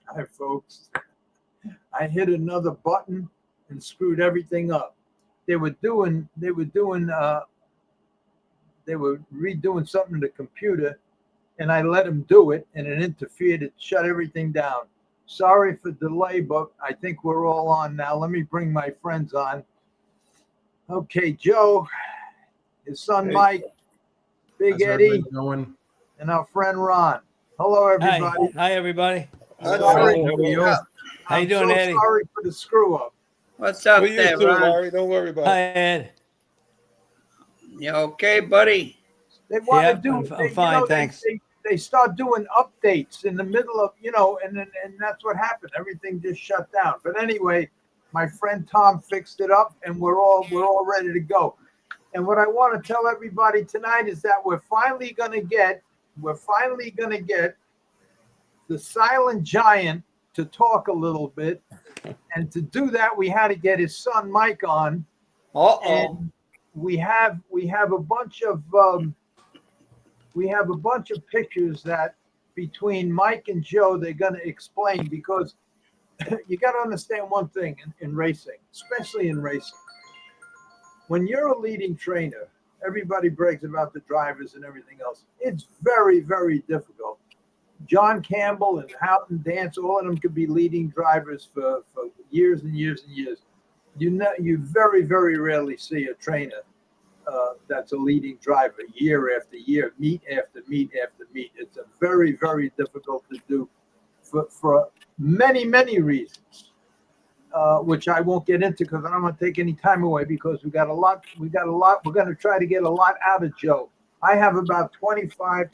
Hi, folks. I hit another button and screwed everything up. They were redoing something to the computer, and I let them do it, and it interfered. It shut everything down. Sorry for delay, but I think we're all on now. Let me bring my friends on. Okay, Joe, his son Mike, Big Eddie, and our friend Ron. Hello, everybody. Hi, everybody. Sorry. How are you? How you doing, Eddie? Sorry for the screw up. What's up For you there, too, Ron? Larry. Don't worry about Hi, it. Ed. You okay, buddy? They want Yeah, to do. I'm fine, thanks. They start doing updates in the middle of, and that's what happened. Everything just shut down. But anyway, my friend Tom fixed it up, and we're all ready to go. And what I want to tell everybody tonight is that we're finally gonna get the silent giant to talk a little bit. And to do that, we had to get his son Mike on. And we have a bunch of pictures that between Mike and Joe they're going to explain, because you got to understand one thing in racing, especially in racing. When you're a leading trainer, everybody brags about the drivers and everything else. It's very, very difficult. John Campbell and Houghton Dance, all of them could be leading drivers for years and years and years. You very, very rarely see a trainer that's a leading driver year after year, meet after meet after meet. It's a very, very difficult to do for many, many reasons, which I won't get into because I don't want to take any time away, because we got a lot. We're going to try to get a lot out of Joe. I have about 25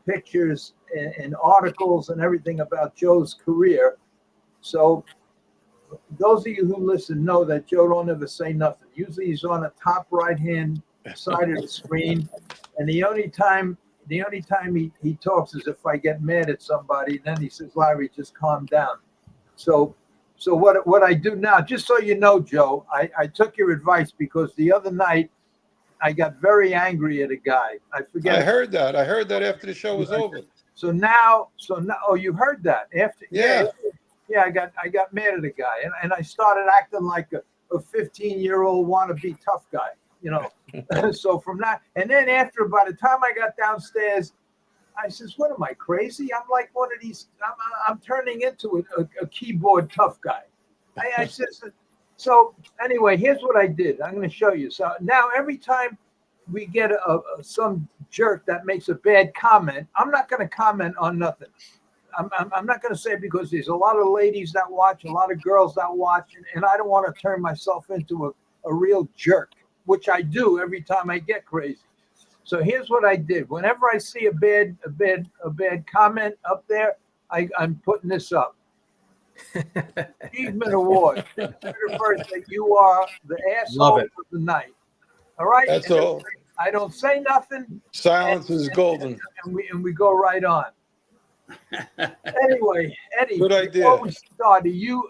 pictures and articles and everything about Joe's career. So those of you who listen know that Joe don't ever say nothing. Usually he's on the top right-hand side of the screen. And the only time he talks is if I get mad at somebody. And then he says, Larry, just calm down. So what I do now, just so you know, Joe, I took your advice, because the other night I got very angry at a guy. I forget. I heard that after the show was over. So now, oh, you heard that after? Yeah. Yeah, I got mad at a guy, and I started acting like a 15-year-old wannabe tough guy, So from that, and then by the time I got downstairs, I says, "What am I, crazy? I'm like one of these. I'm turning into a keyboard tough guy." I says, so anyway, here's what I did. I'm going to show you. So now every time we get some jerk that makes a bad comment, I'm not going to comment on nothing. I'm not going to say, because there's a lot of ladies that watch, a lot of girls that watch, and I don't want to turn myself into a real jerk, which I do every time I get crazy. So here's what I did. Whenever I see a bad comment up there, I'm putting this up. Achievement Award. First, that you are the asshole of the night. All right. That's all. I don't say nothing. Silence is golden. And we go right on. Anyway, Eddie, good idea. Before we start, are you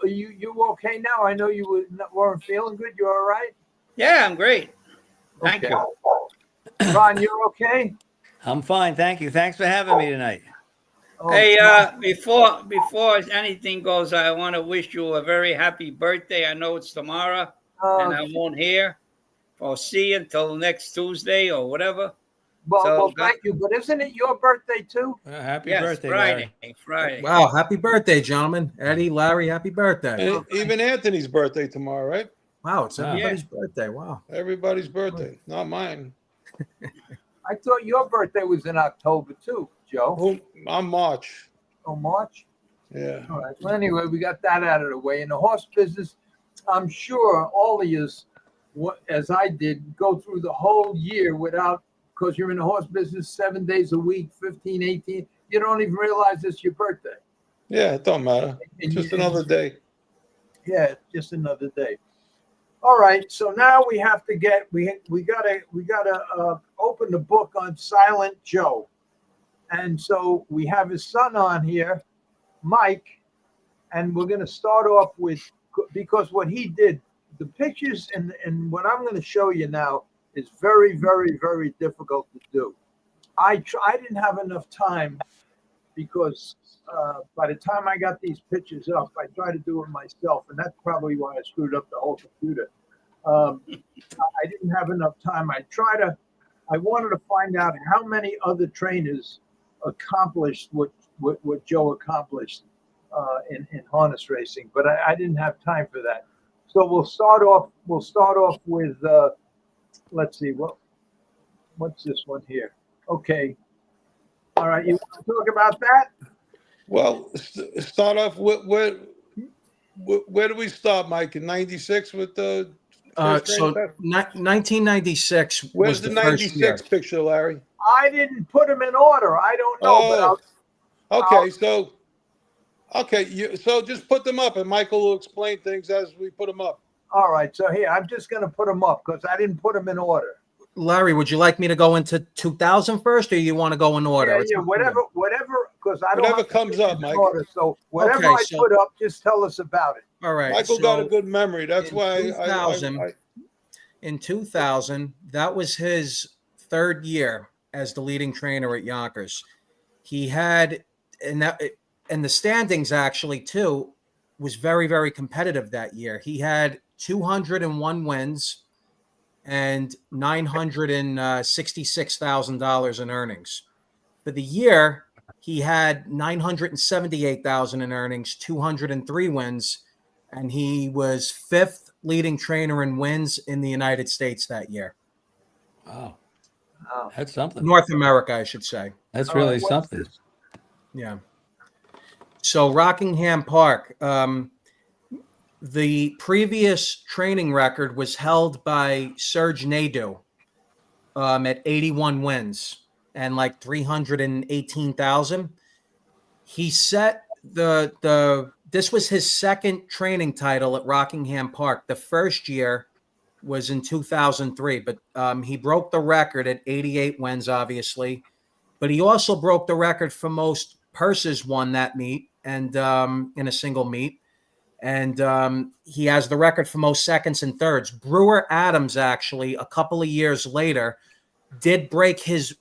okay now? I know you weren't feeling good. You all right? Yeah, I'm great. Thank you. Ron, you're okay? I'm fine, thank you. Thanks for having me tonight. Hey, before anything goes, I want to wish you a very happy birthday. I know it's tomorrow, and I won't hear or see you until next Tuesday or whatever. Well, thank you. But isn't it your birthday too? Happy birthday, Larry. Friday. Wow, happy birthday, gentlemen. Eddie, Larry, happy birthday. And even Anthony's birthday tomorrow, right? Wow, it's everybody's birthday. Wow. Everybody's birthday, not mine. I thought your birthday was in October too, Joe. I'm March. Oh, March? Yeah. All right. Well, anyway, we got that out of the way. In the horse business, I'm sure all of you, as I did, go through the whole year without, because you're in the horse business 7 days a week, 15, 18. You don't even realize it's your birthday. Yeah, it don't matter. Just another day. Yeah, just another day. All right, so now we have to get we gotta open the book on Silent Joe, and so we have his son on here, Mike, and we're gonna start off with, because what he did, the pictures and what I'm gonna show you now is very, very, very difficult to do. I didn't have enough time because by the time I got these pictures up, I tried to do it myself, and that's probably why I screwed up the whole computer. I didn't have enough time. I wanted to find out how many other trainers accomplished what Joe accomplished in harness racing, but I didn't have time for that. So we'll start off with let's see, what's this one here? Okay. All right, you want to talk about that? Well, start off with where do we start, Mike? In '96 with the first So training test? 1996 Where's was the the first year. '96 picture, Larry? I didn't put them in order. I don't know, but Okay, so so just put them up, and Michael will explain things as we put them up. all right. So here, I'm just going to put them up because I didn't put them in order. Larry, would you like me to go into 2000 first, or you want to go in order? Yeah, It's yeah, up to you. whatever, because I don't Whatever have to comes put up, in Mike. order. So whatever Okay, I so- put up, just tell us about it. All right. Michael so got a good memory. That's in why 2000, in 2000, that was his third year as the leading trainer at Yonkers. He had, and the standings actually too was very, very competitive that year. He had 201 wins and $966,000 in earnings. For the year, he had $978,000 in earnings, 203 wins, and he was fifth leading trainer in wins in the United States that year. Wow. Oh. That's something. North America, I should say. That's All really right, what's something. this? Yeah. So Rockingham Park, the previous training record was held by Serge Nadeau at 81 wins and like 318,000. He set this was his second training title at Rockingham Park. The first year was in 2003, but he broke the record at 88 wins, obviously. But he also broke the record for most purses won that meet and in a single meet. And he has the record for most seconds and thirds. Brewer Adams, actually, a couple of years later, did break his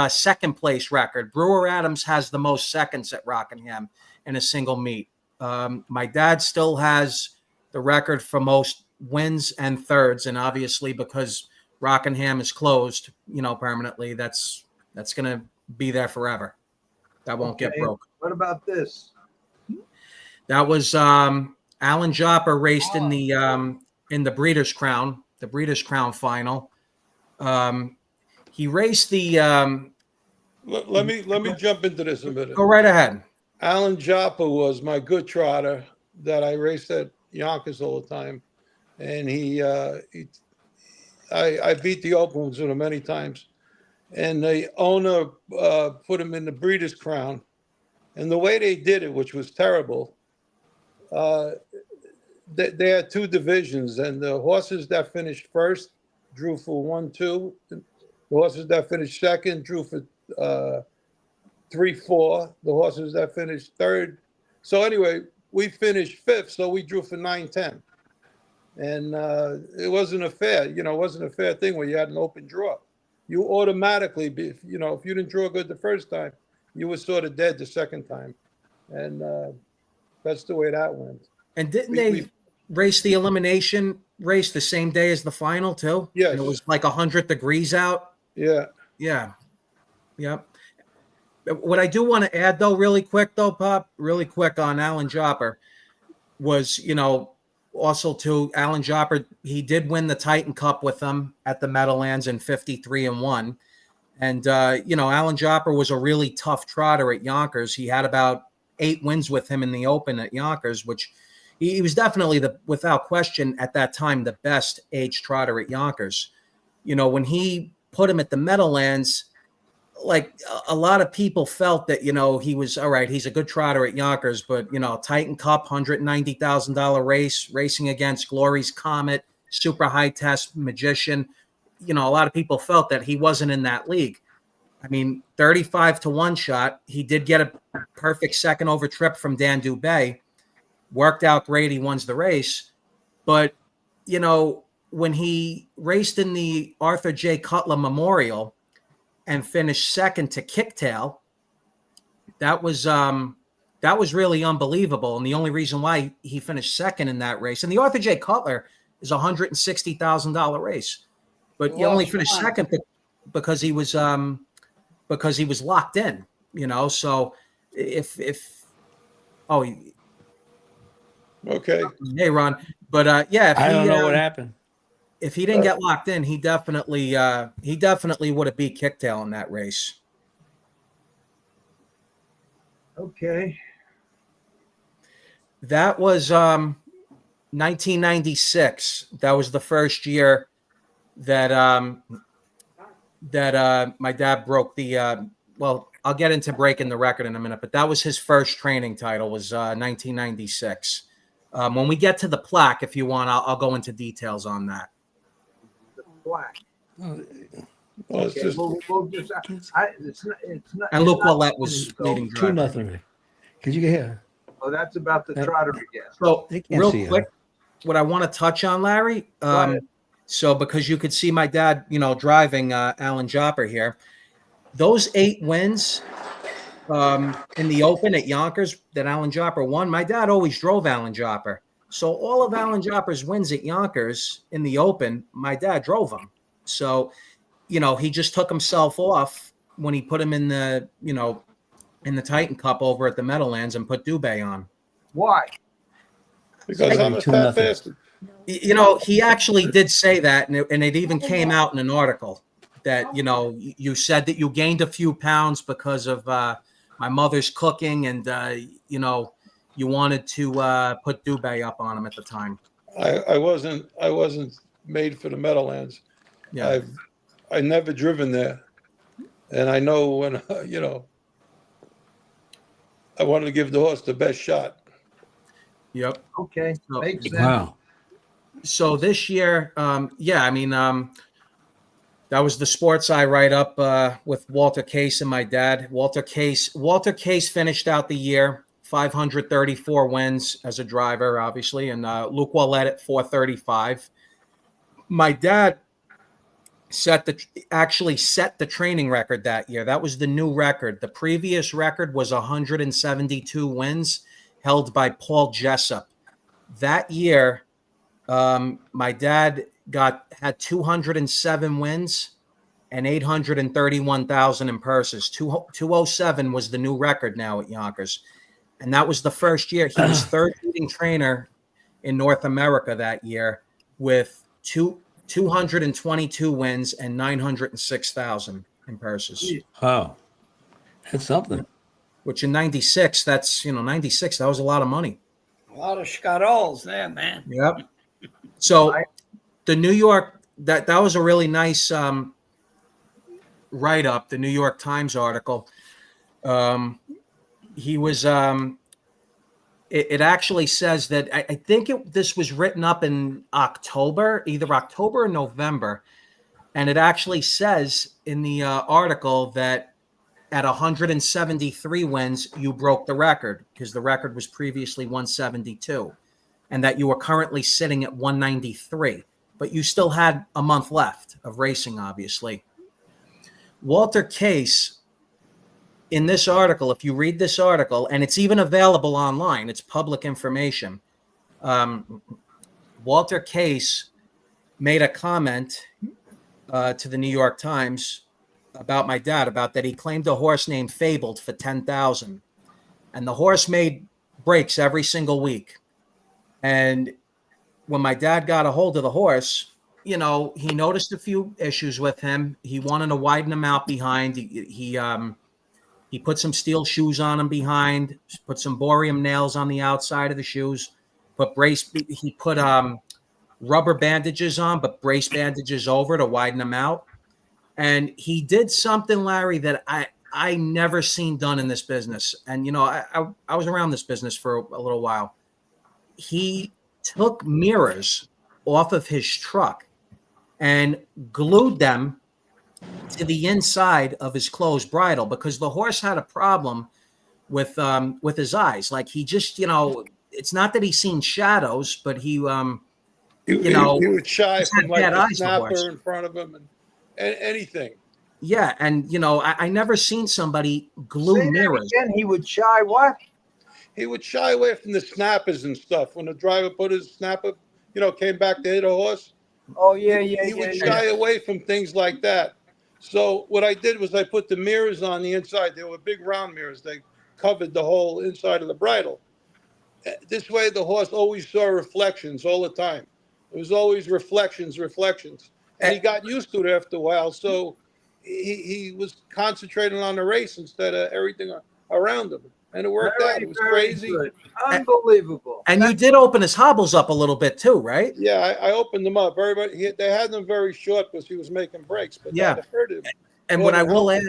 second place record. Brewer Adams has the most seconds at Rockingham in a single meet. My dad still has the record for most wins and thirds, and obviously because Rockingham is closed, permanently, that's going to be there forever. That won't get broke. What about this? That was Alan Jopper raced in the Breeders' Crown, final. He raced the. let me jump into this a minute. Go right ahead. Alan Joppa was my good trotter that I raced at Yonkers all the time, and I beat the Oaklands with him many times, and the owner put him in the Breeders' Crown, and the way they did it, which was terrible, they had two divisions, and the horses that finished first drew for 1-2. The horses that finished second drew for 3-4. The horses that finished third. So anyway, we finished fifth, so we drew for 9-10. And it wasn't a fair, it wasn't a fair thing where you had an open draw. You automatically, if you didn't draw good the first time, you were sort of dead the second time. And that's the way that went. And didn't they race the elimination race the same day as the final too? Yes. And it was like 100 degrees out. Yeah. Yeah. Yep. What I do want to add though, really quick on Alan Jopper was, also to Alan Jopper, he did win the Titan Cup with them at the Meadowlands in 53-1. And, Alan Jopper was a really tough trotter at Yonkers. He had about 8 wins with him in the Open at Yonkers, which he was definitely without question at that time, the best age trotter at Yonkers. When he put him at the Meadowlands, like a lot of people felt that, he was all right. He's a good trotter at Yonkers, but, Titan Cup, $190,000 race, racing against Glory's Comet, Super High Test, Magician. A lot of people felt that he wasn't in that league. I mean, 35-1 shot. He did get a perfect second over trip from Dan Dubé. Worked out great. He wins the race. But, when he raced in the Arthur J. Cutler Memorial and finished second to Kicktail, that was really unbelievable. And the only reason why he finished second in that race, and the Arthur J. Cutler is a $160,000 race, but he only finished second because he was locked in, you know. So Okay. Hey Ron, but yeah, if I don't know what happened. If he didn't get locked in, he definitely would have beat Kicktail in that race. Okay. That was 1996. That was the first year that my dad broke the well, I'll get into breaking the record in a minute, but that was his first training title, was 1996. When we get to the plaque, if you want, I'll go into details on that. The black. Well, Okay, it's just, it's not. And Luke Willett was leading driver. 2-0. Could you get here? Oh, that's about the trotter again. So They can't real see quick, what I want to touch on, Larry. ahead. So because you could see my dad, you know, driving Alan Jopper here, those 8 wins in the Open at Yonkers that Alan Jopper won. My dad always drove Alan Jopper, so all of Alan Jopper's wins at Yonkers in the Open, my dad drove them. So, you know, he just took himself off when he put him in the, you know, in the Titan Cup over at the Meadowlands and put Dubé on. Why? because I'm a fat bastard. You know, he actually did say that, and it even came out in an article that, you know, you said that you gained a few pounds because of my mother's cooking, and you know, you wanted to put Dubé up on him at the time. I wasn't made for the Meadowlands. Yeah. I never driven there, and I know when you know, I wanted to give the horse the best shot. Yep. Okay, So- makes sense. Wow. So this year, yeah, I mean, that was the Sports Eye write-up with Walter Case and my dad. Walter Case finished out the year 534 wins as a driver, obviously, and Luke Willett at 435. My dad actually set the training record that year. That was the new record. The previous record was 172 wins, held by Paul Jessup. That year, my dad had 207 wins and 831,000 in purses. 207 was the new record now at Yonkers. And that was the first year. He was third leading trainer in North America that year with 222 wins and 906,000 in purses. Wow. That's something. Which in 96, that's, 96, that was a lot of money. A lot of scarols there, man. Yep. So the New York, that was a really nice write-up, the New York Times article. He was, it actually says that, I think this was written up in October, either October or November. And it actually says in the article that at 173 wins, you broke the record, because the record was previously 172, and that you were currently sitting at 193, but you still had a month left of racing, obviously. Walter Case, in this article, if you read this article, and it's even available online, it's public information. Walter Case made a comment to the New York Times about my dad, about that he claimed a horse named Fabled for 10,000, and the horse made breaks every single week. And when my dad got a hold of the horse, he noticed a few issues with him. He wanted to widen him out behind. He put some steel shoes on him behind, put some boreum nails on the outside of the shoes, he put rubber bandages on, but brace bandages over to widen them out. And he did something, Larry, that I never seen done in this business. And, I was around this business for a little while. He took mirrors off of his truck and glued them to the inside of his closed bridle, because the horse had a problem with his eyes. Like, he just, it's not that he's seen shadows, but he would He would shy from like bad the eyes for snapper horse. in front of him and anything. Yeah, and you know, I never seen somebody glue Say that mirrors. again, he would shy what? He would shy away from the snappers and stuff. When the driver put his snapper, came back to hit a horse, Oh yeah, yeah, he yeah, would yeah. shy away from things like that. So what I did was I put the mirrors on the inside. They were big round mirrors. They covered the whole inside of the bridle. This way, the horse always saw reflections all the time. It was always reflections. And he got used to it after a while. So he was concentrating on the race instead of everything around him. And it worked out. It was crazy. Good. Unbelievable. And you did open his hobbles up a little bit too, right? Yeah, I opened them up. They had them very short because he was making breaks, but Yeah. that hurt him. And what I will add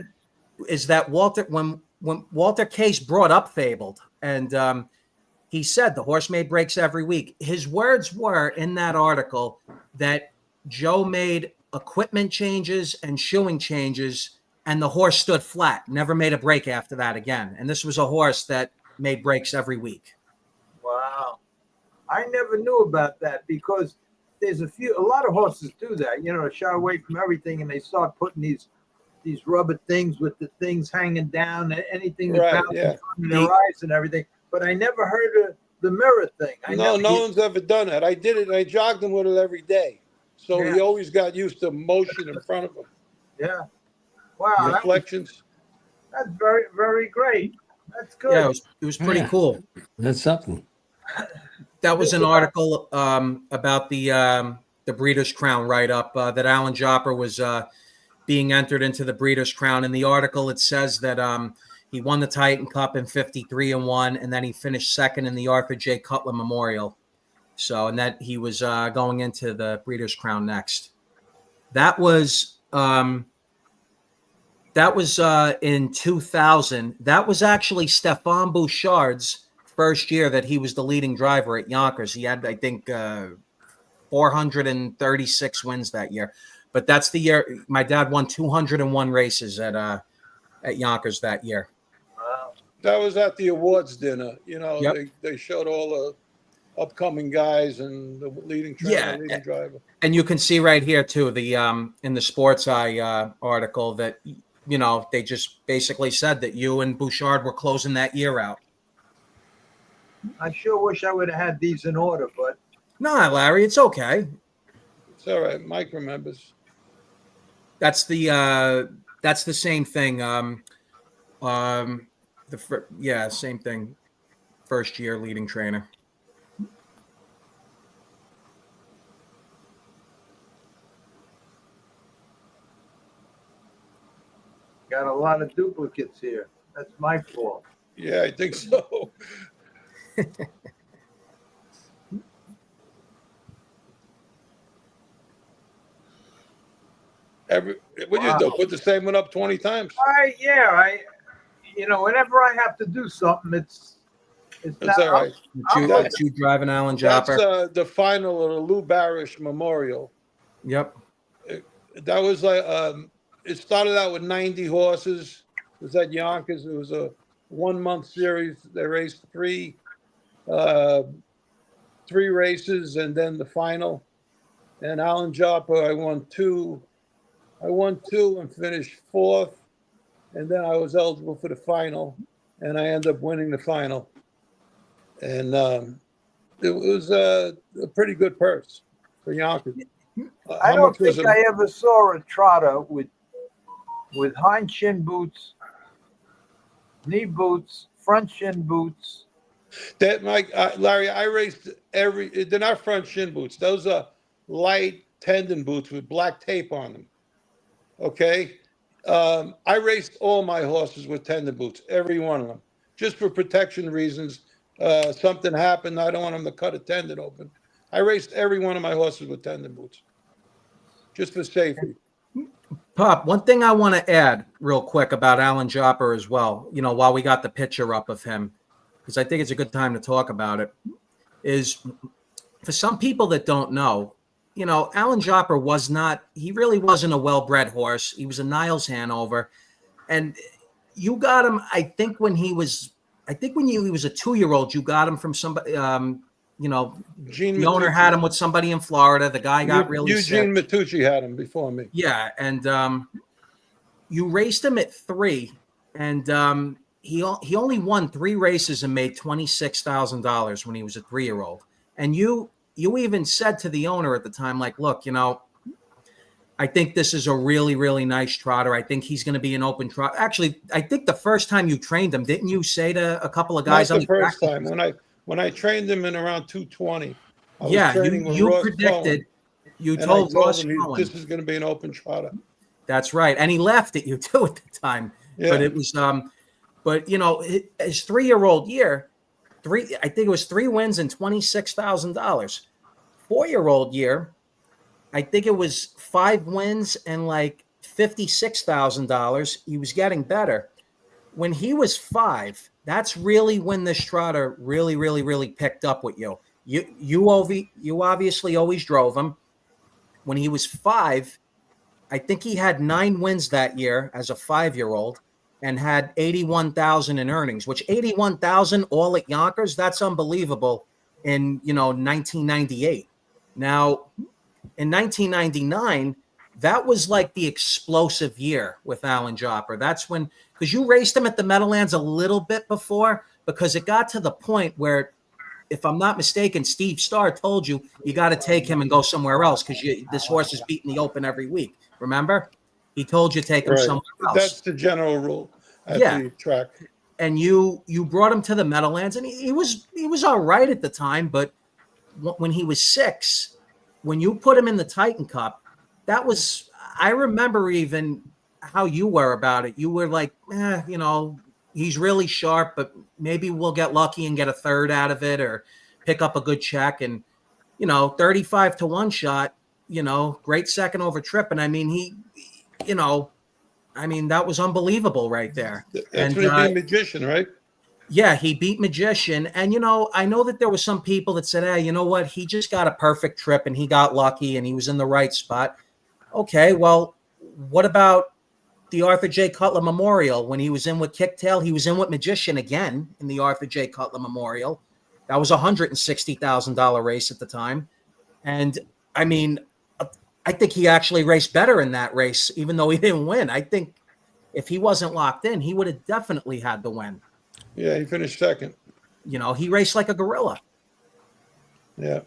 is that when Walter Case brought up Fabled, and he said the horse made breaks every week. His words were in that article that Joe made equipment changes and shoeing changes, and the horse stood flat, never made a break after that again. And this was a horse that made breaks every week. Wow. I never knew about that because there's a lot of horses do that, shy away from everything and they start putting these rubber things with the things hanging down, anything that bounces in front of their eyes and everything. But I never heard of the mirror thing. No one's ever done that. I did it and I jogged him with it every day. So he always got used to motion in front of him. Yeah. Wow. Reflections. That's very, very great. That's good. Yeah, it was pretty cool. That's something. That was an article about the Breeders' Crown write-up that Alan Jopper was being entered into the Breeders' Crown. In the article, it says that he won the Titan Cup in 53-1, and then he finished second in the Arthur J. Cutler Memorial. So, and that he was going into the Breeders' Crown next. That was in 2000. That was actually Stefan Bouchard's first year that he was the leading driver at Yonkers. He had, I think, 436 wins that year. But that's the year my dad won 201 races at Yonkers that year. Wow. That was at the awards dinner. Yep. They showed all the upcoming guys and the leading trainer, leading driver. And you can see right here too, the in the Sports Eye article that they just basically said that you and Bouchard were closing that year out. I sure wish I would have had these in order, but No, Larry, it's okay. It's all right. Mike remembers. That's the same thing. Same thing. First year leading trainer. got a lot of duplicates here. That's my fault. Yeah, I think so. What do you do? Put the same one up 20 times? Whenever I have to do something, it's That's all right. That's you driving Alan Jopper. That's the final of the Lou Barish Memorial. Yep. That was like it started out with 90 horses. It was at Yonkers. It was a 1 month series. They raced three races and then the final. And Alan Jopper, I won two and finished fourth. And then I was eligible for the final, and I ended up winning the final. And it was a pretty good purse for Yonkers. I don't think I ever saw a trotter with hind shin boots, knee boots, front shin boots. That Mike, Larry, I raced they're not front shin boots. Those are light tendon boots with black tape on them. Okay. I raced all my horses with tendon boots, every one of them, just for protection reasons. Something happened. I don't want them to cut a tendon open. I raced every one of my horses with tendon boots, just for safety. Pop, one thing I want to add real quick about Alan Jopper as well, while we got the picture up of him, because I think it's a good time to talk about it, is for some people that don't know, Alan Jopper he really wasn't a well-bred horse. He was a Niles Hanover. And you got him, I think when he was a 2-year-old, you got him from somebody, the owner had him with somebody in Florida. The guy got really sick. Eugene Matucci had him before me. Yeah. And you raced him at 3, and he only won 3 races and made $26,000 when he was a 3-year-old. And you even said to the owner at the time, like, look, I think this is a really, really nice trotter. I think he's going to be an open trot. Actually, I think the first time you trained him, didn't you say to a couple of guys Not on the first time. When I trained him in around 220, I was training with you Ross predicted. Cohen, You and told I told Ross him Cohen. this is going to be an open trotter. That's right, and he laughed at you too at the time. Yeah. But it was, his 3-year-old year, I think it was 3 wins and $26,000. 4-year-old year, I think it was 5 wins and like $56,000. He was getting better. When he was 5, that's really when this trotter really, really, really picked up with you. You obviously always drove him. When he was 5, I think he had 9 wins that year as a 5-year-old and had 81,000 in earnings, which 81,000 all at Yonkers, that's unbelievable in, 1998. Now, in 1999, that was like the explosive year with Alan Jopper. That's when, because you raced him at the Meadowlands a little bit before, because it got to the point where, if I'm not mistaken, Steve Starr told you got to take him and go somewhere else because this horse is beating the Open every week. Remember? He told you take him Right. somewhere else. That's the general rule at the track. And you brought him to the Meadowlands, and he was all right at the time. But when he was 6, when you put him in the Titan Cup, that was, I remember even how you were about it. You were like, he's really sharp, but maybe we'll get lucky and get a 3rd out of it or pick up a good check. And, 35 to 1 shot, great second over trip. And I mean, that was unbelievable right there. That's when he beat Magician, right? Yeah, he beat Magician. And, I know that there were some people that said, hey, you know what? He just got a perfect trip and he got lucky and he was in the right spot. Okay, well, what about the Arthur J. Cutler Memorial? When he was in with Kicktail, he was in with Magician again in the Arthur J. Cutler Memorial. That was a $160,000 race at the time. And, I mean, I think he actually raced better in that race, even though he didn't win. I think if he wasn't locked in, he would have definitely had the win. Yeah, he finished 2nd. He raced like a gorilla. Yeah.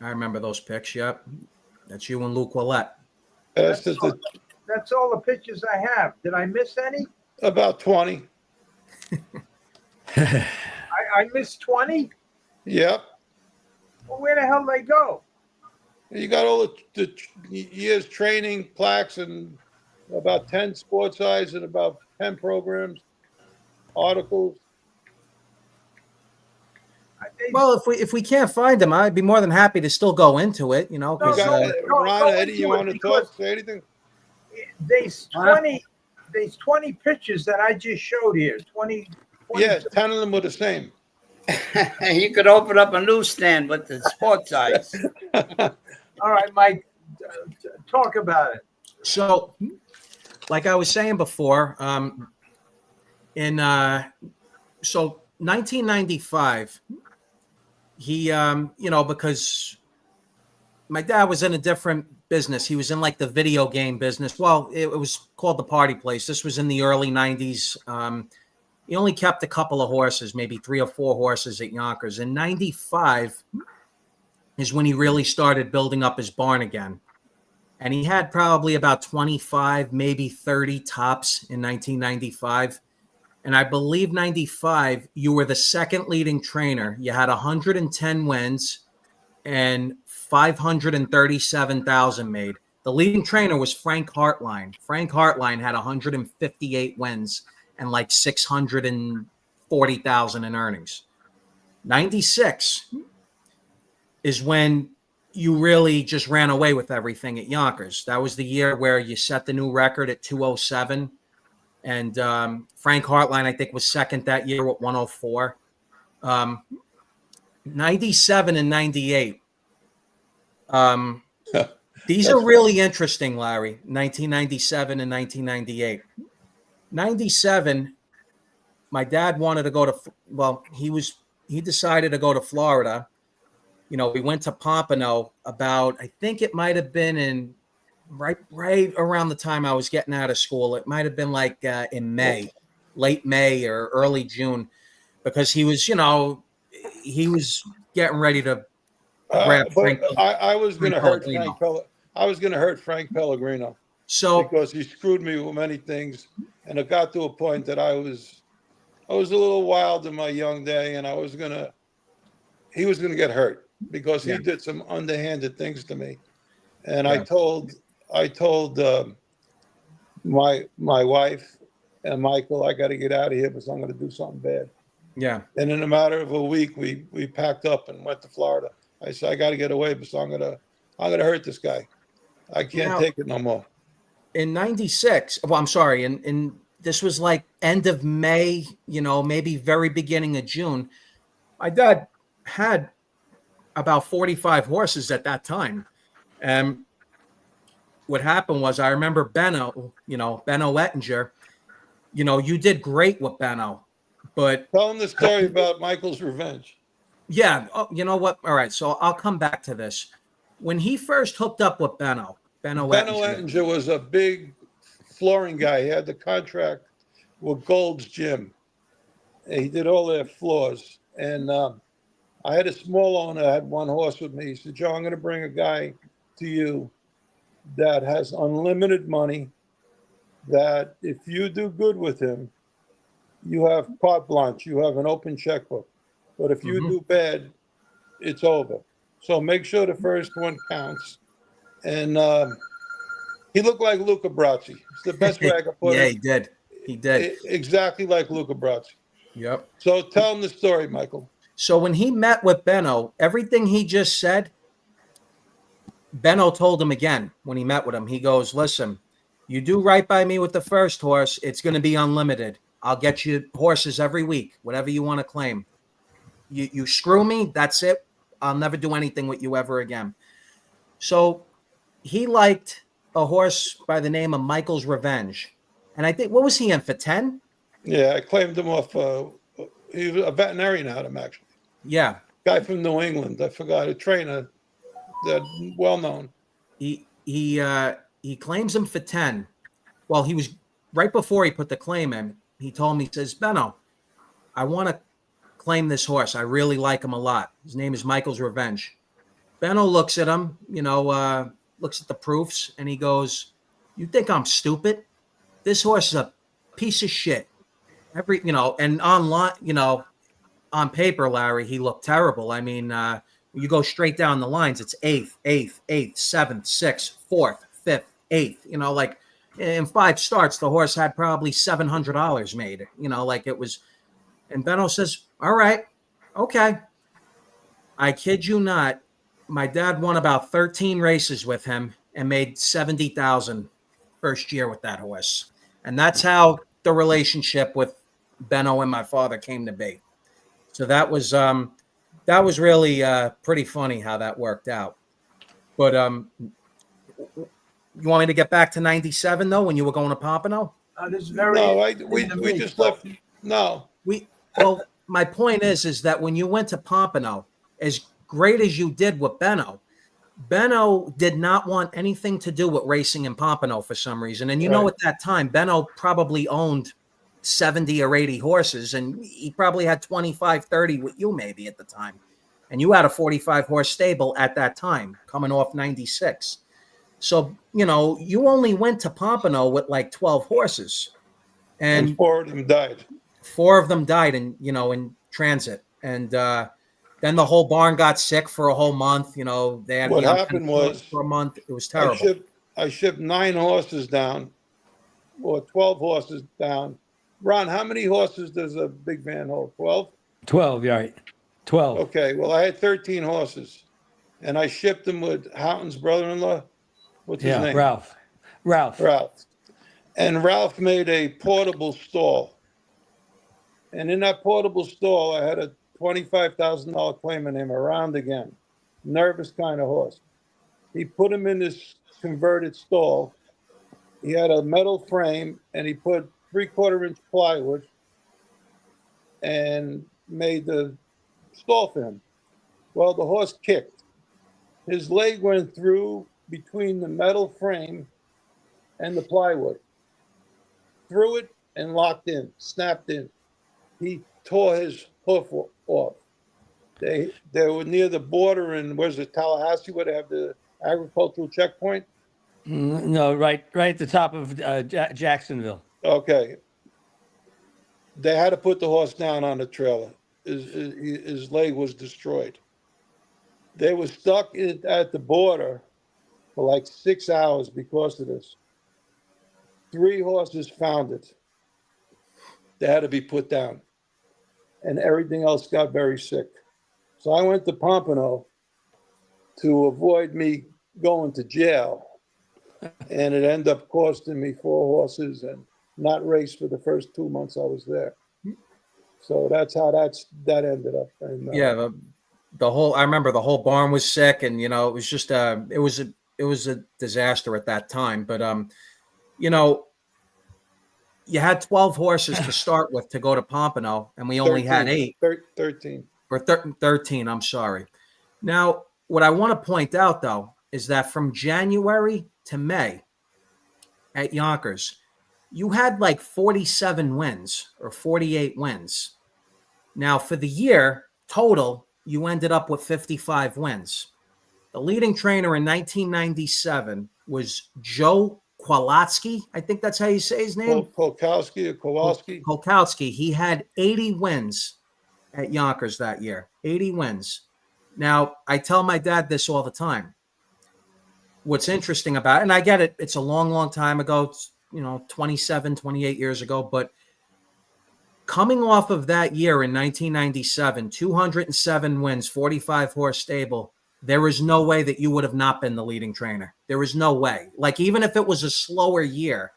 I remember those pics. Yep. That's you and Luke Willette. That's all the pictures I have. Did I miss any? About 20. I missed 20? Yep. Well, where the hell did they go? You got all the years training plaques and about 10 sports sides and about 10 programs, articles. Well, if we can't find them, I'd be more than happy to still go into it. Ron, Eddie, you want to talk? Say anything? There's 20 pictures that I just showed here. 20 Yeah, 10 of them were the same. You could open up a newsstand with the sports size. All right, Mike, talk about it. So, like I was saying before, in 1995, he, because my dad was in a different business. He was in like the video game business. Well, it was called the Party Place. This was in the early 90s. He only kept a couple of horses, maybe 3 or 4 horses at Yonkers. In 95 is when he really started building up his barn again. And he had probably about 25, maybe 30 tops in 1995. And I believe 95, you were the 2nd leading trainer. You had 110 wins and 537,000 made. The leading trainer was Frank Hartline. Frank Hartline had 158 wins and like 640,000 in earnings. 96 is when you really just ran away with everything at Yonkers. That was the year where you set the new record at 207. And Frank Hartline, I think, was 2nd that year with 104. 97 and 98. These are really interesting, Larry. 1997 and 1998. 97, my dad wanted to go to, he decided to go to Florida. we went to Pompano about, I think it might have been in right around the time I was getting out of school. It might have been like in May, late May or early June, because he was, he was getting ready to grab But Frank. I was going to hurt Pellegrino. I was going to hurt Frank Pellegrino So because he screwed me with many things, and it got to a point that I was a little wild in my young day, and he was going to get hurt because he Yeah. did some underhanded things to me, and Yeah. I told my wife and Michael, I got to get out of here because I'm going to do something bad. yeah, And in a matter of a week, we packed up and went to Florida. I said, I got to get away because I'm gonna hurt this guy. I can't take it no more. in 96, well, I'm sorry, in this was like end of May, maybe very beginning of June. My dad had about 45 horses at that time. And what happened was, I remember Benno Ettinger, you did great with Benno, but Tell him the story about Michael's revenge. yeah, you know what? All right, so I'll come back to this. When he first hooked up with Benno Ettinger was a big flooring guy. He had the contract with Gold's Gym. He did all their floors. And I had a small owner, I had one horse with me. He said, Joe, I'm going to bring a guy to you that has unlimited money, that if you do good with him, you have carte blanche, you have an open checkbook. But if you do bad, it's over. So make sure the first one counts. And he looked like Luca Brasi. It's the best way I could put it. Yeah, he did. Exactly like Luca Brasi. Yep. So tell him the story, Michael. So when he met with Benno, everything he just said, Benno told him again when he met with him. He goes, listen, you do right by me with the first horse, it's going to be unlimited. I'll get you horses every week, whatever you want to claim. You screw me, that's it. I'll never do anything with you ever again. So he liked a horse by the name of Michael's Revenge. And I think, what was he in for 10? Yeah, I claimed him off. He was a veterinarian out of him, actually. Yeah. Guy from New England. I forgot, a trainer that well known. He claims him for 10. Well, he was right before he put the claim in. He told me, he says, Benno, I want to claim this horse. I really like him a lot. His name is Michael's Revenge. Benno looks at him, looks at the proofs, and he goes, you think I'm stupid? This horse is a piece of shit. And online, on paper, Larry, he looked terrible. I mean, you go straight down the lines, it's 8th, 7th, 6th, 4th, 5th, 8th. Like in 5 starts, the horse had probably $700 made. It was. And Benno says, all right, okay. I kid you not. My dad won about 13 races with him and made $70,000 first year with that horse. And that's how the relationship with Benno and my father came to be. So that was really pretty funny how that worked out. But you want me to get back to 97 though, when you were going to Pompano? This is very we just left. No, well, my point is that when you went to Pompano, as great as you did with Benno did not want anything to do with racing in Pompano for some reason. And at that time, Benno probably owned 70 or 80 horses, and he probably had 25, 30 with you maybe at the time. And you had a 45 horse stable at that time, coming off 96. So, you only went to Pompano with like 12 horses. And 4 of them died. 4 of them died in transit. And then the whole barn got sick for a whole month. They had What happened was for a month. It was terrible. I shipped 9 horses down, or 12 horses down. Ron, how many horses does a big van hold? 12? 12, yeah, right. 12. Okay, well, I had 13 horses, and I shipped them with Houghton's brother-in-law. What's his name? Ralph. And Ralph made a portable stall. And in that portable stall, I had a $25,000 claim on him, around again. Nervous kind of horse. He put him in this converted stall. He had a metal frame, and he put 3/4-inch plywood and made the stall for him. Well, the horse kicked. His leg went through between the metal frame and the plywood, threw it and locked in, snapped in. He tore his hoof off. They were near the border in, where's it, Tallahassee, where they have the agricultural checkpoint. No, right at the top of Jacksonville. Okay. They had to put the horse down on the trailer. His leg was destroyed. They were stuck at the border for like 6 hours because of this. 3 horses found it. They had to be put down. And everything else got very sick. So I went to Pompano to avoid me going to jail. And it ended up costing me 4 horses and not race for the first 2 months I was there. So that's how that ended up. And, Yeah, the whole, I remember the whole barn was sick, and it was just it was a disaster at that time. But you had 12 horses to start with to go to Pompano, and we only had 8. 13. Or 13, I'm sorry. Now, what I want to point out, though, is that from January to May at Yonkers, you had like 47 wins or 48 wins. Now, for the year total, you ended up with 55 wins. The leading trainer in 1997 was Joe Kowalski. I think that's how you say his name. Kowalski. Kowalski. He had 80 wins at Yonkers that year. 80 wins. Now, I tell my dad this all the time. What's interesting about it, and I get it, it's a long, long time ago. It's, 27, 28 years ago. But coming off of that year in 1997, 207 wins, 45 horse stable, there is no way that you would have not been the leading trainer. There is no way. Like, even if it was a slower year,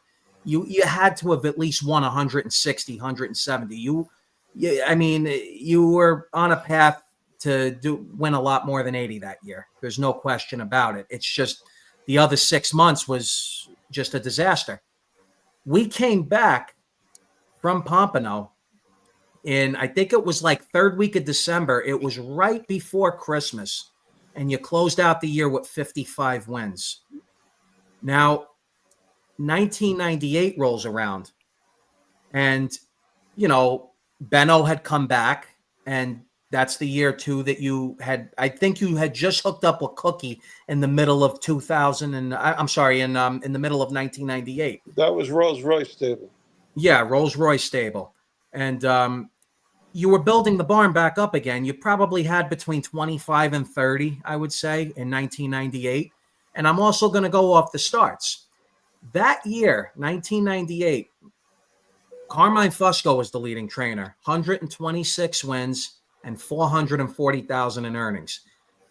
you had to have at least won 160, 170. You were on a path to win a lot more than 80 that year. There's no question about it. It's just the other 6 months was just a disaster. We came back from Pompano in, I think it was like 3rd week of December. It was right before Christmas, and you closed out the year with 55 wins. Now, 1998 rolls around, and, Benno had come back, and that's the year too that you had, I think you had just hooked up with Cookie in the middle of 2000, and I'm sorry, in the middle of 1998. That was Rolls-Royce stable. Yeah, Rolls-Royce stable. And you were building the barn back up again. You probably had between 25 and 30, I would say, in 1998. And I'm also going to go off the starts. That year, 1998, Carmine Fusco was the leading trainer, 126 wins and 440,000 in earnings.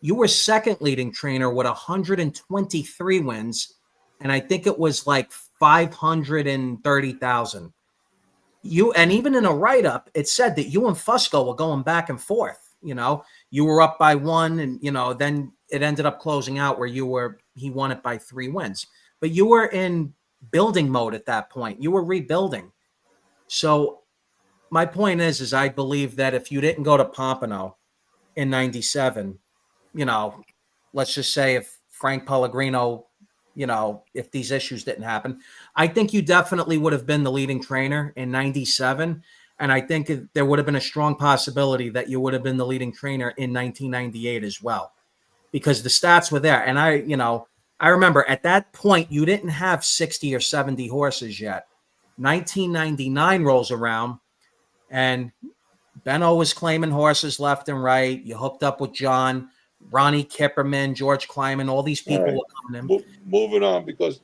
You were second leading trainer with 123 wins, and I think it was like 530,000. And even in a write-up, it said that you and Fusco were going back and forth. You were up by 1, and then it ended up closing out where he won it by 3 wins. But you were in building mode at that point. You were rebuilding. So my point is I believe that if you didn't go to Pompano in 97, let's just say if Frank Pellegrino, if these issues didn't happen, I think you definitely would have been the leading trainer in 97. And I think there would have been a strong possibility that you would have been the leading trainer in 1998 as well, because the stats were there. And I remember at that point, you didn't have 60 or 70 horses yet. 1999 rolls around, and Benno was claiming horses left and right. You hooked up with John, Ronnie Kipperman, George Kleiman, all these people were coming in. Moving on, because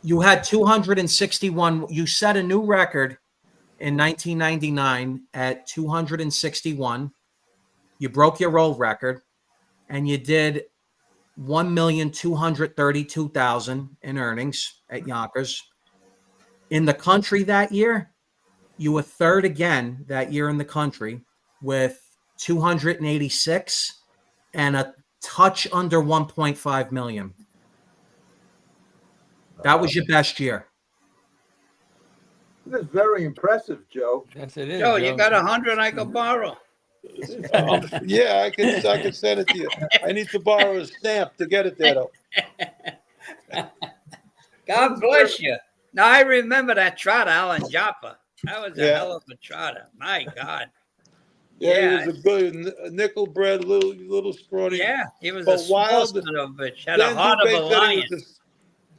you had 261. You set a new record in 1999 at 261. You broke your old record, and you did 1,232,000 in earnings at Yonkers. In the country that year, you were third again that year in the country with 286 and a touch under 1.5 million. That was your best year. This is very impressive, Joe. Yes, it is. Joe, you got 100 I could borrow. Yeah, I can send it to you. I need to borrow a stamp to get it there, though. God bless you. Now I remember that trotter, Alan Joppa. That was a Yeah. hell of a trotter. My God. Yeah, he Yeah. was a good nickel bred, little scrawny, Yeah. He was a but small wild. son of a bitch. Had a Dan heart of a Dubé said he was lion.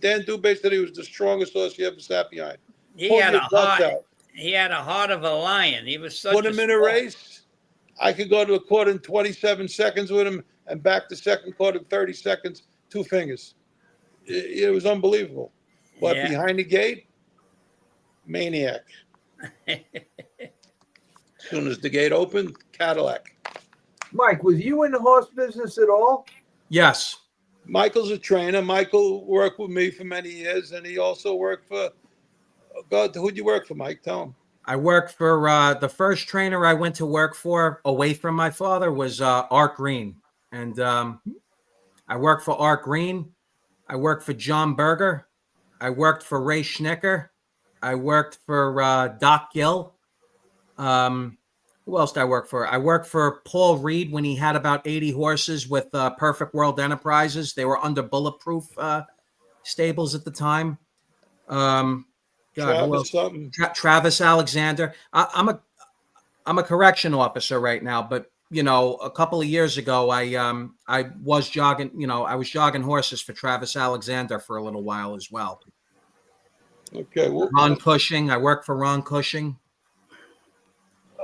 Dan Dubé said he was the strongest horse you ever sat behind. He Pull had your a guts heart. out. He had a heart of a lion. He was such Put a him in a small. race. I could go to a quarter in 27 seconds with him and back to second quarter in 30 seconds, 2 fingers. It was unbelievable. But Yeah. behind the gate, maniac. As soon as the gate opened, Cadillac. Mike, was you in the horse business at all? Yes. Michael's a trainer. Michael worked with me for many years, and he also worked for, God, who'd you work for, Mike? Tell him. I worked for the first trainer I went to work for away from my father was Art Green. And I worked for Art Green. I worked for John Berger. I worked for Ray Schnicker. I worked for Doc Gill. Who else did I work for? I worked for Paul Reed when he had about 80 horses with Perfect World Enterprises. They were under Bulletproof stables at the time. God, who else? Travis something. Travis Alexander. I'm a correction officer right now, but you know, a couple of years ago, I was jogging. You know, I was jogging horses for Travis Alexander for a little while as well. Okay. Well, Ron Cushing. I worked for Ron Cushing.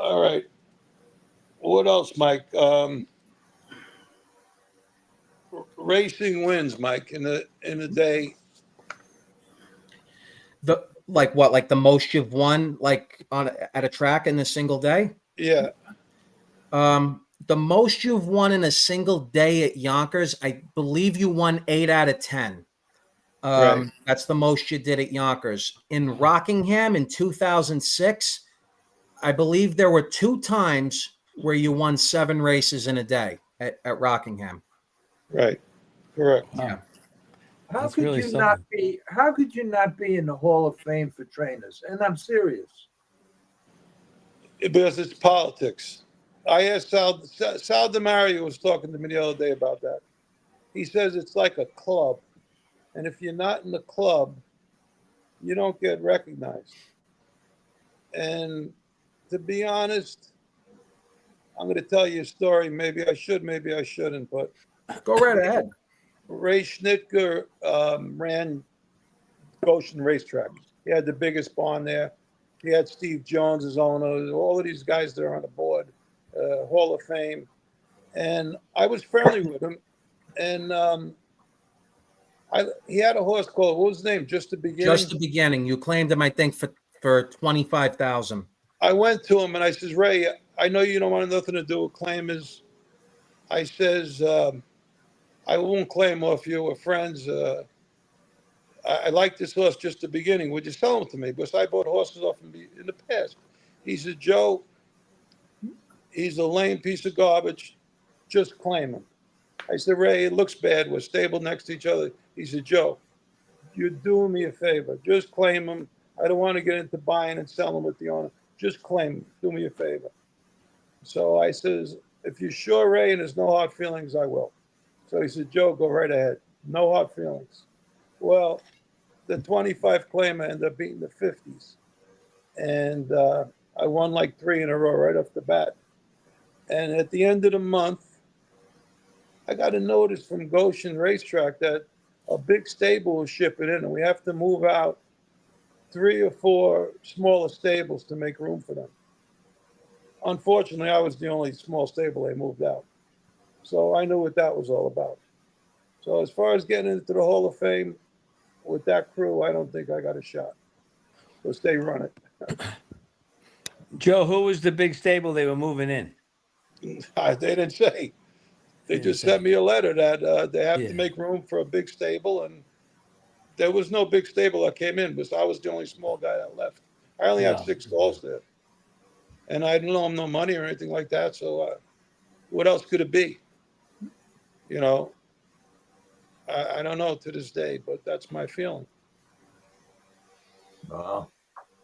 all right. What else, Mike? Racing wins, Mike, in the day. The like what? Like the most you've won like at a track in a single day? Yeah. The most you've won in a single day at Yonkers, I believe you won 8 out of 10. Right. That's the most you did at Yonkers. In Rockingham in 2006, I believe there were 2 times where you won 7 races in a day at Rockingham. Right. Correct. Yeah. How That's could really you not something. be? How could you not be in the Hall of Fame for trainers? And I'm serious. Because it's politics. I asked Sal DeMario was talking to me the other day about that. He says it's like a club. And if you're not in the club, you don't get recognized. And to be honest, I'm going to tell you a story. Maybe I should, maybe I shouldn't. But Go right ahead. Ray Schnitker ran Goshen Racetrack. He had the biggest barn there. He had Steve Jones as owner. All of these guys there on the board, Hall of Fame. And I was friendly with him. And he had a horse called, what was his name? Just the Beginning? Just the Beginning. You claimed him, I think, for 25,000. I went to him and I says, Ray, I know you don't want nothing to do with claimers. I says, I won't claim off you. We're friends. I like this horse, Just the Beginning. Would you sell him to me? Because I bought horses off him in the past. He said, Joe, he's a lame piece of garbage. Just claim him. I said, Ray, it looks bad. We're stable next to each other. He said, Joe, you're doing me a favor. Just claim him. I don't want to get into buying and selling with the owner. Just claim him. Do me a favor. So I says, if you're sure, Ray, and there's no hard feelings, I will. So he said, Joe, go right ahead. No hard feelings. Well, the 25 claimer ended up beating the 50s. And I won like 3 in a row right off the bat. And at the end of the month, I got a notice from Goshen Racetrack that a big stable was shipping in, and we have to move out 3 or 4 smaller stables to make room for them. Unfortunately, I was the only small stable they moved out. So I knew what that was all about. So as far as getting into the Hall of Fame with that crew, I don't think I got a shot. Because they run it. Joe, who was the big stable they were moving in? They didn't say. They Didn't just say. sent me a letter that they have Yeah. to make room for a big stable. And there was no big stable that came in because I was the only small guy that left. I only had Yeah. 6 stalls there. And I didn't owe them no money or anything like that. So what else could it be? You know, I don't know to this day, but that's my feeling. Wow.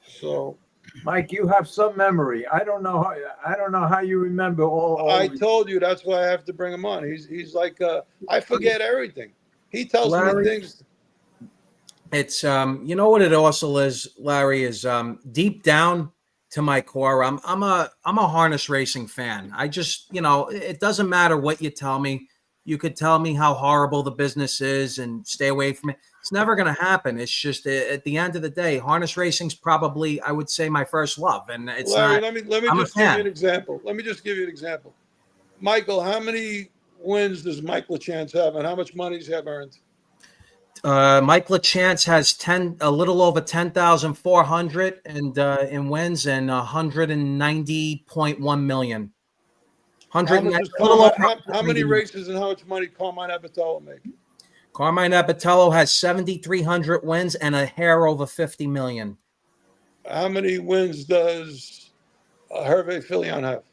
So Mike, you have some memory. I don't know how you remember all. I told you that's why I have to bring him on. He's like I forget everything. He tells Larry? me things. It's you know what it also is, Larry, is deep down to my core, I'm a harness racing fan. I just, it doesn't matter what you tell me. You could tell me how horrible the business is and stay away from it. It's never going to happen. It's just at the end of the day, harness racing's probably, I would say, my first love. And it's Larry, not. let me I'm just a give fan. you an example. Let me just give you an example. Michael, how many wins does Mike LaChance have, and how much money does he have earned? Mike LaChance has a little over 10,400 and in wins and 190.1 million. How many races and how much money Carmine Abatello make? Carmine Abatello has 7,300 wins and a hair over 50 million. How many wins does Hervé Filion have?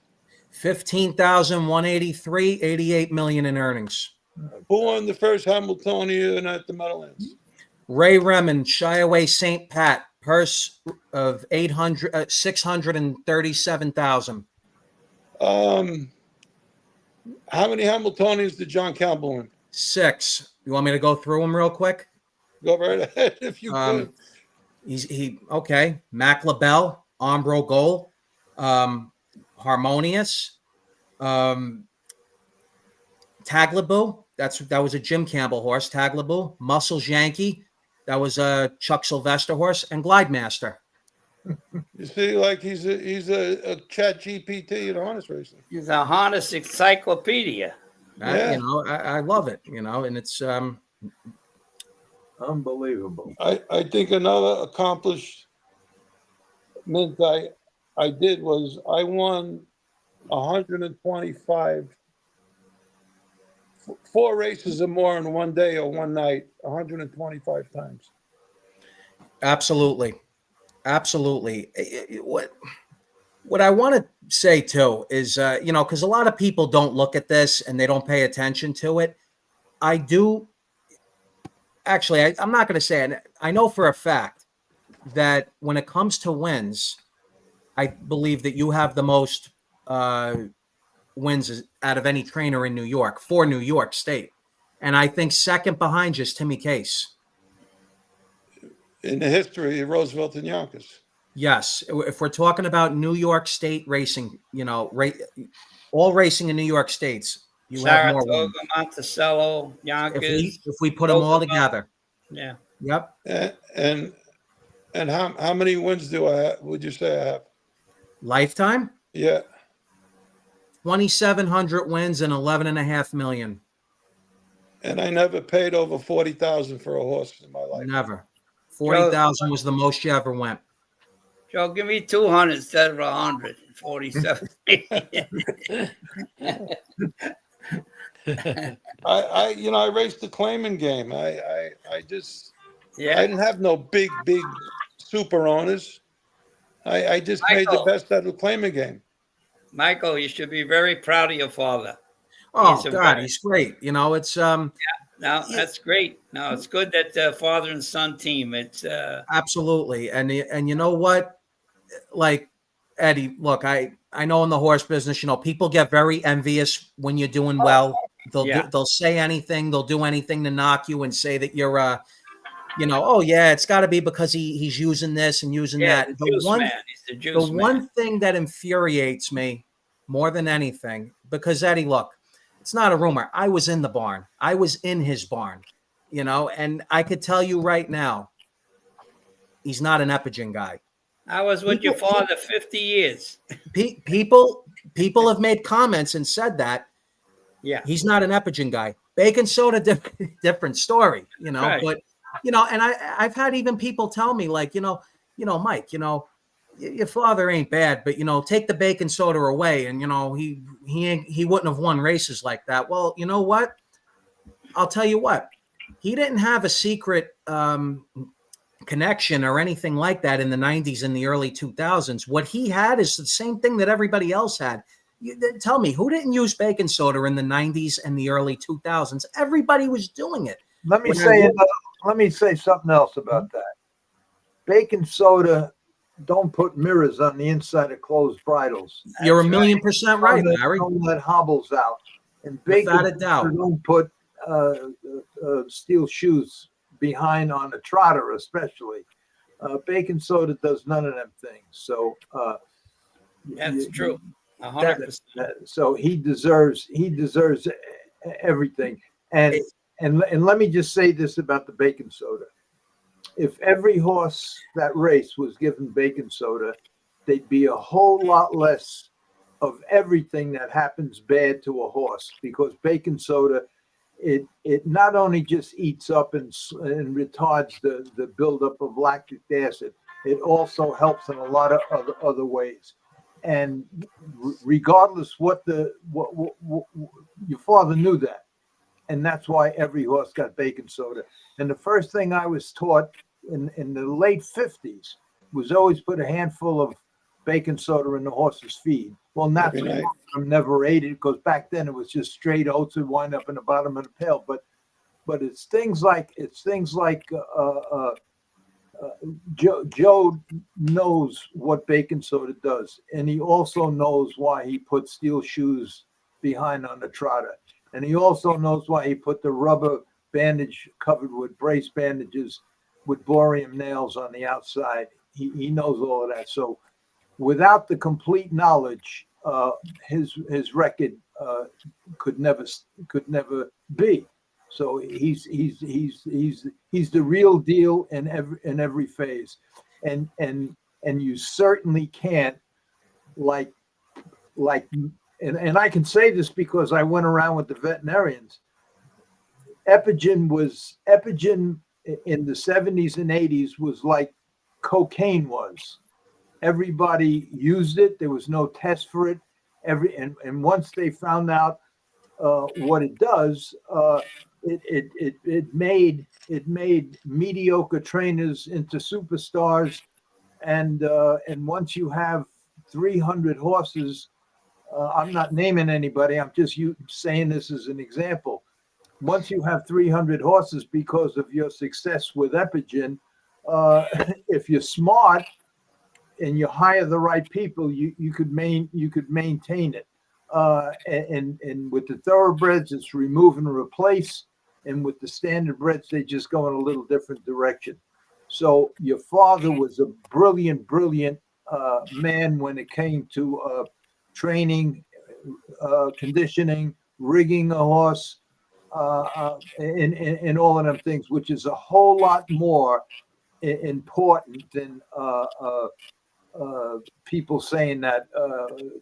15,183, 88 million in earnings. Who won the first Hamiltonian at the Meadowlands? Ray Remen, Shiaway St. Pat, purse of 637,000. How many Hamiltonians did John Campbell win? 6. You want me to go through them real quick? Go right ahead if you could. Okay. Mac LaBelle, Ombro Goal, Harmonious, Taglaboo. That was a Jim Campbell horse. Taglaboo, Muscles Yankee. That was a Chuck Sylvester horse, and Glide Master. You see, like he's a chat GPT in harness racing. He's a harness encyclopedia. I love it. And it's unbelievable. I think another accomplishment I did was I won 125, 4 races or more in one day or one night, 125 times. Absolutely. What I want to say too is, because a lot of people don't look at this and they don't pay attention to it. I do. Actually, I'm not going to say it. I know for a fact that when it comes to wins, I believe that you have the most wins out of any trainer in New York for New York State. And I think second behind you is Timmy Case. In the history of Roosevelt and Yonkers. Yes. If we're talking about New York State racing, all racing in New York States, you have more wins. Monticello, Yonkers. If we put them all together. Yeah. Yep. And how many wins would you say I have? Lifetime? Yeah. 2,700 wins and 11.5 million. And I never paid over 40,000 for a horse in my life. Never. 40,000 was the most you ever went. Joe, give me 200 instead of 147. I raced the claiming game. I didn't have no big super owners. I just made the best out of the claiming game. Michael, you should be very proud of your father. Oh God, he's great. It's No, that's great. No, it's good that father and son team. It's absolutely, and you know what, like Eddie, look, I know in the horse business, people get very envious when you're doing well. They'll say anything, they'll do anything to knock you and say that you're oh yeah, it's got to be because he's using this and using that. The one thing that infuriates me more than anything, because Eddie, look, it's not a rumor. I was in the barn. I was in his barn, and I could tell you right now, he's not an Epigen guy. I was with your father 50 years. People have made comments and said that. Yeah, he's not an Epigen guy. Baking soda, different story, right. But and I've had even people tell me like, Mike, your father ain't bad, but take the baking soda away, and he wouldn't have won races like that. Well, you know what? I'll tell you what. He didn't have a secret connection or anything like that in the 90s and the early 2000s. What he had is the same thing that everybody else had. Tell me, who didn't use baking soda in the 90s and the early 2000s? Everybody was doing it. Let me say something else about that. Baking soda don't put mirrors on the inside of closed bridles. You're That's 1,000,000% right, Larry. Don't let hobbles out. And Without a doubt. don't put steel shoes behind on a trotter, especially. Baking soda does none of them things. So That's true. 100%. so he deserves everything. And let me just say this about the baking soda. If every horse that race was given baking soda, there'd be a whole lot less of everything that happens bad to a horse, because baking soda, it not only just eats up and retards the buildup of lactic acid, it also helps in a lot of other ways. And regardless what your father knew that, and that's why every horse got baking soda. And the first thing I was taught in the late 50s was always put a handful of baking soda in the horse's feed. Well, naturally, I never ate it, because back then it was just straight oats and wind up in the bottom of the pail. But it's things like Joe knows what baking soda does, and he also knows why he put steel shoes behind on the trotter, and he also knows why he put the rubber bandage covered with brace bandages with boreum nails on the outside. He knows all of that. So without the complete knowledge, his record could never be. So he's the real deal in every phase, and you certainly can't and I can say this because I went around with the veterinarians. Epigen in the 70s and 80s was like cocaine was. Everybody used it. There was no test for it. And once they found out what it does, it made mediocre trainers into superstars. And once you have 300 horses, I'm not naming anybody, I'm just saying this as an example. Once you have 300 horses because of your success with Epigen, if you're smart and you hire the right people, you could maintain it. And with the thoroughbreds, it's remove and replace, and with the standardbreds, they just go in a little different direction. So your father was a brilliant man when it came to training, conditioning, rigging a horse, and all of them things, which is a whole lot more important than people saying that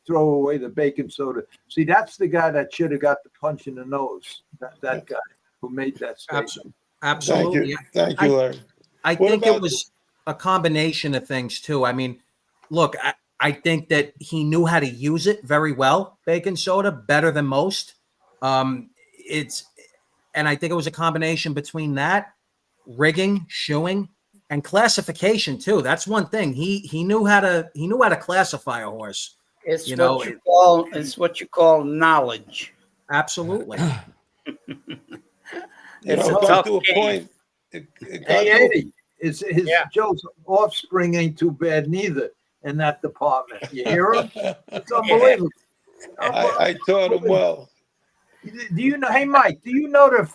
throw away the baking soda. See, that's the guy that should have got the punch in the nose. That guy who made that statement. Absolutely. Thank you, Larry. I think it was a combination of things too. I mean, look, I think that he knew how to use it very well, baking soda, better than most. And I think it was a combination between that, rigging, shoeing, and classification too. That's one thing. He knew how to classify a horse. It's what you call knowledge. Absolutely. It's a got tough to a game. point. Hey, Eddie, Joe's offspring ain't too bad neither in that department. You hear him? It's unbelievable. I taught him well. Do you know? Hey, Mike, do you know that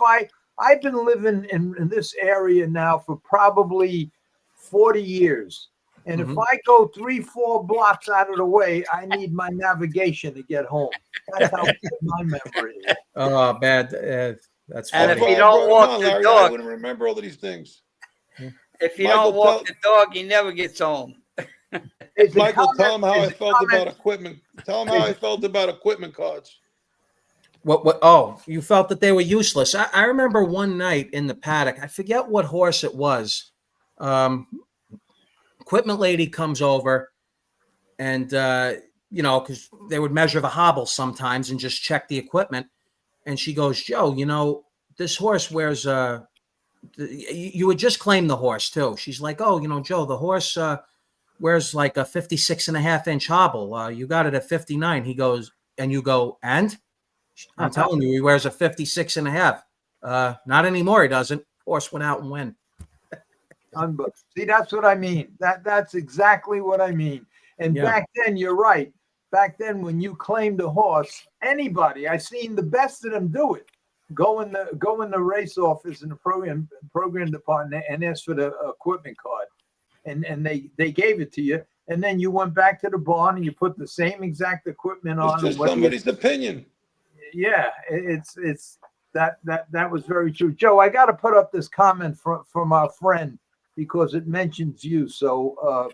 I've been living in this area now for probably 40 years. And if I go 3-4 blocks out of the way, I need my navigation to get home. That's how good my memory is. Oh, bad. That's funny. And if you don't walk the Larry, dog, I wouldn't remember all of these things. if you don't walk the dog, he never gets home. Michael, tell him how I felt about equipment. Tell him how I felt about equipment cards. What? Oh, you felt that they were useless. I remember one night in the paddock. I forget what horse it was. Equipment lady comes over, and because they would measure the hobble sometimes and just check the equipment. And she goes, Joe, this horse wears you would just claim the horse too. She's like, oh, Joe, the horse wears like a 56.5-inch hobble. You got it at 59. He goes, and you go, and I'm telling you, he wears a 56.5. Not anymore. He doesn't. Horse went out and win. See, that's what I mean. That's exactly what I mean. And back then, you're right. Back then, when you claimed a horse, anybody, I seen the best of them do it. Go in the race office in the program department and ask for the equipment card, and they gave it to you. And then you went back to the barn and you put the same exact equipment on. It's just somebody's opinion. Yeah, it's that was very true. Joe, I got to put up this comment from our friend because it mentions you. So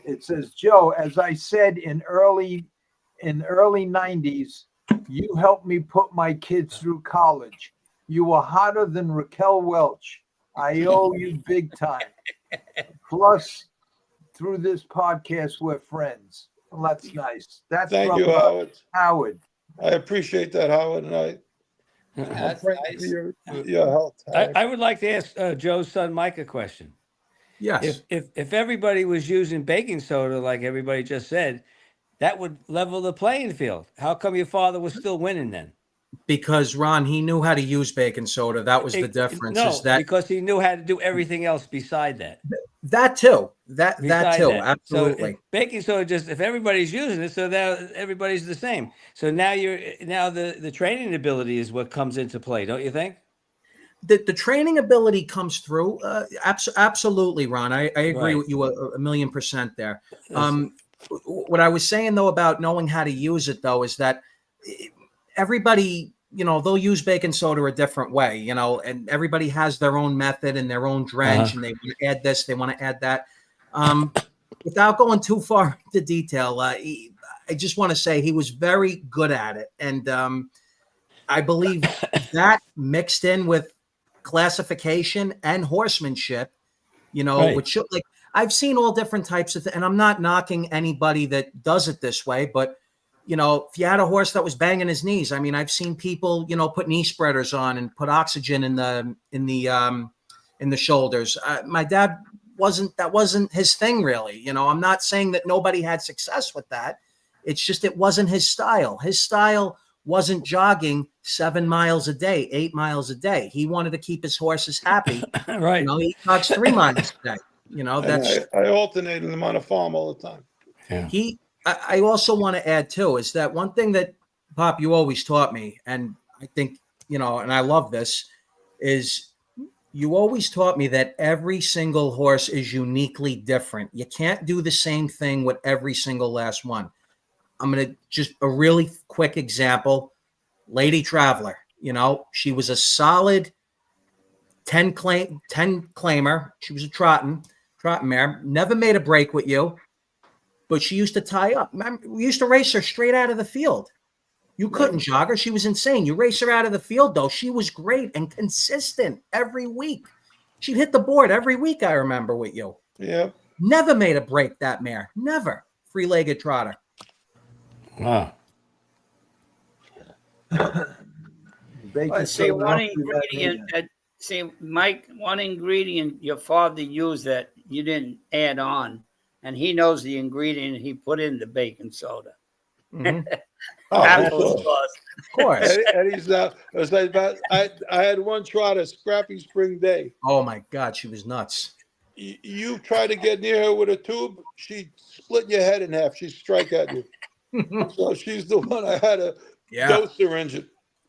it says, Joe, as I said in early 90s, you helped me put my kids through college. You were hotter than Raquel Welch. I owe you big time. Plus, through this podcast, we're friends. Well, that's nice. Thank you, Howard. Howard. I appreciate that, Howard, and I'm That's praying nice. for your health. I would like to ask Joe's son Mike a question. Yes. If everybody was using baking soda like everybody just said, that would level the playing field. How come your father was still winning then? Because Ron, he knew how to use baking soda. That was the difference. No, is that because he knew how to do everything else beside that. that too. That too. That. Absolutely. So baking soda, just if everybody's using it, so now everybody's the same. So now the training ability is what comes into play, don't you think? The training ability comes through. Absolutely, Ron. I agree with you a million % there. What I was saying though about knowing how to use it though is that everybody, they'll use baking soda a different way, and everybody has their own method and their own drench, and they want to add this, they want to add that. Without going too far into detail, I just want to say he was very good at it, and I believe that mixed in with classification and horsemanship, which like I've seen all different types of and I'm not knocking anybody that does it this way, but if you had a horse that was banging his knees, I mean, I've seen people, put knee spreaders on and put oxygen in the shoulders. My dad wasn't his thing really. I'm not saying that nobody had success with that. It's just, it wasn't his style. His style wasn't jogging 7 miles a day, 8 miles a day. He wanted to keep his horses happy. Right. He jogs 3 miles a day. That's I alternated them on a farm all the time. Yeah. I also want to add too, is that one thing that Pop, you always taught me, and I think, and I love this, is you always taught me that every single horse is uniquely different. You can't do the same thing with every single last one. I'm going to just a really quick example. Lady Traveler, she was a solid 10 claimer. She was a trotting mare, never made a break with you, but she used to tie up. We used to race her straight out of the field. You couldn't jog her. She was insane. You race her out of the field, though. She was great and consistent every week. She'd hit the board every week, I remember, with you. Yeah. Never made a break, that mare. Never. Free-legged trotter. Wow. See, Mike, one ingredient your father used that you didn't add on, and he knows the ingredient he put in the baking soda. Mm-hmm. Applesauce. Of course. Eddie's I had one trotter, Scrappy Spring Day. Oh my God, she was nuts. You try to get near her with a tube, she'd split your head in half. She'd strike at you. So she's the one I had a dose syringe.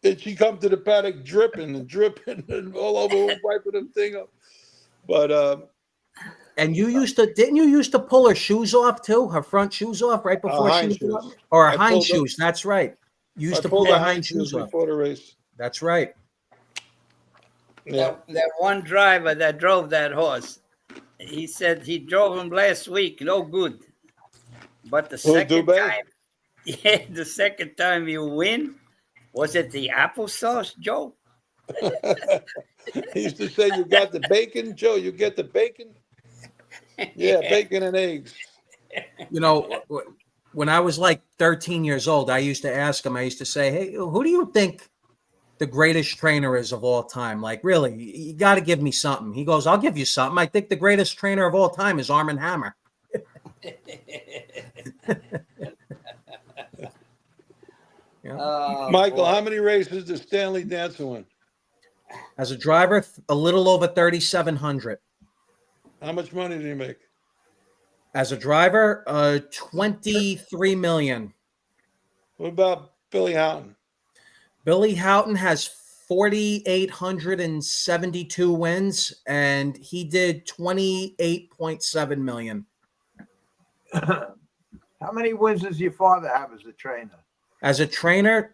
And she come to the paddock dripping and all over, wiping the thing up. But and didn't you used to pull her shoes off too? Her front shoes off right before or her hind shoes. That's right. You used to pull her hind shoes off before the race. That's right. Yeah. That one driver that drove that horse, he said he drove him last week, no good. But the second time you win, was it the applesauce, Joe? He used to say, "You got the bacon, Joe? You get the bacon?" Yeah, bacon and eggs. When I was like 13 years old, I used to ask him, I used to say, "Hey, who do you think the greatest trainer is of all time? Like, really, you got to give me something." He goes, "I'll give you something. I think the greatest trainer of all time is Arm & Hammer." Michael, how many races does Stanley Dancer win? As a driver, a little over 3,700. How much money did he make? As a driver, 23 million. What about Billy Houghton? Billy Houghton has 4,872 wins, and he did 28.7 million. How many wins does your father have as a trainer? As a trainer,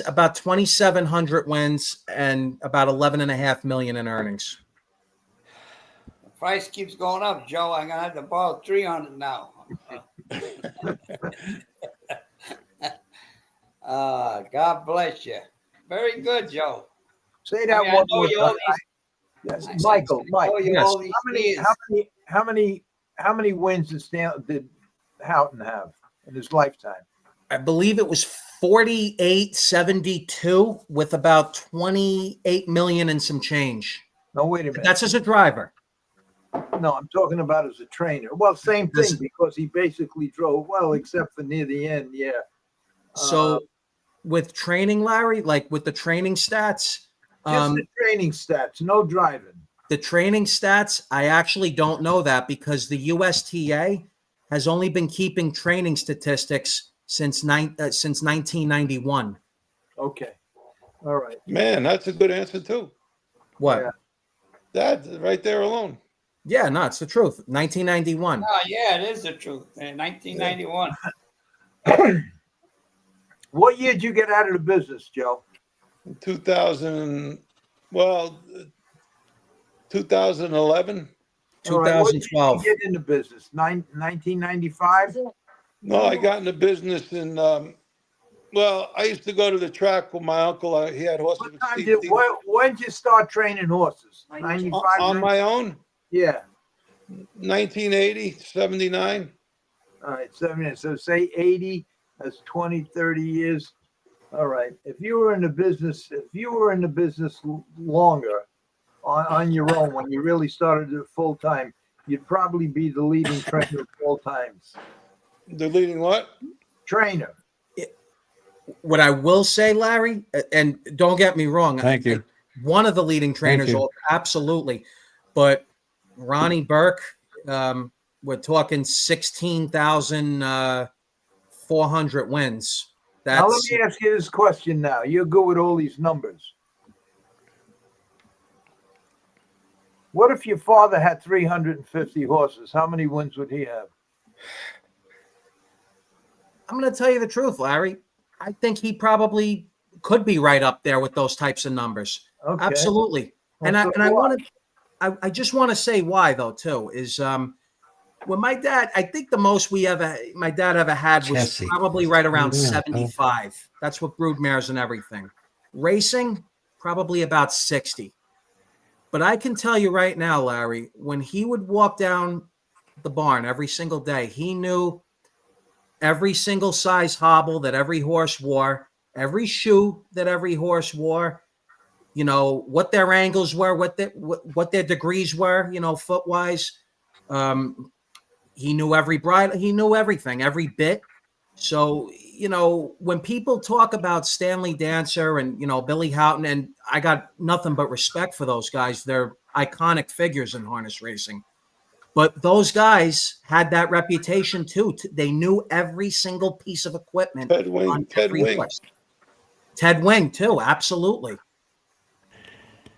about 2,700 wins and about 11.5 million in earnings. The price keeps going up, Joe. I'm gonna have to borrow 300 now. God bless you. Very good, Joe. Say that I one know more you all time. these- Yes, Michael. I know you yes. all these years. How many wins did Houghton have in his lifetime? I believe it was 48.72 with about 28 million and some change. No, wait a minute. That's as a driver. No, I'm talking about as a trainer. Well, same This- thing because he basically drove well, except for near the end. Yeah. So with training, Larry, like with the training stats, Just the training stats, no driving. the training stats, I actually don't know that because the USTA has only been keeping training statistics since 1991. Okay. All right. Man, that's a good answer too. What? Yeah. That right there alone. Yeah, no, it's the truth. 1991. Oh, yeah, it is the truth. 1991. What year did you get out of the business, Joe? 2000, well, 2011. All right, what year did 2012. you get into business? 1995? No, I got into business in, well, I used to go to the track with my uncle. He had horses. What time when did you start training horses? 95? On my own, Yeah. 1980, 79. All right, 70. So say 80, that's 20, 30 years. All right. If you were in the business longer on your own, when you really started it full time, you'd probably be the leading trainer of all times. The leading what? Trainer. What I will say, Larry, and don't get me wrong, Thank you. one of the leading trainers, you. absolutely. But Ronnie Burke, we're talking 16,400 wins. Now let That's me ask you this question now. You're good with all these numbers. What if your father had 350 horses? How many wins would he have? I'm going to tell you the truth, Larry. I think he probably could be right up there with those types of numbers. Okay. Absolutely. Well, And so I do want to, I just want to say why though too is when my dad, I think the most my dad ever had was Jesse. probably right around Yeah. 75. That's with broodmares and everything. Racing, probably about 60. But I can tell you right now, Larry, when he would walk down the barn every single day, he knew every single size hobble that every horse wore, every shoe that every horse wore, you know, what their angles were, what their degrees were, you know, foot wise. He knew every bridle, he knew everything, every bit. So, you know, when people talk about Stanley Dancer and, you know, Billy Houghton, and I got nothing but respect for those guys. They're iconic figures in harness racing. But those guys had that reputation too. They knew every single piece of equipment. Ted Wing. on Ted every Wing. horse. Ted Wing too, absolutely.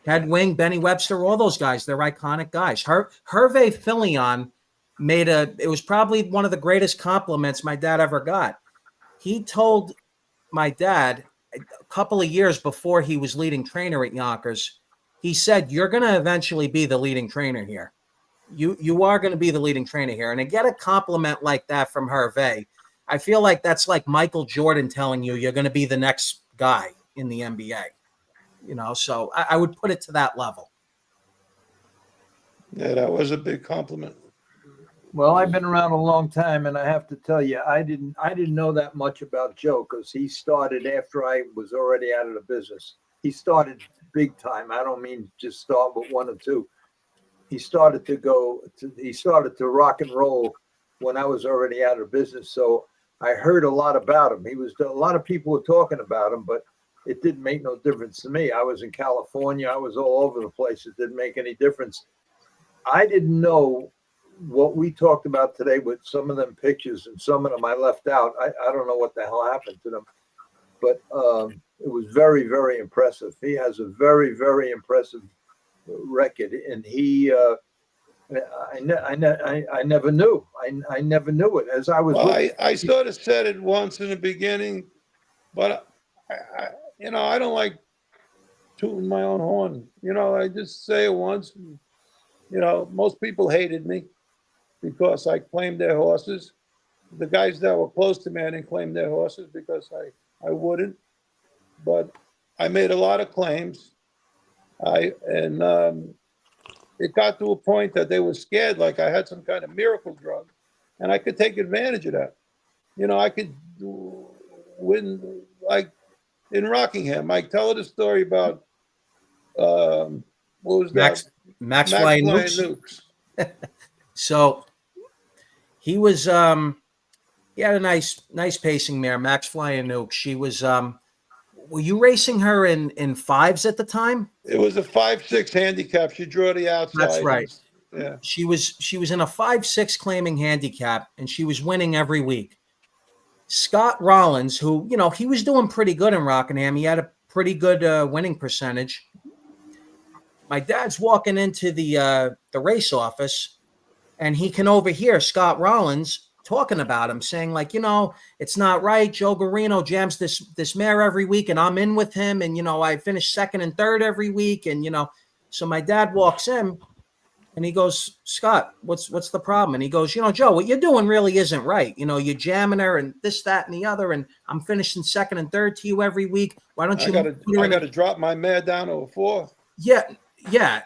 Ted Wing, Benny Webster, all those guys, they're iconic guys. Hervé Filion it was probably one of the greatest compliments my dad ever got. He told my dad a couple of years before he was leading trainer at Yonkers, he said, "You're going to eventually be the leading trainer here. You are going to be the leading trainer here." And to get a compliment like that from Hervé, I feel like that's like Michael Jordan telling you you're going to be the next guy in the NBA. You know, so I would put it to that level. Yeah, that was a big compliment. Well, I've been around a long time, and I have to tell you, I didn't know that much about Joe because he started after I was already out of the business. He started big time. I don't mean just start with one or two. He started to rock and roll when I was already out of business. So I heard a lot about him. A lot of people were talking about him, but it didn't make no difference to me. I was in California. I was all over the place. It didn't make any difference. I didn't know what we talked about today with some of them pictures, and some of them I left out. I don't know what the hell happened to them, but it was very, very impressive. He has a very, very impressive record, and he I never knew. I never knew it as I was. Well, looking. I sort of said it once in the beginning, but I don't like tooting my own horn. I just say it once. Most people hated me because I claimed their horses. The guys that were close to me, I didn't claim their horses because I wouldn't. But I made a lot of claims. It got to a point that they were scared, like I had some kind of miracle drug, and I could take advantage of that. I could win, like in Rockingham. I tell her the story about what was that? Max Flying Nukes. So he was he had a nice pacing mare, Max Flying Nukes. She was were you racing her in fives at the time? It was a 5-6 handicap. She drew the outside. That's right. Yeah. She was in a 5-6 claiming handicap, and she was winning every week. Scott Rollins, who, he was doing pretty good in Rockingham. He had a pretty good winning percentage. My dad's walking into the race office, and he can overhear Scott Rollins talking about him, saying like, it's not right. Joe Guarino jams this mare every week, and I'm in with him, and I finish second and third every week, and so my dad walks in, and he goes, Scott, what's the problem? And he goes, Joe, what you're doing really isn't right. You're jamming her and this, that, and the other, and I'm finishing second and third to you every week. Why don't you? I got to drop my mare down to a 4th. Yeah.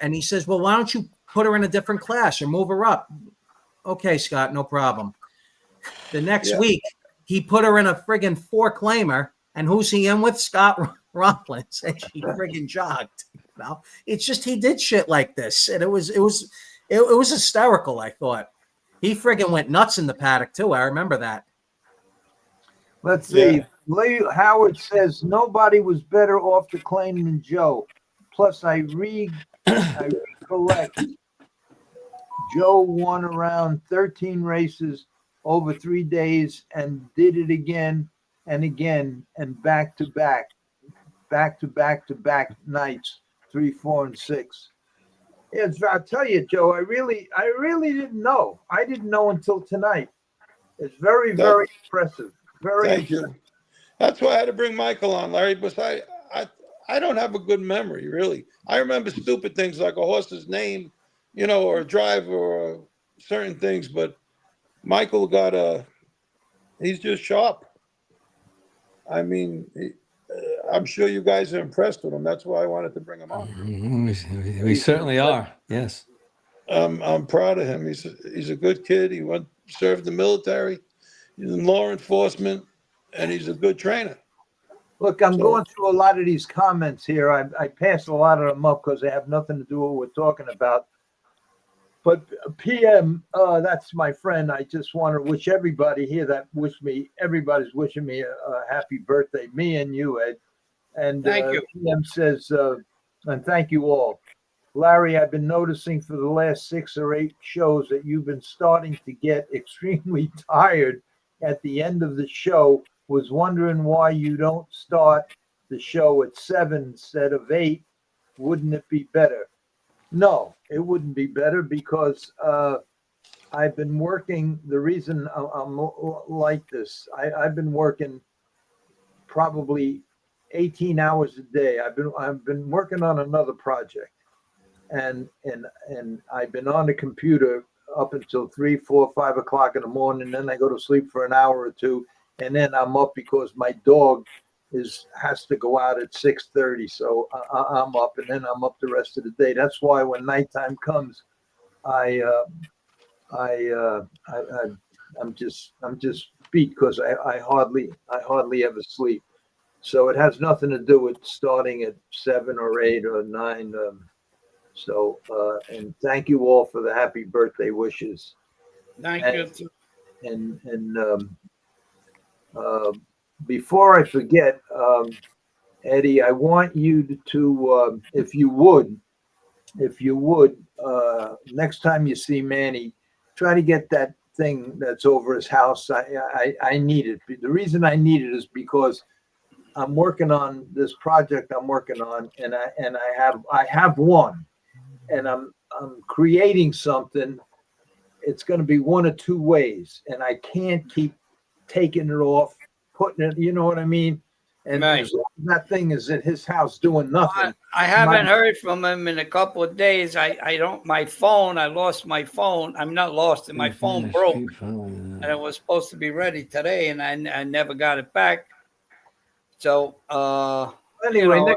And he says, well, why don't you put her in a different class or move her up? Okay, Scott, no problem. The next week, he put her in a friggin' 4-claimer, and who's he in with? Scott Rollins, and she friggin' jogged. It's just he did shit like this, and it was hysterical. I thought he friggin' went nuts in the paddock too. I remember that. Let's see. Lee Howard says nobody was better off the claim than Joe. Plus, I recollect Joe won around 13 races over 3 days and did it again and again and back to back nights, 3, 4, and 6. Yes, I'll tell you, Joe, I really didn't know. I didn't know until tonight. It's very, very impressive. Thank you. That's why I had to bring Michael on, Larry, because I don't have a good memory, really. I remember stupid things like a horse's name, or a driver or certain things, but Michael he's just sharp. I mean, I'm sure you guys are impressed with him. That's why I wanted to bring him on. We certainly are. Yes. I'm proud of him. He's a good kid. He served the military. He's in law enforcement, and he's a good trainer. Look, I'm going through a lot of these comments here. I passed a lot of them up because they have nothing to do with what we're talking about. But PM, that's my friend. I just want to wish everybody here everybody's wishing me a happy birthday, me and you, Ed. And thank you. PM says, and thank you all. Larry, I've been noticing for the last 6 or 8 shows that you've been starting to get extremely tired at the end of the show. Was wondering why you don't start the show at 7 instead of 8. Wouldn't it be better? No, it wouldn't be better because I've been working. The reason I'm like this, I've been working probably 18 hours a day. I've been working on another project, and I've been on the computer up until 3, 4, 5 o'clock in the morning. Then I go to sleep for an hour or 2, and then I'm up because my dog has to go out at 6:30, so I'm up, and then I'm up the rest of the day. That's why when nighttime comes, I'm just beat because I hardly ever sleep. So it has nothing to do with starting at 7 or 8 or 9. And thank you all for the happy birthday wishes. Thank you. And before I forget, Eddie, I want you to, if you would, if you would, next time you see Manny, try to get that thing that's over his house. I need it. The reason I need it is because I'm working on this project I'm working on, and I have one, and I'm creating something. It's going to be one of two ways, and I can't keep taking it off, putting it. You know what I mean? And Right. as long as that thing is at his house doing nothing. I haven't heard from him in a couple of days. I don't. My phone. I lost my phone. I'm not lost it. My phone broke, and it was supposed to be ready today, and I never got it back. So Anyway, you know,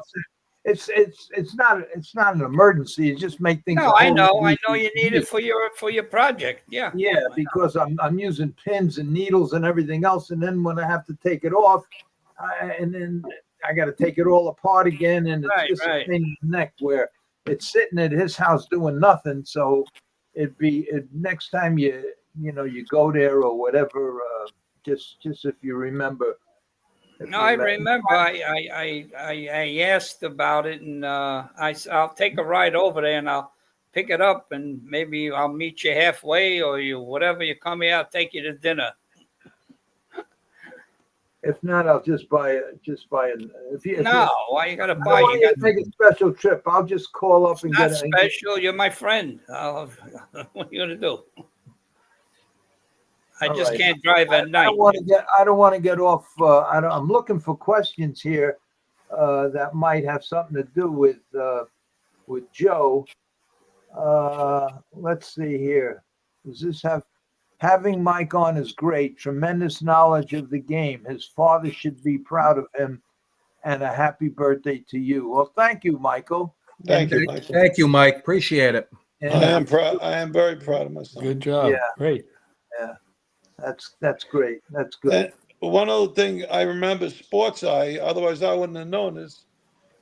it's not an emergency. It just make things. no, a I whole know lot you need it for your project. Yeah. Yeah, because I'm using pins and needles and everything else, and then when I have to take it off, and then I got to take it all apart again, and it's just a pain in the neck where it's sitting at his house doing nothing. So next time you go there or whatever, just if you remember. No, I remember. I asked about it, and I'll take a ride over there, and I'll pick it up, and maybe I'll meet you halfway, or whatever you come here, I'll take you to dinner. If not, I'll just buy an. No, why you gotta buy? You got to make a special trip. I'll just call up and not get it. Special. You're my friend. What are you gonna do? I All just right. can't drive at night. I don't want to get off. I'm looking for questions here that might have something to do with Joe. Let's see here. Does this have? Having Mike on is great. Tremendous knowledge of the game. His father should be proud of him. And a happy birthday to you. Well, thank you, Michael. Thank you, Michael. Thank you, Mike. Appreciate it. And, I am proud. I am very proud of my son. Good job. Yeah. Great. Yeah, that's great. That's good. And one other thing I remember, Sports Eye. Otherwise, I wouldn't have known this.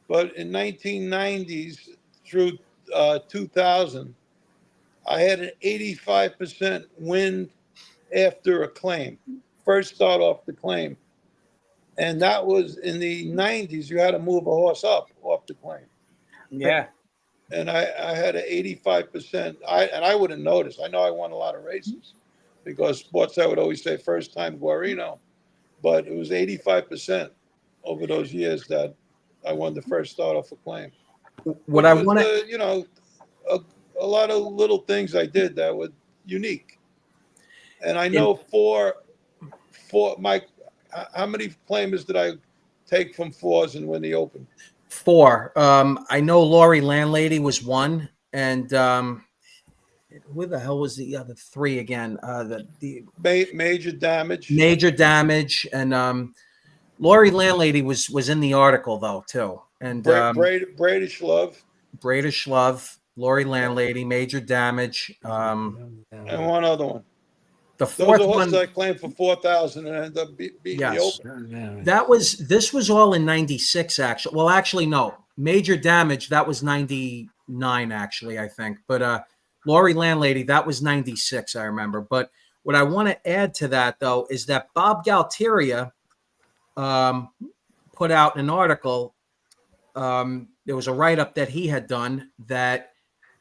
But in 1990s through 2000, I had an 85% win after a claim. First start off the claim. And that was in the 90s. You had to move a horse up off the claim. Yeah. And I had an 85%. I wouldn't notice. I know I won a lot of races because Sports I would always say first time Guarino. But it was 85% over those years that I won the first start off a claim. What I want to, you know, a lot of little things I did that were unique. And I know for Mike, how many claimers did I take from fours and win the Open? 4. I know Lori Landlady was 1, and who the hell was the other 3 again? The Major Damage. Major Damage, and Lori Landlady was in the article though too, and Bradish Love. Bradish Love, Lori Landlady, Major Damage, and one other one. The fourth Those are one horses I claimed for 4,000 and ended up beating the Open. This was all in 96 actually. Well, actually no. Major Damage, that was 99 actually, I think. But Lori Landlady, that was 96, I remember. But what I want to add to that though is that Bob Galteria put out an article. There was a write-up that he had done that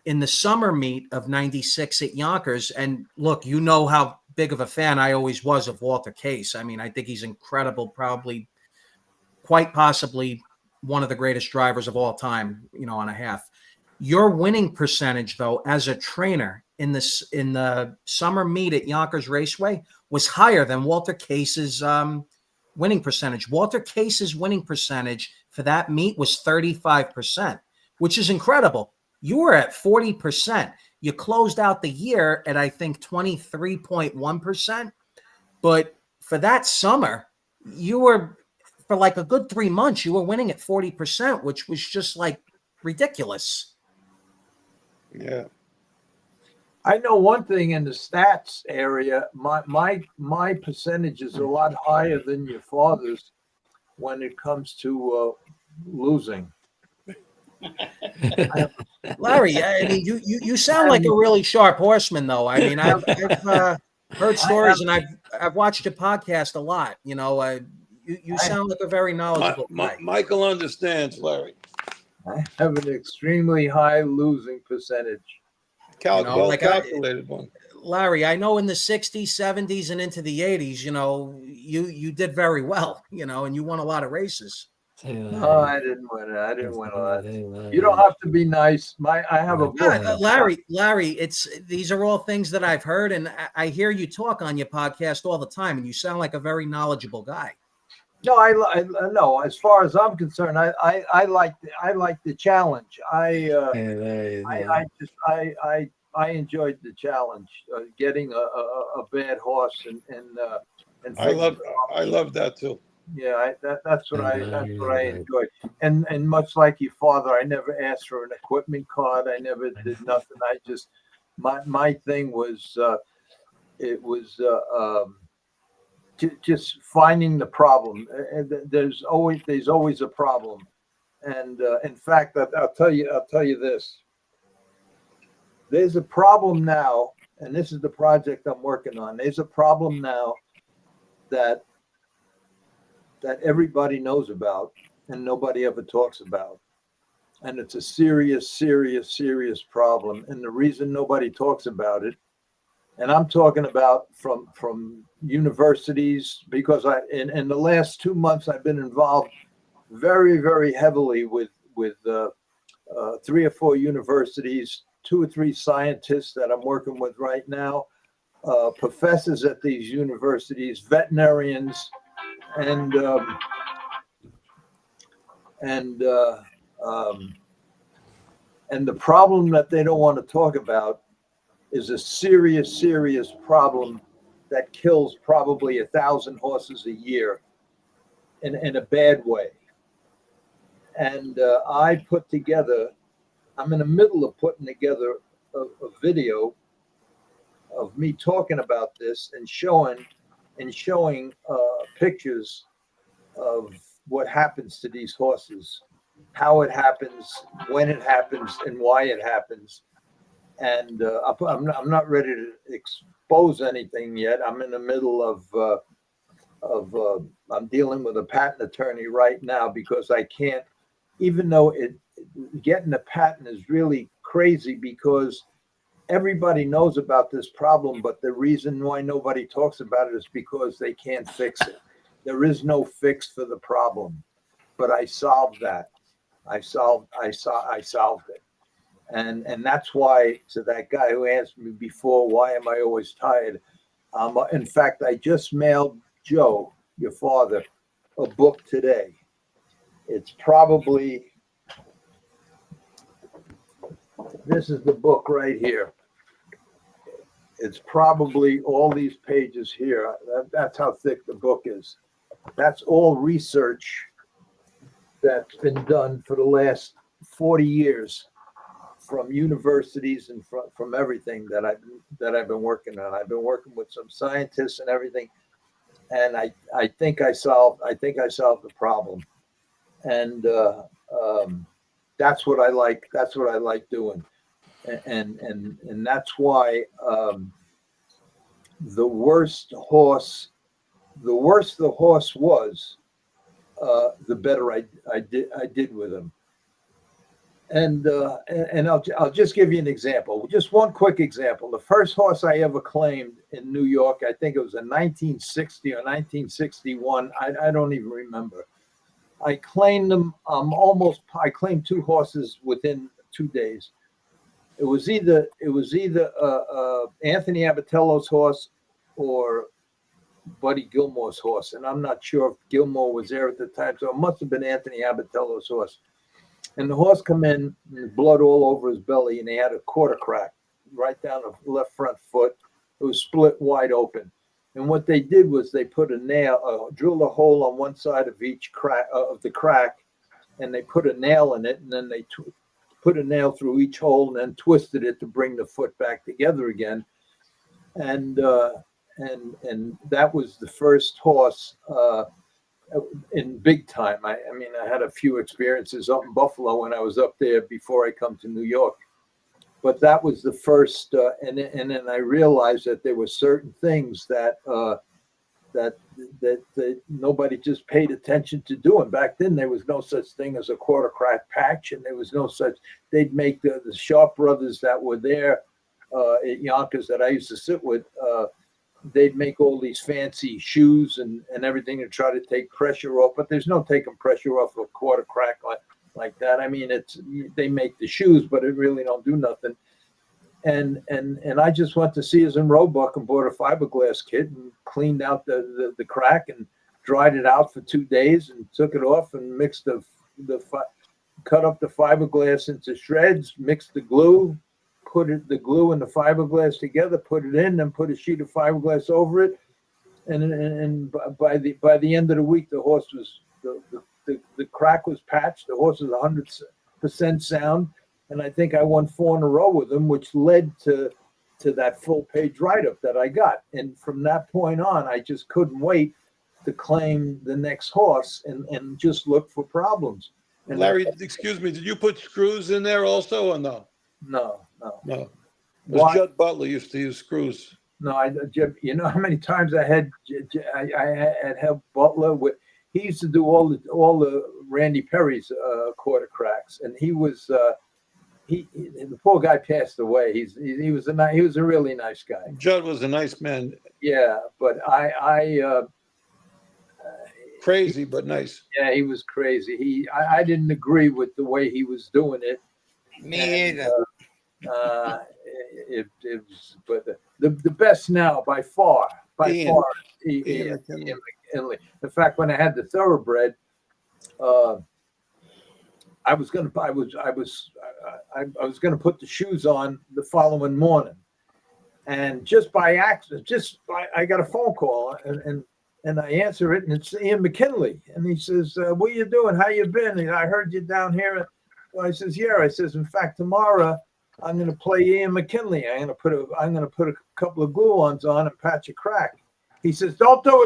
in the summer meet of 96 at Yonkers, and look, you know how big of a fan I always was of Walter Case. I mean, I think he's incredible, probably quite possibly one of the greatest drivers of all time, on a half. Your winning percentage, though, as a trainer in the summer meet at Yonkers Raceway was higher than Walter Case's winning percentage. Walter Case's winning percentage for that meet was 35%, which is incredible. You were at 40%. You closed out the year at, I think, 23.1%. But for that summer, you were, for like a good 3 months, you were winning at 40%, which was just like ridiculous. Yeah. I know one thing in the stats area, my percentage is a lot higher than your father's when it comes to losing. Larry, I mean, you sound like a really sharp horseman, though. I mean, I've heard stories and I've watched your podcast a lot. You sound like a very knowledgeable guy. Michael understands, Larry. I have an extremely high losing percentage. Well calculated one. Larry, I know in the 60s, 70s, and into the 80s, you did very well, and you won a lot of races. No, I didn't win it. I didn't win a lot. You don't have to be nice. I have a book. Yeah, Larry, these are all things that I've heard, and I hear you talk on your podcast all the time, and you sound like a very knowledgeable guy. No, I no. As far as I'm concerned, I like the challenge. I enjoyed the challenge, getting a bad horse and I love that too. Yeah, that's what I enjoy. And much like your father, I never asked for an equipment card. I never did nothing. I just my thing was just finding the problem. There's always a problem. And in fact, I'll tell you this. There's a problem now, and this is the project I'm working on. There's a problem now that everybody knows about and nobody ever talks about. And it's a serious problem. And the reason nobody talks about it, and I'm talking about from universities, because in the last 2 months I've been involved very heavily with 3 or 4 universities, 2 or 3 scientists that I'm working with right now, professors at these universities, veterinarians, and the problem that they don't want to talk about is a serious problem that kills probably 1,000 horses a year in a bad way. And I'm in the middle of putting together a video of me talking about this and showing pictures of what happens to these horses, how it happens, when it happens, and why it happens. And I'm not ready to expose anything yet. I'm in the middle of I'm dealing with a patent attorney right now because I can't, even though getting a patent is really crazy because everybody knows about this problem, but the reason why nobody talks about it is because they can't fix it. There is no fix for the problem, but I solved that. I solved it. And that's why, to that guy who asked me before, why am I always tired? In fact, I just mailed Joe, your father, a book today. It's probably, this is the book right here. It's probably all these pages here. That's how thick the book is. That's all research that's been done for the last 40 years from universities and from everything that I've been working on. I've been working with some scientists and everything, and I think I solved the problem. And that's what I like. That's what I like doing. And that's why the worse the horse was, the better I did with him. And I'll just give you an example, just one quick example. The first horse I ever claimed in New York, I think it was in 1960 or 1961. I don't even remember. I claimed them. I claimed 2 horses within 2 days. It was either Anthony Abatello's horse or Buddy Gilmore's horse, and I'm not sure if Gilmore was there at the time, so it must have been Anthony Abatello's horse. And the horse come in, and blood all over his belly, and he had a quarter crack right down the left front foot. It was split wide open. And what they did was they put a nail, drilled a hole on one side of each crack of the crack, and they put a nail in it, and then they put a nail through each hole and then twisted it to bring the foot back together again. And that was the first horse in big time. I mean, I had a few experiences up in Buffalo when I was up there before I come to New York. But that was the first, and then I realized that there were certain things that that nobody just paid attention to doing. Back then, there was no such thing as a quarter crack patch, and there was no such. They'd make the Sharp brothers that were there at Yonkers that I used to sit with. They'd make all these fancy shoes and everything to try to take pressure off, but there's no taking pressure off a quarter crack like that. I mean, they make the shoes, but it really don't do nothing. And I just went to Sears and Roebuck and bought a fiberglass kit and cleaned out the crack and dried it out for 2 days and took it off and mixed cut up the fiberglass into shreds, mixed the glue, the glue and the fiberglass together, put it in, and put a sheet of fiberglass over it. And by the end of the week, the horse was the crack was patched. The horse was 100% sound. And I think I won 4 in a row with him, which led to that full page write-up that I got. And from that point on, I just couldn't wait to claim the next horse and just look for problems. And Larry, excuse me, did you put screws in there also or no? No. Because Judd Butler used to use screws. No, you know how many times I had Butler with. He used to do all the Randy Perry's quarter cracks, and he was the poor guy passed away. He was a really nice guy. Judd was a nice man. Yeah, but crazy but nice. Yeah, he was crazy. I didn't agree with the way he was doing it. Me either. It was, but the best now by far. Ian McKinley. In fact, when I had the Thoroughbred, I was gonna put the shoes on the following morning, and just by accident, I got a phone call and I answer it, and it's Ian McKinley, and he says, "What are you doing? How you been? And I heard you down here." Well, I says, "Yeah." I says, "In fact, tomorrow I'm going to play Ian McKinley. I'm going to put a couple of glue-ons on and patch a crack." He says, "Don't do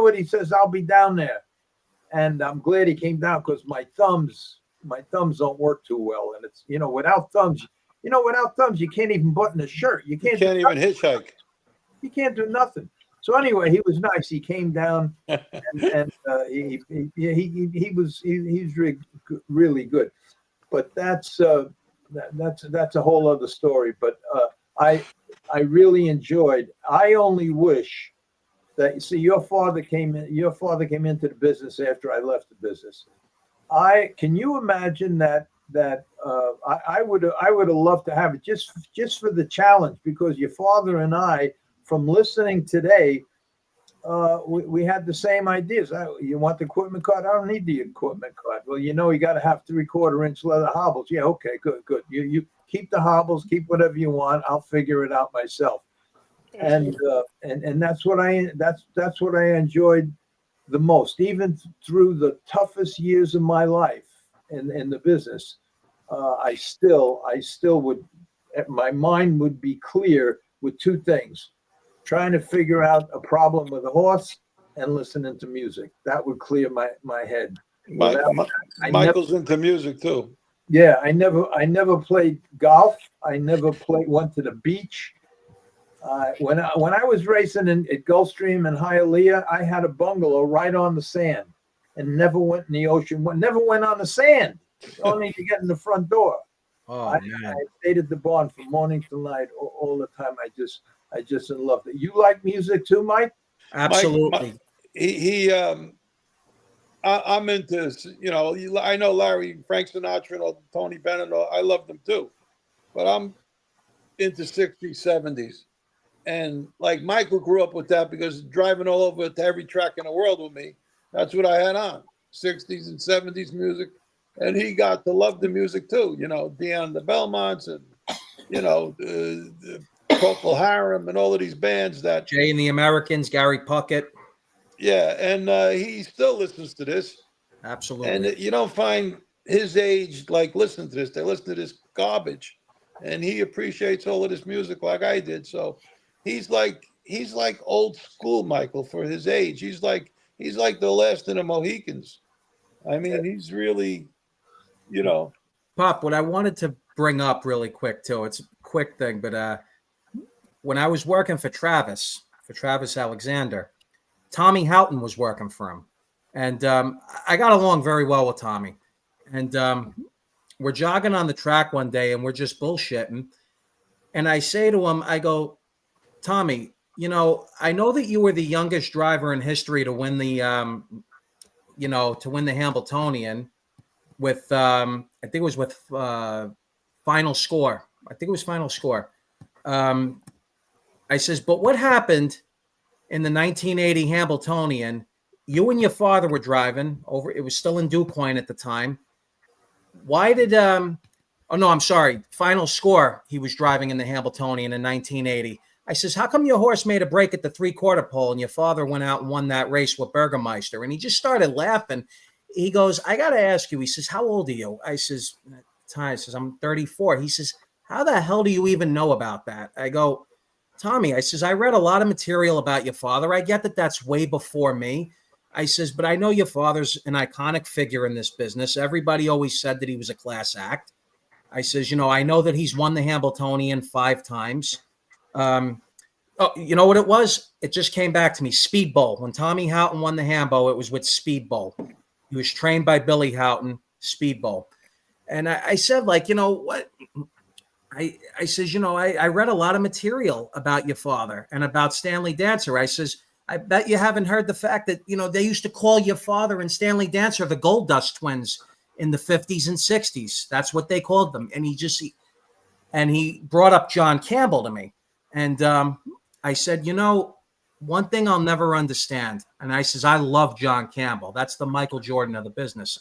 it." He says, "I'll be down there." And I'm glad he came down because my thumbs don't work too well. And it's, without thumbs, you can't even button a shirt. You can't even hitchhike. You can't do nothing. So anyway, he was nice. He came down and he's really good. But that's a whole other story. But I really enjoyed. I only wish that, see, your father came into the business after I left the business. Can you imagine that I would have loved to have it just for the challenge, because your father and I, from listening today, we had the same ideas. You want the equipment card? I don't need the equipment card. Well, you got to have 3/4 inch leather hobbles. Yeah, okay, good. You keep the hobbles, keep whatever you want. I'll figure it out myself. And that's what I enjoyed the most, even through the toughest years of my life in the business. I still would, my mind would be clear with two things: trying to figure out a problem with a horse and listening to music. That would clear my head. Michael's into music too. Yeah, I never played golf. I never went to the beach. When I was racing at Gulfstream and Hialeah, I had a bungalow right on the sand and never went in the ocean. Never went on the sand. Only to get in the front door. Oh, man. I stayed at the barn from morning till night all the time. I just loved it. You like music too, Mike? Absolutely. I'm into, I know Larry, Frank Sinatra, and Tony Bennett. I love them too, but I'm into 60s, 70s. And like Michael grew up with that because driving all over to every track in the world with me, that's what I had on, 60s and 70s music. And he got to love the music too, Dion the Belmonts and, the Procol Harum and all of these bands that. Jay and the Americans, Gary Puckett. Yeah, and he still listens to this. Absolutely. And you don't find his age like listening to this. They listen to this garbage. And he appreciates all of this music like I did. So he's like old school Michael for his age. He's like the last of the Mohicans. I mean, he's really, Pop, what I wanted to bring up really quick too, it's a quick thing, but when I was working for Travis Alexander, Tommy Houghton was working for him. And I got along very well with Tommy. And we're jogging on the track one day and we're just bullshitting. And I say to him, I go, Tommy, you know, I know that you were the youngest driver in history to win the, to win the Hambletonian with, I think it was with Final Score. I think it was Final Score. I says, but what happened in the 1980 Hambletonian? You and your father were driving over. It was still in DuQuoin at the time. Why did, oh no, I'm sorry. Final Score. He was driving in the Hambletonian in 1980. I says, how come your horse made a break at the 3/4 pole and your father went out and won that race with Burgermeister? And he just started laughing. He goes, I got to ask you. He says, how old are you? I says, I'm 34. He says, how the hell do you even know about that? I go, Tommy, I says, I read a lot of material about your father. I get that that's way before me. I says, but I know your father's an iconic figure in this business. Everybody always said that he was a class act. I says, you know, I know that he's won the Hambletonian 5 times. Oh, you know what it was? It just came back to me. Speedbowl. When Tommy Houghton won the Hambo, it was with Speedbowl. He was trained by Billy Houghton, Speedbowl. And I said, like, you know what? I says, you know, I read a lot of material about your father and about Stanley Dancer. I says, I bet you haven't heard the fact that, you know, they used to call your father and Stanley Dancer the Gold Dust twins in the 50s and 60s. That's what they called them. And he brought up John Campbell to me. And I said, you know, one thing I'll never understand. And I says, I love John Campbell. That's the Michael Jordan of the business.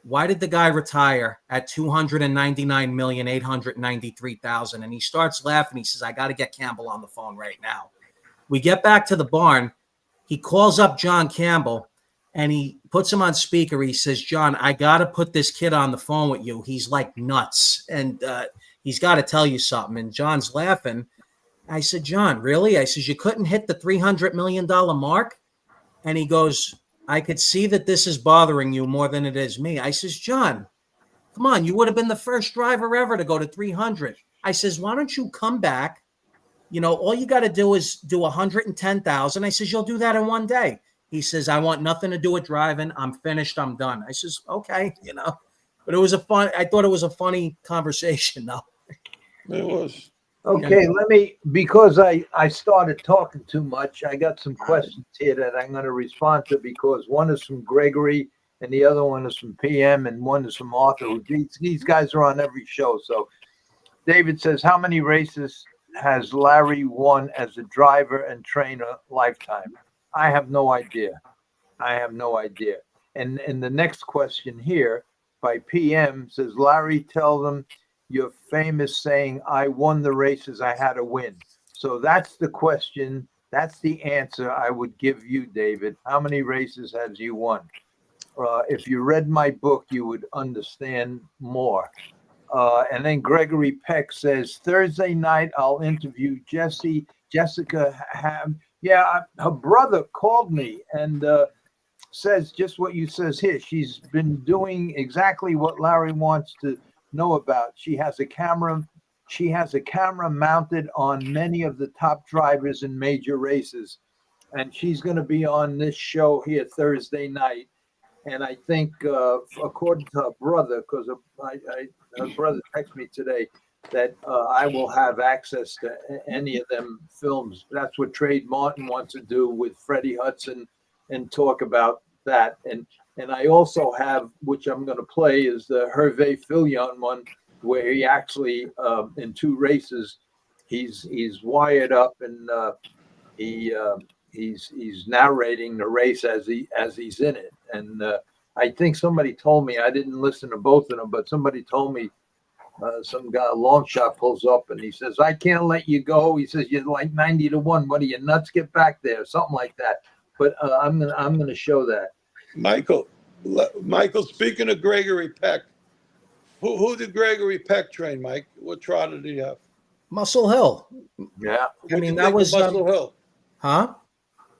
Why did the guy retire at $299,893,000? And he starts laughing. He says, I got to get Campbell on the phone right now. We get back to the barn. He calls up John Campbell and he puts him on speaker. He says, John, I got to put this kid on the phone with you. He's like nuts. And he's got to tell you something. And John's laughing. I said, John, really? I says, you couldn't hit the $300 million mark? And he goes, I could see that this is bothering you more than it is me. I says, John, come on. You would have been the first driver ever to go to 300. I says, why don't you come back? You know, all you got to do is do 110,000. I says, you'll do that in one day. He says, I want nothing to do with driving. I'm finished. I'm done. I says, okay, you know, but I thought it was a funny conversation though. It was. Okay, because I started talking too much, I got some questions here that I'm going to respond to because one is from Gregory and the other one is from PM and one is from Arthur. These guys are on every show. So David says, how many races has Larry won as a driver and trainer lifetime? I have no idea. And the next question here by PM says, Larry, tell them your famous saying, I won the races I had to win. So that's the question. That's the answer I would give you, David. How many races has you won? If you read my book, you would understand more. And then Gregory Peck says, Thursday night, I'll interview Jessica Ham. Yeah, her brother called me and says just what you says here. She's been doing exactly what Larry wants to know about. She has a camera mounted on many of the top drivers in major races. And she's going to be on this show here Thursday night. And I think, according to her brother, because her brother texted me today, that I will have access to any of them films. That's what Trade Martin wants to do with Freddie Hudson and talk about that. And I also have, which I'm going to play, is the Hervé Fillon one, where he actually, in 2 races, he's wired up and he's narrating the race as he's in it. And I think somebody told me, I didn't listen to both of them, but somebody told me some guy, a long shot, pulls up and he says, I can't let you go. He says, you're like 90 to 1. What are you nuts? Get back there. Something like that. But I'm gonna show that. Michael, speaking of Gregory Peck, who did Gregory Peck train, Mike? What trotter did he have? Muscle Hill. Yeah. I mean, that was Muscle Hill. Huh?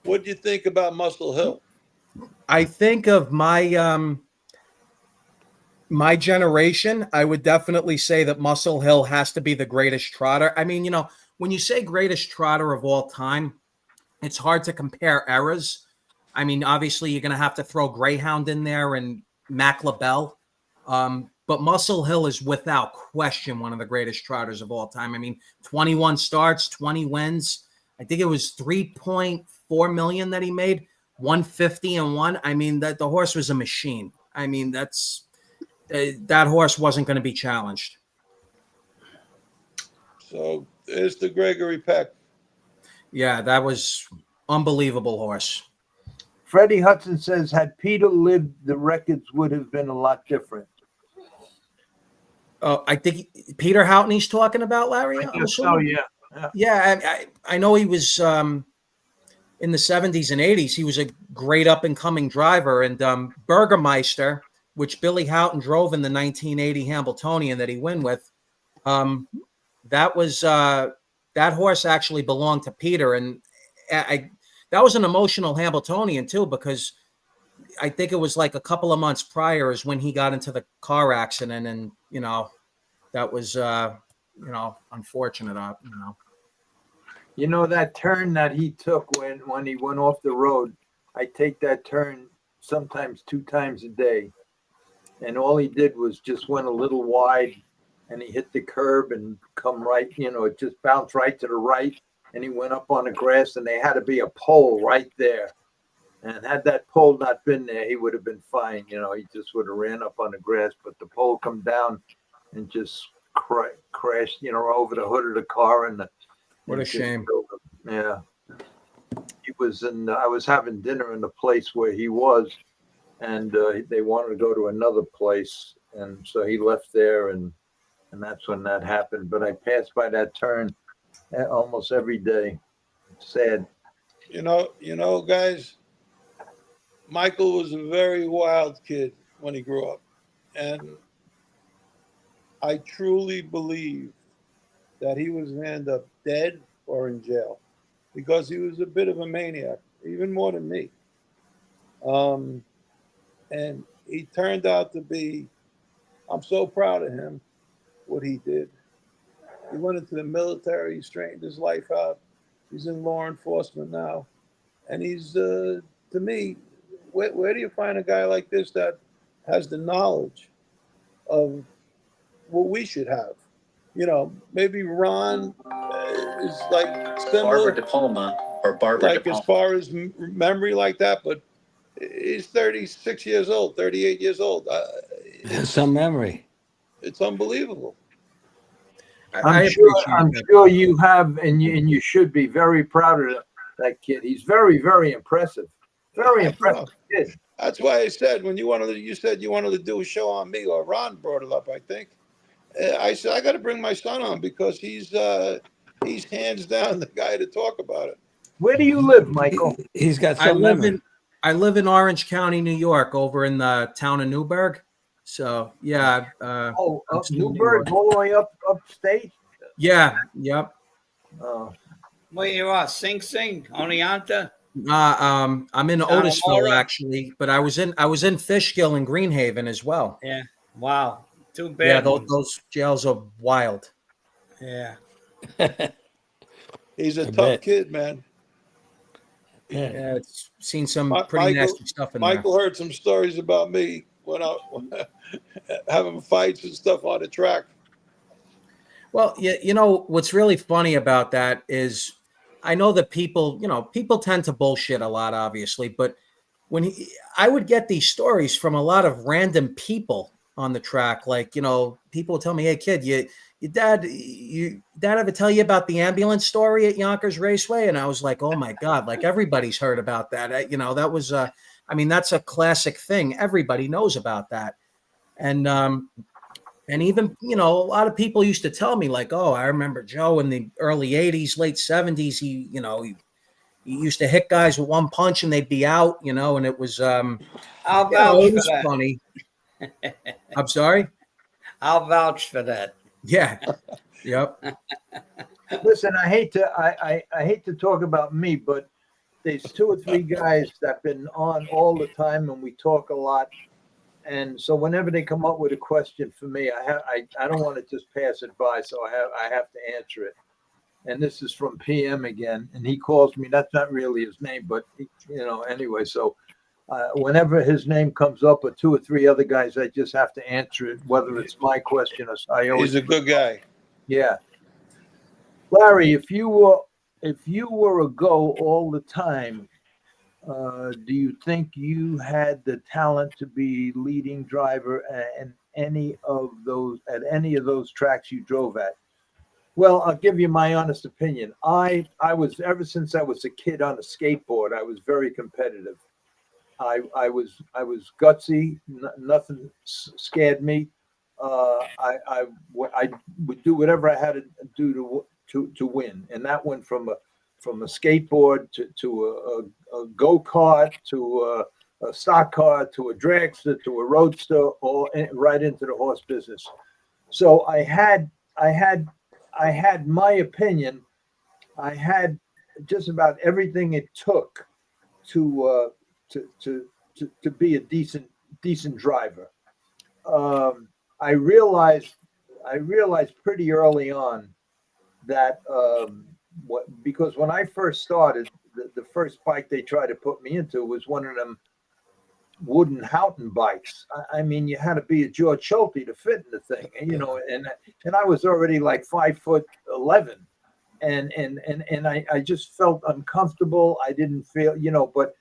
What do you think about Muscle Hill? I think of my my generation, I would definitely say that Muscle Hill has to be the greatest trotter. I mean, you know, when you say greatest trotter of all time, it's hard to compare eras. I mean, obviously you're going to have to throw Greyhound in there and Mac LaBelle. But Muscle Hill is without question one of the greatest trotters of all time. I mean, 21 starts, 20 wins. I think it was 3.4 million that he made, 150 and one. I mean, that the horse was a machine. I mean, that horse wasn't going to be challenged. So there's the Gregory Peck. Yeah, that was unbelievable horse. Freddie Hudson says, had Peter lived, the records would have been a lot different. I think Peter Houghton's talking about, Larry. I guess so, yeah. I know he was in the 70s and 80s. He was a great up-and-coming driver. And Burgermeister, which Billy Houghton drove in the 1980 Hambletonian that he won with, that horse actually belonged to Peter. And that was an emotional Hambletonian, too, because I think it was like a couple of months prior is when he got into the car accident. And, that was, unfortunate, You know, that turn that he took when he went off the road, I take that turn sometimes 2 times a day. And all he did was just went a little wide and he hit the curb and come right, it just bounced right to the right. And he went up on the grass and there had to be a pole right there. And had that pole not been there, he would have been fine. He just would have ran up on the grass, but the pole come down and just crashed, over the hood of the car. What a shame. Yeah. He was I was having dinner in the place where he was, and they wanted to go to another place. And so he left there, and that's when that happened. But I passed by that turn almost every day. Sad. Guys, Michael was a very wild kid when he grew up. And I truly believe that he was going to end up dead or in jail because he was a bit of a maniac, even more than me. And he turned out to be, I'm so proud of him, what he did. He went into the military, he straightened his life out. He's in law enforcement now. And he's, to me, where do you find a guy like this that has the knowledge of what we should have? Maybe Ron is like similar. Barbara DePalma or Barbara like DePalma. As far as memory like that, but he's 36 years old, 38 years old. Some memory. It's unbelievable. I'm sure you have, and you should be very proud of that kid. He's very, very impressive. Very impressive kid. That's why I said when you said you wanted to do a show on me, or Ron brought it up, I think. I said I got to bring my son on because he's hands down the guy to talk about it. Where do you live, Michael? He's got some memory. I live in Orange County, New York, over in the town of Newburgh. So yeah. Up Newburgh, all the way upstate. Yeah. Yep. Where you are? Sing Sing, Oneonta? I'm in Otisville actually, but I was in Fishkill and Greenhaven as well. Yeah. Wow. Too bad. Yeah, those jails are wild. Yeah. He's a tough kid, man. Yeah, it's seen some pretty nasty stuff in Michael there. heard some stories about me when I having fights and stuff on the track. Well, what's really funny about that is I know that people tend to bullshit a lot, obviously, but I would get these stories from a lot of random people on the track. Like, people tell me, hey kid, your dad ever tell you about the ambulance story at Yonkers Raceway? And I was like, oh my God, like everybody's heard about that. That was, that's a classic thing. Everybody knows about that. And even, a lot of people used to tell me like, oh, I remember Joe in the early 80s, late 70s, he used to hit guys with one punch and they'd be out, and it was, I'll vouch it for was that. funny. I'm sorry? I'll vouch for that. Yeah. Yep. Listen, I hate to talk about me, but there's 2 or 3 guys that've been on all the time and we talk a lot. And so whenever they come up with a question for me, I don't want to just pass it by, so I have to answer it. and this is from PM again, and he calls me. That's not really his name, but anyway. So whenever his name comes up, or two or three other guys, I just have to answer it, whether it's my question or I always. He's a good guy. Yeah, Larry, if you were a go all the time, do you think you had the talent to be leading driver at any of those tracks you drove at? Well, I'll give you my honest opinion. I was, ever since I was a kid on a skateboard, I was very competitive. I was gutsy. Nothing scared me. I would do whatever I had to do to win, and that went from a skateboard to a go-kart to a stock car to a dragster to a roadster, all right into the horse business. So I had my opinion. I had just about everything it took to be a decent driver. I realized pretty early on that because when I first started, the first bike they tried to put me into was one of them wooden Houghton bikes. I mean, you had to be a George Schulte to fit in the thing, and I was already like 5'11", and I just felt uncomfortable. I didn't feel, but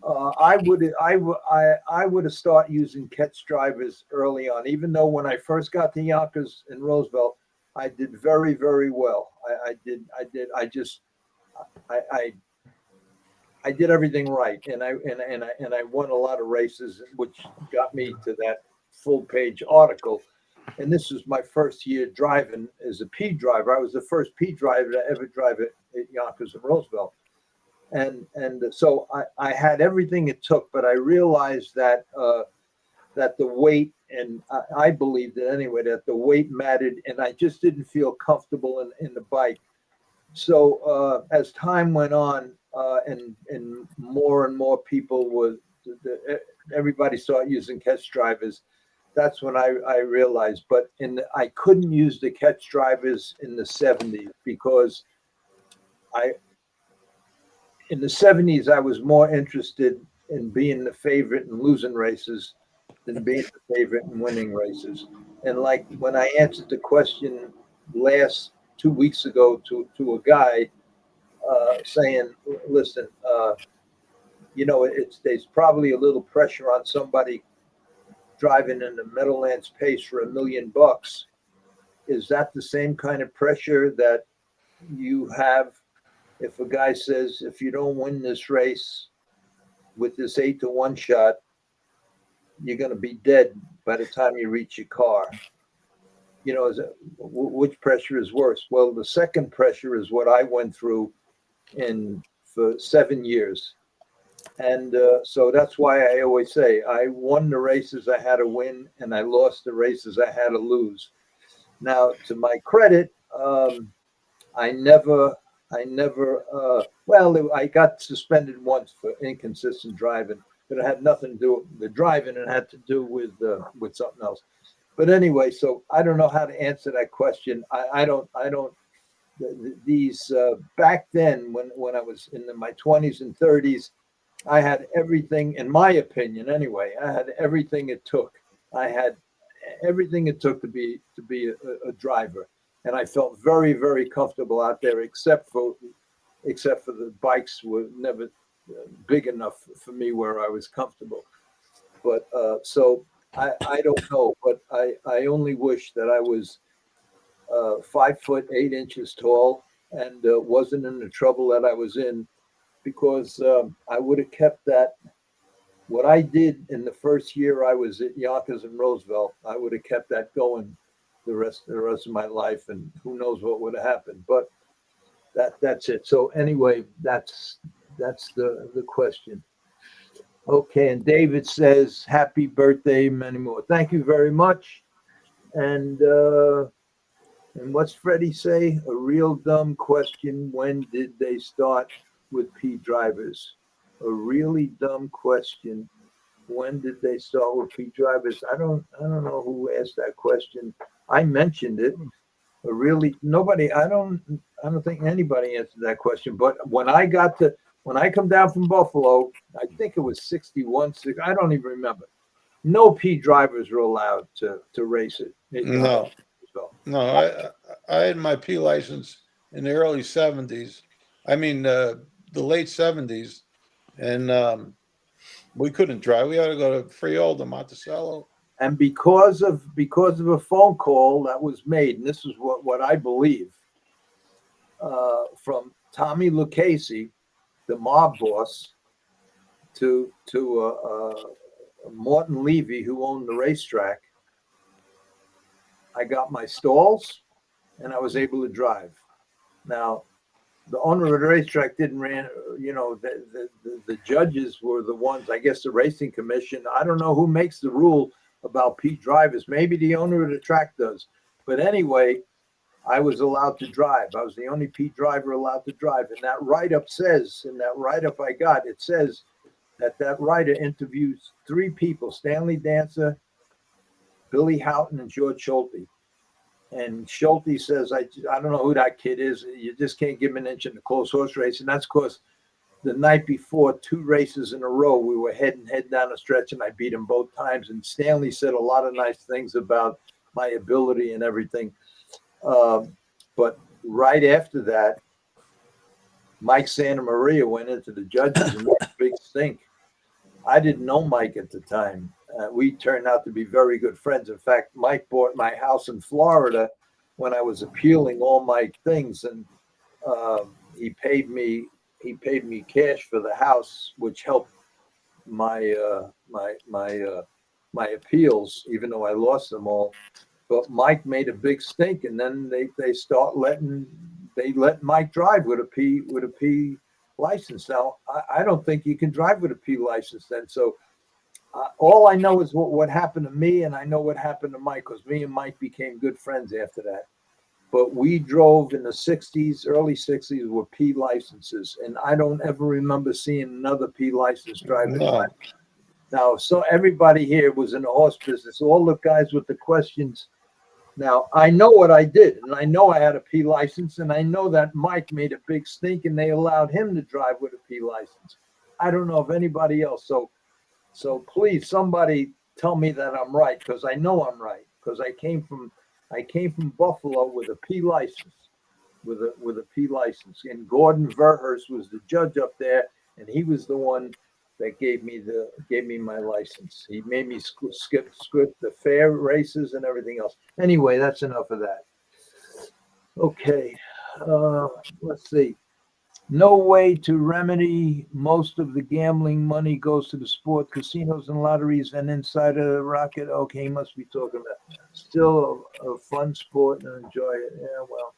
I would have started using catch drivers early on, even though when I first got to Yonkers and Roosevelt, I did very, very well. I did everything right, and I won a lot of races, which got me to that full-page article. And this was my first year driving as a P driver. I was the first P driver to ever drive at Yonkers and Roosevelt, and so I had everything it took. But I realized that that the weight, and I believed it anyway, that the weight mattered, and I just didn't feel comfortable in the bike. So as time went on, and more people everybody started using catch drivers. That's when I realized. But I couldn't use the catch drivers in the 70s because in the 70s I was more interested in being the favorite and losing races than being the favorite and winning races. And like when I answered the question last 2 weeks ago to a guy saying, listen, there's probably a little pressure on somebody driving in the Meadowlands pace for $1 million. Is that the same kind of pressure that you have if a guy says, if you don't win this race with this 8-1 shot, you're going to be dead by the time you reach your car? Which pressure is worse? Well, the second pressure is what I went through for 7 years. And so that's why I always say I won the races I had to win, and I lost the races I had to lose. Now, to my credit, I got suspended once for inconsistent driving, but it had nothing to do with the driving. It had to do with something else. But anyway, so I don't know how to answer that question. I don't. These back then, when I was in my 20s and 30s, I had everything, in my opinion, anyway. I had everything it took. I had everything it took to be a driver, and I felt very, very comfortable out there, except for the bikes were never big enough for me where I was comfortable. But so I don't know, but I only wish that I was 5'8" tall and wasn't in the trouble that I was in, because I would have kept that. What I did in the first year I was at Yonkers and Roosevelt, I would have kept that going the rest of my life, and who knows what would have happened. But that's it. So anyway, that's the question. Okay, and David says, happy birthday, many more. Thank you very much. And what's Freddie say? A real dumb question. When did they start with P drivers? A really dumb question. When did they start with P drivers? I don't know who asked that question. I mentioned it. really nobody. I don't think anybody answered that question. But when I come down from Buffalo, I think it was 61. I don't even remember. No P drivers were allowed to race it. No. So, No, I had my P license in the early 70s. I mean, the late 70s. And we couldn't drive. We had to go to Friolda, Monticello. and because of a phone call that was made, and this is what I believe, from Tommy Lucchese, the mob boss, to Morton Levy, who owned the racetrack, I got my stalls and I was able to drive. Now, the owner of the racetrack didn't the judges were the ones, I guess the racing commission. I don't know who makes the rule about P drivers. Maybe the owner of the track does. But anyway, I was allowed to drive. I was the only P driver allowed to drive. And that write-up says, in that write-up I got, it says that writer interviews 3 people: Stanley Dancer, Billy Houghton, and George Schulte. And Schulte says, I don't know who that kid is. You just can't give him an inch in the close horse race. And that's because the night before, 2 races in a row, we were head down the stretch, and I beat him both times. And Stanley said a lot of nice things about my ability and everything. But right after that, Mike Santa Maria went into the judges and made a big stink. I didn't know Mike at the time. We turned out to be very good friends. In fact, Mike bought my house in Florida when I was appealing all my things, and he paid me cash for the house, which helped my appeals, even though I lost them all. But Mike made a big stink, and then they let Mike drive with a P license. Now I don't think you can drive with a P license then. So all I know is what happened to me, and I know what happened to Mike, because me and Mike became good friends after that. But we drove in the 60s, early 60s with P licenses, and I don't ever remember seeing another P license driving. No. Now, so everybody here was in the horse business. All the guys with the questions. Now, I know what I did, and I know I had a P license, and I know that Mike made a big stink, and they allowed him to drive with a P license. I don't know of anybody else. So please, somebody tell me that I'm right, because I know I'm right, because I came from Buffalo with a P license, with a P license. And Gordon Verhurst was the judge up there, and he was the one that gave me my license. He made me skip the fair races and everything else. Anyway, that's enough of that. Okay, let's see. No way to remedy most of the gambling money goes to the sport, casinos and lotteries, and inside of the racket. Okay, he must be talking about still a fun sport and enjoy it. Yeah, well,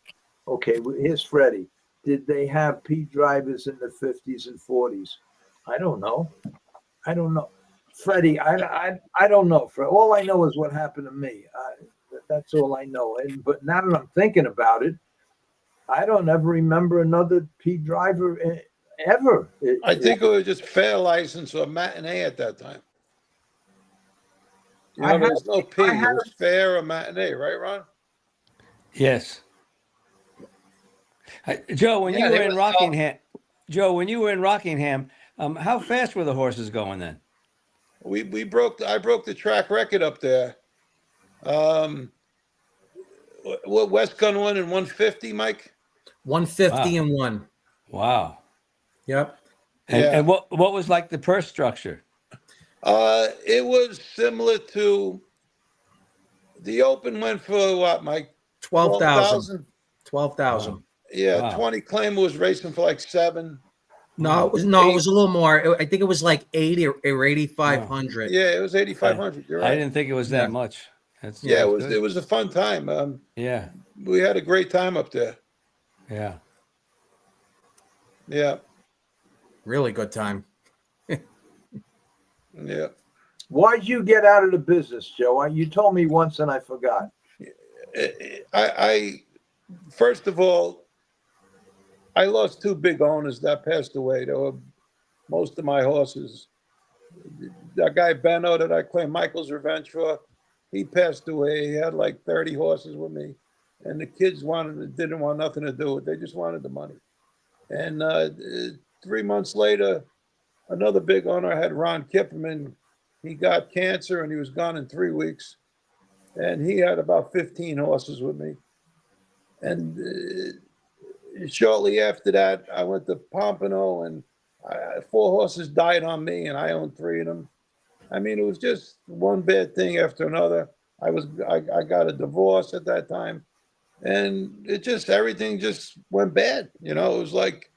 okay. Here's Freddie. Did they have P drivers in the 50s and 40s? I don't know. Freddie, I don't know. All I know is what happened to me. That's all I know. But now that I'm thinking about it, I don't ever remember another P driver ever. I think it was just fair license or matinee at that time. There was no P. It was fair or matinee, right, Ron? Yes. Joe, when you were in Rockingham, how fast were the horses going then? I broke the track record up there. What West Gun won in 150, Mike? 150 and 1. Wow. Yep. And what was like the purse structure? It was similar to the Open went for what, Mike? 12,000. 12,000. Wow. Yeah, Wow. 20 Claimer was racing for like 7. No, it was a little more. I think it was like 80 or 8,500. Yeah, it was 8,500. You're right. I didn't think it was that much. It was a fun time. Yeah. We had a great time up there. Yeah. Yeah. Really good time. Yeah. Why'd you get out of the business, Joe? You told me once and I forgot. I first of all, I lost 2 big owners that passed away. They were most of my horses. That guy Benno that I claimed Michael's Revenge for, he passed away. He had like 30 horses with me. and the kids didn't want nothing to do with it. They just wanted the money. And 3 months later, another big owner had Ron Kipperman. He got cancer and he was gone in 3 weeks. And he had about 15 horses with me. And shortly after that, I went to Pompano, and 4 horses died on me, and I owned 3 of them. I mean, it was just one bad thing after another. I got a divorce at that time, and everything just went bad. You know, it was like,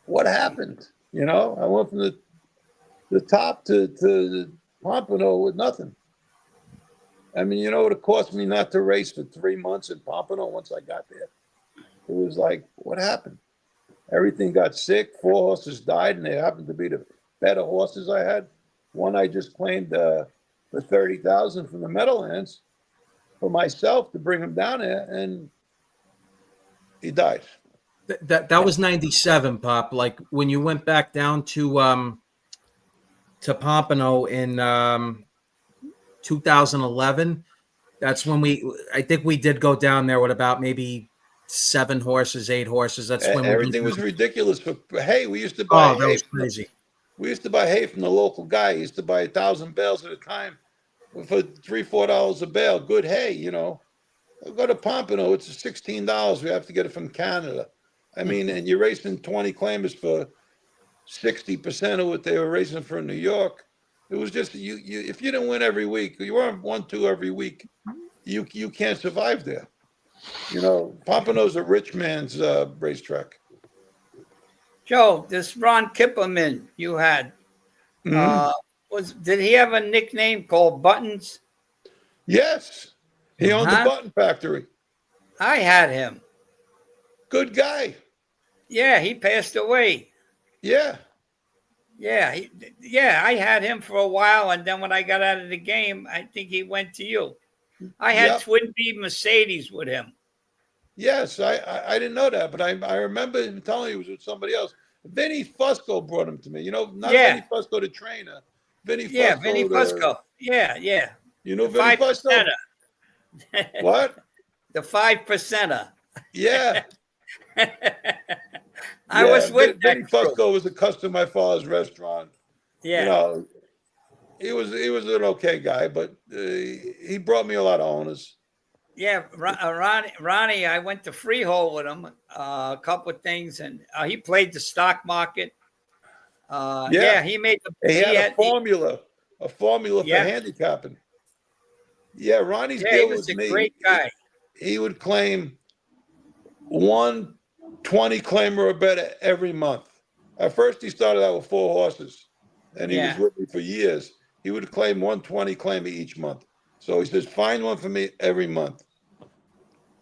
what happened? You know, I went from the top to Pompano with nothing. I mean, you know what it cost me not to race for 3 months in Pompano once I got there? It was like, what happened? Everything got sick. 4 horses died, and they happened to be the better horses I had. One I just claimed for $30,000 from the Meadowlands for myself to bring him down there, and he died. That was 97, Pop. Like when you went back down to Pompano in 2011. That's when I think we did go down there with about maybe 7 horses, 8 horses. That's when everything was ridiculous for hay. We used to buy that was crazy. We used to buy hay from the local guy. He used to buy 1,000 bales at a time for $3-4 a bale. Good hay, you know. I go to Pompano, it's $16. We have to get it from Canada. I mean, and you're racing 20 claimers for 60% of what they were racing for in New York. It was just you. If you didn't win every week, you weren't 1-2 every week, you can't survive there. You know, Pompano's a rich man's racetrack. Joe, this Ron Kipperman you had, did he have a nickname called Buttons? Yes, he owned the Button Factory. I had him. Good guy. Yeah, he passed away. Yeah. Yeah, I had him for a while, and then when I got out of the game, I think he went to you. I had Twin B Mercedes with him. Yes, I didn't know that, but I remember him telling me he was with somebody else. Vinny Fusco brought him to me. You know, not Vinny Fusco, the trainer. Vinny Fusco. Vinny Fusco. Yeah. You know Vinny Fusco? What? The 5%er. Yeah. I was with Vinny Fusco was a customer of my father's restaurant. Yeah. You know, he was an okay guy, but he brought me a lot of owners. Yeah, Ronnie, I went to Freehold with him, a couple of things, and he played the stock market. He made he had a formula for handicapping. Yeah, Ronnie's deal with me. Great guy. He would claim 1 20 claimer or better every month. At first, he started out with 4 horses, and he was with me for years. He would claim 1 20 claimer each month. So he says, find one for me every month.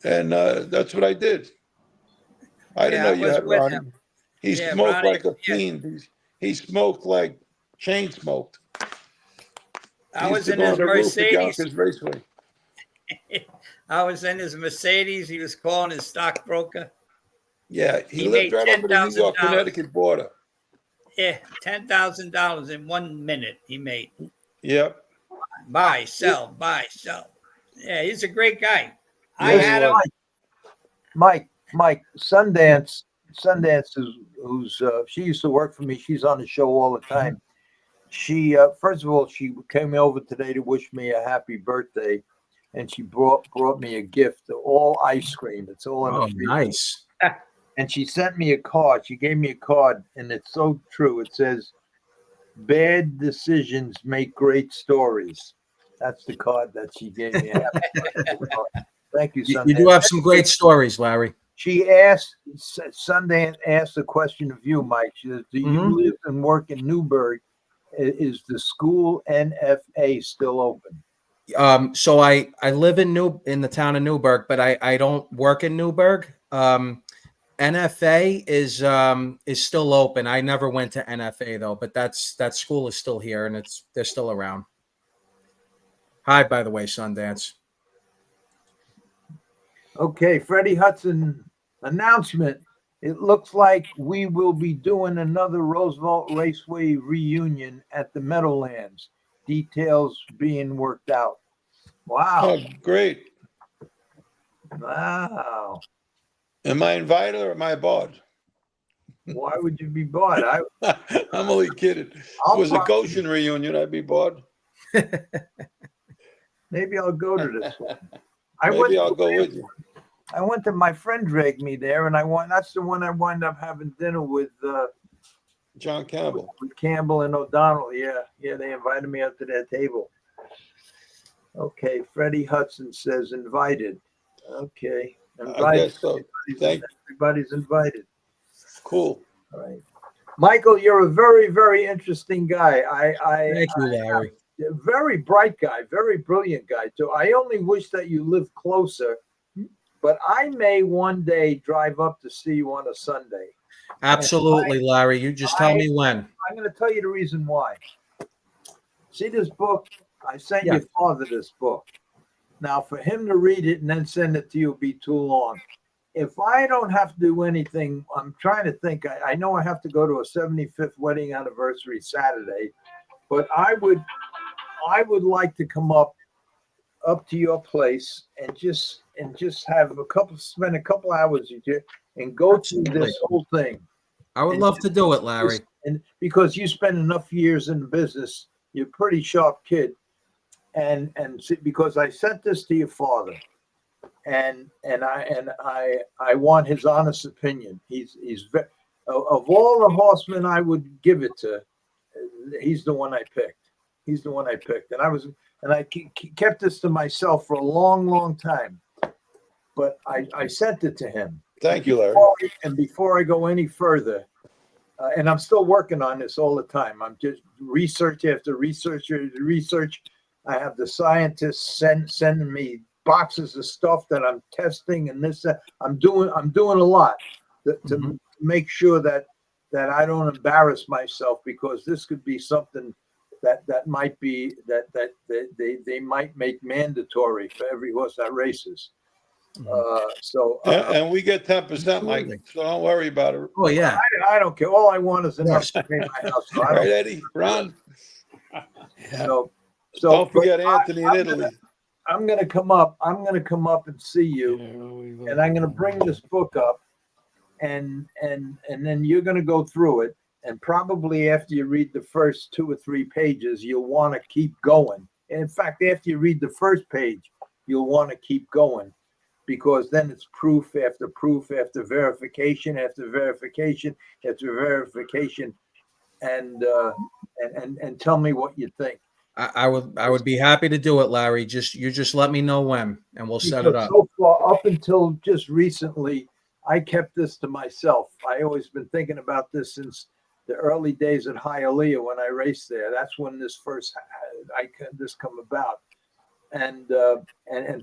And that's what I did. I didn't know you had Ronnie. He smoked like a fiend. He smoked like chain smoked. I was in his Mercedes. I was in his Mercedes. He was calling his stockbroker. Yeah, he lived right over the New York, Connecticut border. Yeah, $10,000 in 1 minute he made. Yep. Buy, sell. Yeah, he's a great guy. I had him. Mike, Sundance is she used to work for me. She's on the show all the time. She first of all, she came over today to wish me a happy birthday, and she brought me a gift, all ice cream. It's all in a freezer. Nice. And she sent me a card. She gave me a card, and it's so true. It says, "Bad decisions make great stories." That's the card that she gave me. Thank you, Sundance. You do have some great stories, Larry. She asked, Sundance asked a question of you, Mike. She says, do you live and work in Newburgh? Is the school NFA still open? So I live in the town of Newburgh, but I don't work in Newburgh. NFA is still open. I never went to NFA though, but that school is still here and they're still around. Hi, by the way, Sundance. Okay, Freddie Hudson announcement. It looks like we will be doing another Roosevelt Raceway reunion at the Meadowlands. Details being worked out. Wow. Oh, great. Wow. Am I invited or am I barred? Why would you be barred? I'm only kidding. If I'll it was a probably- Goshen reunion, I'd be barred. Maybe I'll go to this one. Maybe I'll go with you. I went to my friend dragged me there, and that's the one I wound up having dinner with John Campbell. Campbell and O'Donnell. Yeah, they invited me up to their table. Okay, Freddie Hudson says invited. Okay, invited. I guess so. Everybody's invited. Cool. All right, Michael, you're a very, very interesting guy. Thank you, Larry. Very bright guy, very brilliant guy too. I only wish that you lived closer, but I may one day drive up to see you on a Sunday. Absolutely, Larry. You just tell me when. I'm going to tell you the reason why. See this book? I sent Yeah. your father this book. Now, for him to read it and then send it to you would be too long. If I don't have to do anything, I'm trying to think. I know I have to go to a 75th wedding anniversary Saturday, but I would like to come up to your place and just have spend a couple hours with you and go through this whole thing. I would love to do it, Larry. And because you spend enough years in the business, you're a pretty sharp kid. And because I sent this to your father, and I want his honest opinion. He's of all the horsemen I would give it to, he's the one I picked. He's the one I picked, and I kept this to myself for a long, long time. But I sent it to him. Thank you, Larry. Before I go any further, and I'm still working on this all the time. I'm just research after research after research. I have the scientists sending me boxes of stuff that I'm testing and this. I'm doing a lot to make sure that I don't embarrass myself, because this could be something that might be that they might make mandatory for every horse that races. And we get 10%, Mike, so don't worry about it. Oh, yeah. I don't care. All I want is enough to pay my house. So All right, Eddie, Ron. So Don't forget Anthony in Italy. I'm gonna come up and see you, and I'm gonna bring this book up, and then you're gonna go through it, and probably after you read the first 2 or 3 pages, you'll want to keep going. And in fact, after you read the first page, you'll want to keep going, because then it's proof after proof after verification after verification after verification, and tell me what you think. I would be happy to do it, Larry. You just let me know when, and we'll set it up. So far, up until just recently, I kept this to myself. I always been thinking about this since the early days at Hialeah when I raced there. That's when this come about, and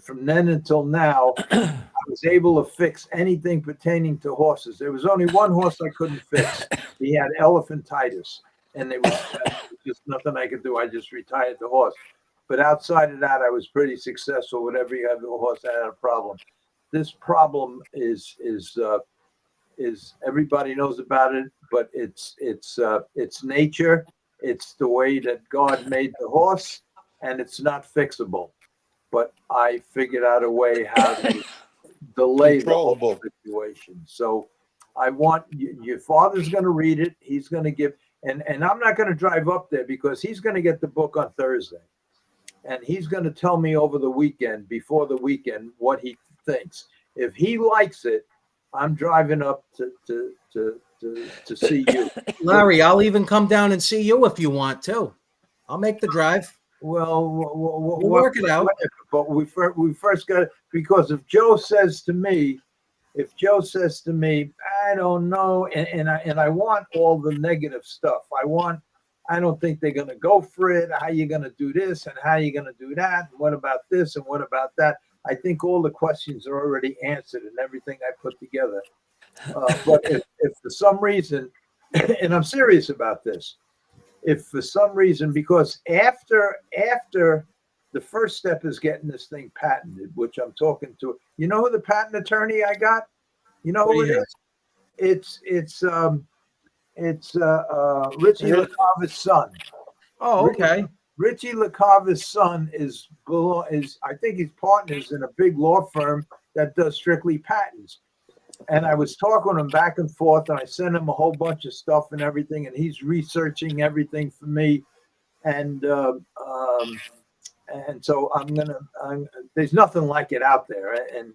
from then until now, I was able to fix anything pertaining to horses. There was only one horse I couldn't fix. He had elephantitis, and there was just nothing I could do. I just retired the horse. But outside of that, I was pretty successful with every other horse that had a problem. This problem is everybody knows about it, but it's nature. It's the way that God made the horse, and it's not fixable. But I figured out a way how to delay the whole situation. So I want your father's going to read it. He's going to give, and I'm not going to drive up there, because he's going to get the book on Thursday, and he's going to tell me over the weekend, before the weekend, what he thinks. If he likes it, I'm driving up to see you, Larry. I'll even come down and see you if you want to. I'll make the drive. Well, We'll work it out. But we first got, because if Joe says to me, I don't know, and I want all the negative stuff. I don't think they're going to go for it. How you going to do this, and how you going to do that? And what about this, and what about that? I think all the questions are already answered and everything I put together. But if for some reason, and I'm serious about this, if for some reason, because after the first step is getting this thing patented, which I'm talking to, you know who the patent attorney I got? You know who it is? It's Richie LaCava's son. Oh, okay. Richie LaCava's son is I think he's partners in a big law firm that does strictly patents. And I was talking to him back and forth, and I sent him a whole bunch of stuff and everything, and he's researching everything for me. And so there's nothing like it out there. And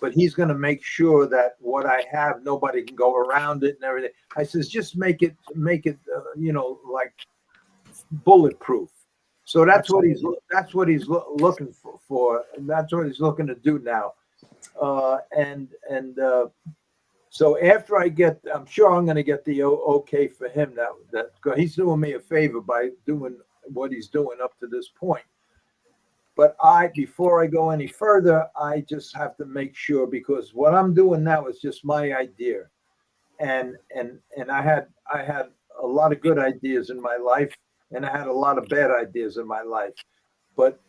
but he's going to make sure that what I have, nobody can go around it and everything. I says, just make it, like bulletproof. So that's what he's looking for. And that's what he's looking to do now. So after I'm sure I'm going to get the okay for him that he's doing me a favor by doing what he's doing up to this point. But before I go any further, I just have to make sure, because what I'm doing now is just my idea. And I had a lot of good ideas in my life, and I had a lot of bad ideas in my life. But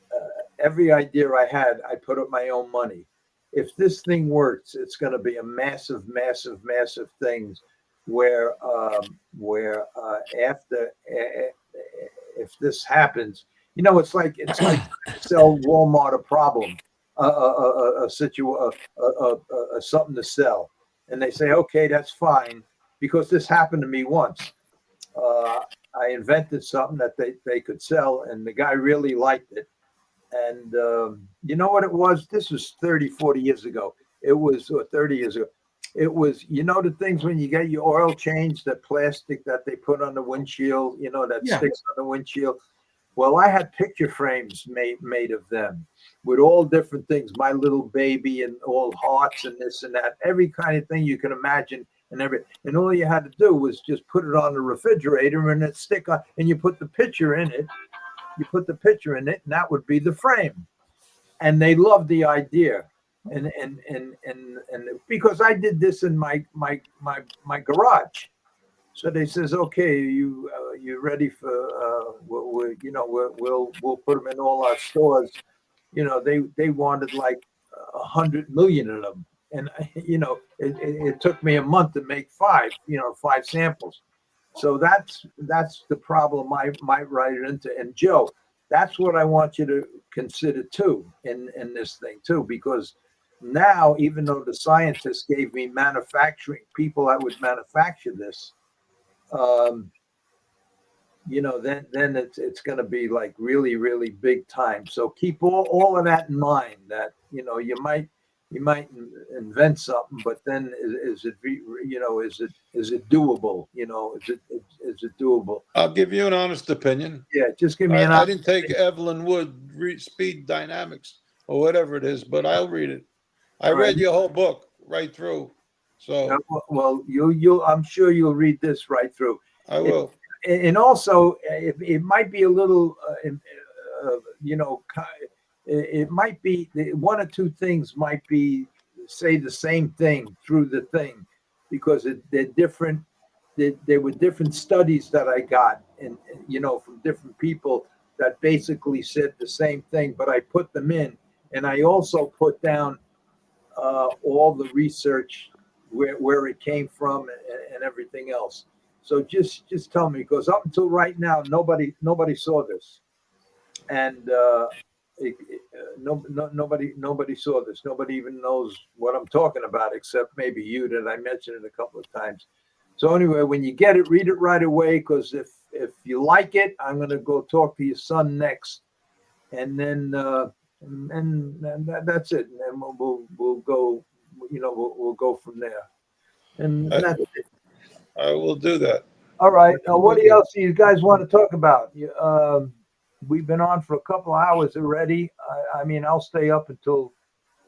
every idea I had, I put up my own money. If this thing works, it's going to be a massive, massive, massive thing where after if this happens, it's like sell Walmart a problem, something to sell, and they say, okay, that's fine, because this happened to me once. I invented something that they could sell, and the guy really liked it. And you know what it was? This was 30, 40 years ago. It was 30 years ago. It was, the things when you get your oil changed, that plastic that they put on the windshield, that sticks on the windshield. Well, I had picture frames made of them with all different things. My little baby and all hearts and this and that, every kind of thing you can imagine. And all you had to do was just put it on the refrigerator and it stick on, and you put the picture in it. You put the picture in it, and that would be the frame. And they loved the idea, and because I did this in my garage, so they says, okay, you ready for we'll put them in all our stores. They wanted like 100 million of them, and it took me a month to make 5 samples. So that's the problem I might write it into. And Joe, that's what I want you to consider too in this thing too, because now, even though the scientists gave me manufacturing people that would manufacture this, then it's going to be like really, really big time. So keep all of that in mind, that you might invent something, but then is it doable? Is it doable? I'll give you an honest opinion. Yeah, just give me an. I didn't take Evelyn Wood Speed Dynamics or whatever it is, but I'll read it. I read your whole book right through. So well, I'm sure you'll read this right through. I will. And also, it might be a little, it might be one or two things might be say the same thing through the thing, because they're different. There were different studies that I got, and from different people that basically said the same thing, but I put them in, and I also put down all the research where it came from and everything else. So just tell me, because up until right now, nobody saw this, and nobody saw this. Nobody even knows what I'm talking about, except maybe you, that I mentioned it a couple of times. So anyway, when you get it, read it right away, because if you like it, I'm going to go talk to your son next, and then and that's it. And then we'll go, we'll go from there. And that's it. I will do that. All right. What else do you guys want to talk about? We've been on for a couple of hours already. I mean, I'll stay up until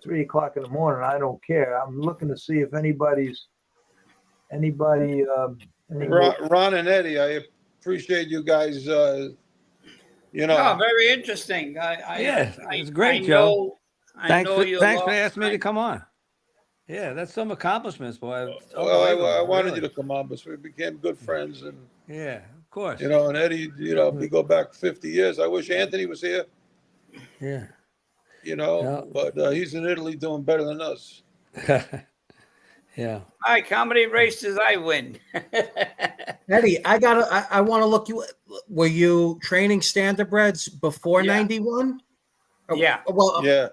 3 o'clock in the morning. I don't care. I'm looking to see if anybody. Ron and Eddie, I appreciate you guys. No, very interesting. It's great, I Joe. Thanks for asking me to come on. Yeah, that's some accomplishments, boy. Well, I wanted you to come on, but we became good friends, and yeah, of course. and Eddie, we go back 50 years. I wish Anthony was here. Yeah. But he's in Italy doing better than us. Yeah. Mike, how many races I win? Eddie, I want to look you. Were you training standardbreds before 91? Yeah. Well, Yeah.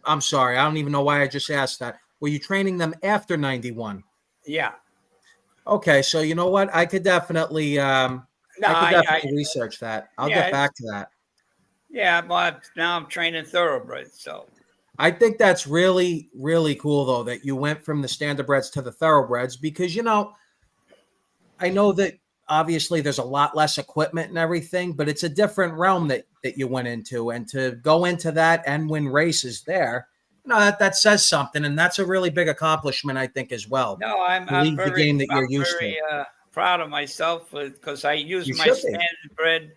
I'm sorry. I don't even know why I just asked that. Were you training them after 91? Yeah. Okay, so you know what? I could definitely No, research that. I'll Yeah, get back to that. yeah, but now I'm training thoroughbreds, so I think that's really, really cool though that you went from the standardbreds to the thoroughbreds because I know that obviously there's a lot less equipment and everything, but it's a different realm that you went into, and to go into that and win races there, that says something, and that's a really big accomplishment, I think, as well. no, I'm Leave the very game that you're used to. proud of myself because I use You my should be. standardbred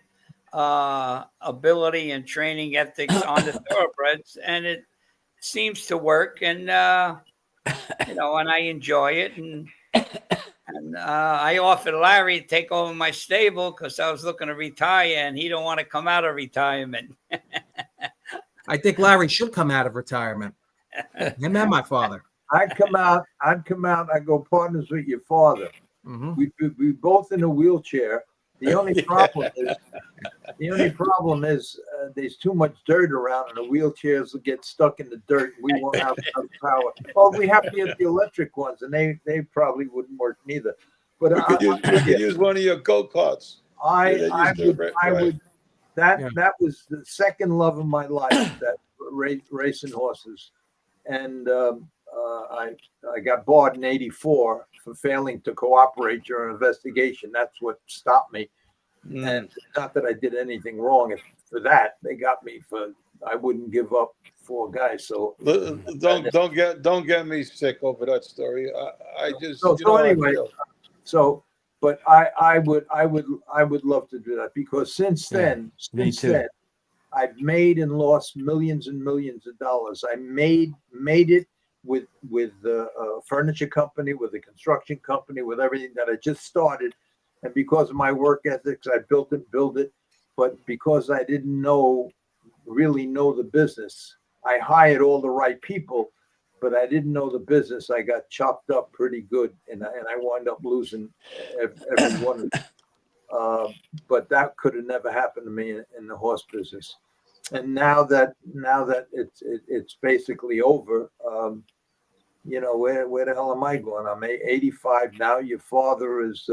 ability and training ethics on the thoroughbreds, and it seems to work, and and I enjoy it, and I offered Larry to take over my stable because I was looking to retire, and he don't want to come out of retirement. I think Larry should come out of retirement. Him and my father. I'd come out. I'd go partners with your father. Mhm. We both in a wheelchair. The only problem is there's too much dirt around, and the wheelchairs will get stuck in the dirt. We won't have enough power. Well, we have to get the electric ones, and they probably wouldn't work neither. But We could use one of your go-karts. I would. That Yeah. that was the second love of my life. That racing horses, and I got barred in '84 for failing to cooperate during an investigation. That's what stopped me. And not that I did anything wrong. For that, they got me for I wouldn't give up 4 guys. So Don't get me sick over that story. I just So how I anyway, feel. so but I would love to do that because since then, me too. I've made and lost millions and millions of dollars. I made it with the furniture company, with the construction company, with everything that I just started. And because of my work ethics, I built it. But because I didn't really know the business, I hired all the right people, but I didn't know the business. I got chopped up pretty good, and I wound up losing every one. But that could have never happened to me in the horse business. And now that it's basically over, where the hell am I going? I'm 85 now. Your father is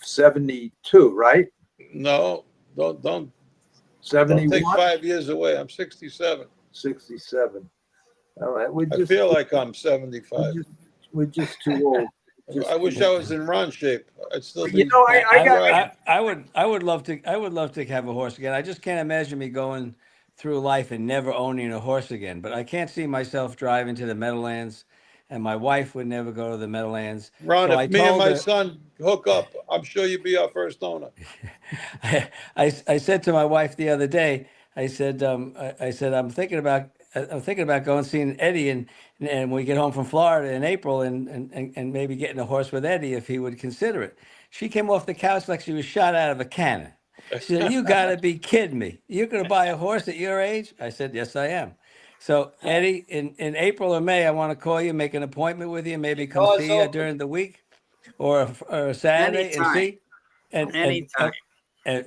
72, right? No, don't 71, take 5 years away. I'm 67. 67. All right, I feel like I'm 75. we're just too old. I wish I was in Ron shape. I'd still be. I would love to have a horse again. I just can't imagine me going through life and never owning a horse again. But I can't see myself driving to the Meadowlands, and my wife would never go to the Meadowlands. Ron, So if I me and told my her- son hook up, I'm sure you'd be our first owner. I said to my wife the other day, I said I'm thinking about going and seeing Eddie, and when we get home from Florida in April, and maybe getting a horse with Eddie if he would consider it. She came off the couch like she was shot out of a cannon. She said, "You got to be kidding me! You're going to buy a horse at your age?" I said, "Yes, I am." So Eddie, in April or May, I want to call you, make an appointment with you, maybe come Doors see you open. during the week or a Saturday and Anytime. see. Anytime.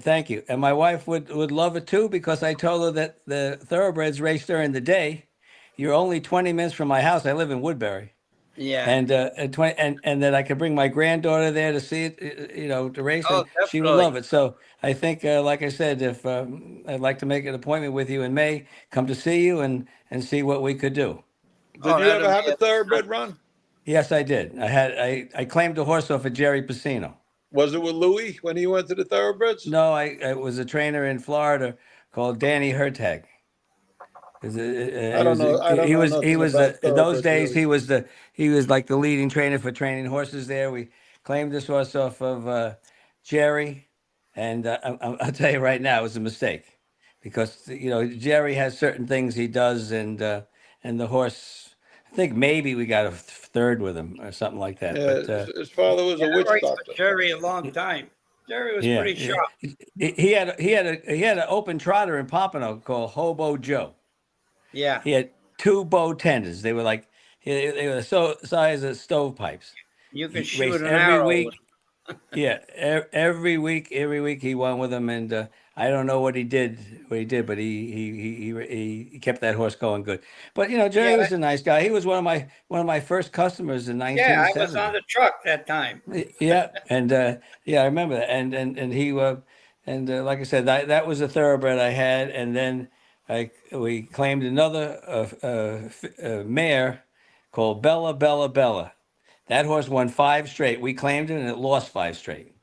Thank you. And my wife would love it too, because I told her that the thoroughbreds race during the day. You're only 20 minutes from my house. I live in Woodbury. Yeah. And that I could bring my granddaughter there to see it, to race, Oh, and she would definitely. love it. So I think, like I said, if I'd like to make an appointment with you in May, come to see you and see what we could do. Did you ever that'll have be a thoroughbred run? Yes, I did. I claimed a horse off of Jerry Pacino. Was it with Louis when he went to the thoroughbreds? No, I was a trainer in Florida called Danny Hertag. I don't know. I don't He know was nothing about in those thoroughbreds, days really. he was like the leading trainer for training horses there. We claimed this horse off of Jerry, and I'll tell you right now, it was a mistake, because Jerry has certain things he does, and the horse, I think maybe we got a third with him or something like that. Yeah, But his father was a I witch raced doctor. for Jerry a long time. Jerry was yeah, pretty sharp. he had an open trotter in Pompano called Hobo Joe. Yeah. He had 2 bow tenders. They were like they were so size of stovepipes. You can He shoot raced an every arrow. week. Yeah, every week he won with them, and I don't know what he did, but he kept that horse going good. But you know, Jerry Yeah, was a nice guy. He was one of my first customers in yeah, I was 1970. on the truck that time. Yeah, and yeah, I remember that. And he like I said, that was a thoroughbred I had, and then we claimed another mare called Bella. That horse won 5 straight. We claimed it, and it lost 5 straight.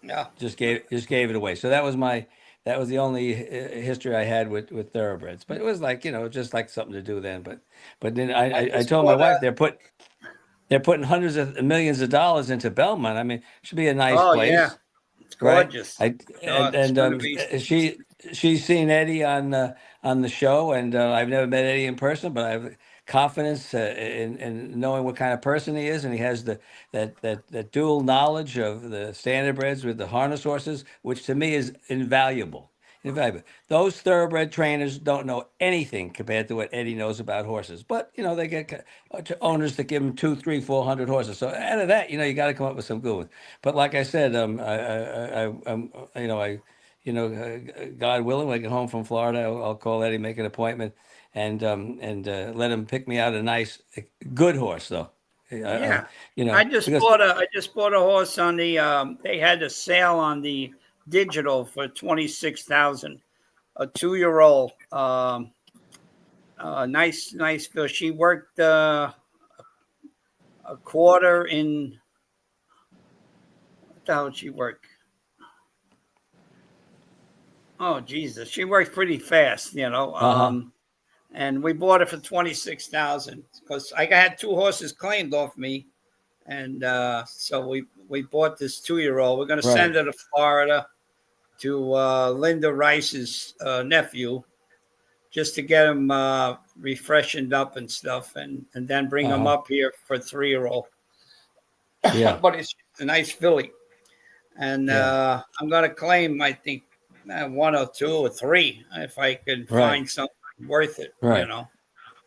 Yeah. Just gave it away. So that was the only history I had with thoroughbreds. But it was like, you know, just like something to do then. But then I just told my bought wife a- they're putting hundreds of millions of dollars into Belmont. I mean, it should be a nice Oh place, yeah, it's right? gorgeous. I Oh, it's and gonna be. she's seen Eddie on the show, and I've never met Eddie in person, but I have confidence in knowing what kind of person he is, and he has that dual knowledge of the standardbreds with the harness horses, which to me is invaluable. Invaluable. Those thoroughbred trainers don't know anything compared to what Eddie knows about horses. But you know, they get owners that give them 200, 300, 400 horses. So out of that, you know, you got to come up with some good ones. But like I said, God willing, when I get home from Florida, I'll call Eddie, make an appointment, and let him pick me out a nice, good horse, though. Yeah, You know, I just because bought a horse on the. They had a sale on the digital for 26,000. A 2-year-old. Nice fill. She worked a quarter in. What the hell did she work? Oh Jesus, she worked pretty fast, you know. And we bought it for 26,000 because I had 2 horses claimed off me, and so we bought this 2-year-old. We're going to send her to Florida to Linda Rice's nephew, just to get him refreshened up and stuff, and then bring him up here for 3-year-old. Yeah, But it's a nice filly, and I'm going to claim, I think, 1 or 2 or 3 if I can find something worth it. You know.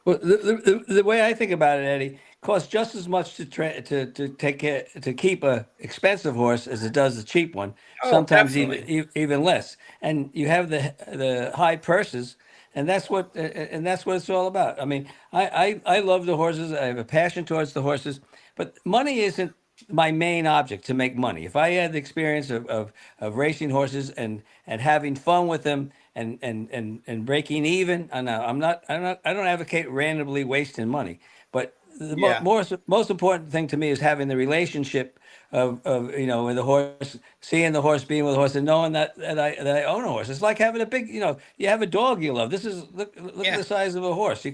Well, the way I think about it, Eddie, costs just as much to take care to keep a expensive horse as it does a cheap one. Oh, Sometimes definitely. even less. And you have the high purses, and that's what it's all about. I mean, I love the horses. I have a passion towards the horses, but money isn't my main object to make money. If I had the experience of racing horses and having fun with them and breaking even, I don't advocate randomly wasting money, but the Yeah. most important thing to me is having the relationship of you know, with the horse, seeing the horse, being with the horse, and knowing that I own a horse. It's like having a big, you know, you have a dog you love. This is look at the size of a horse.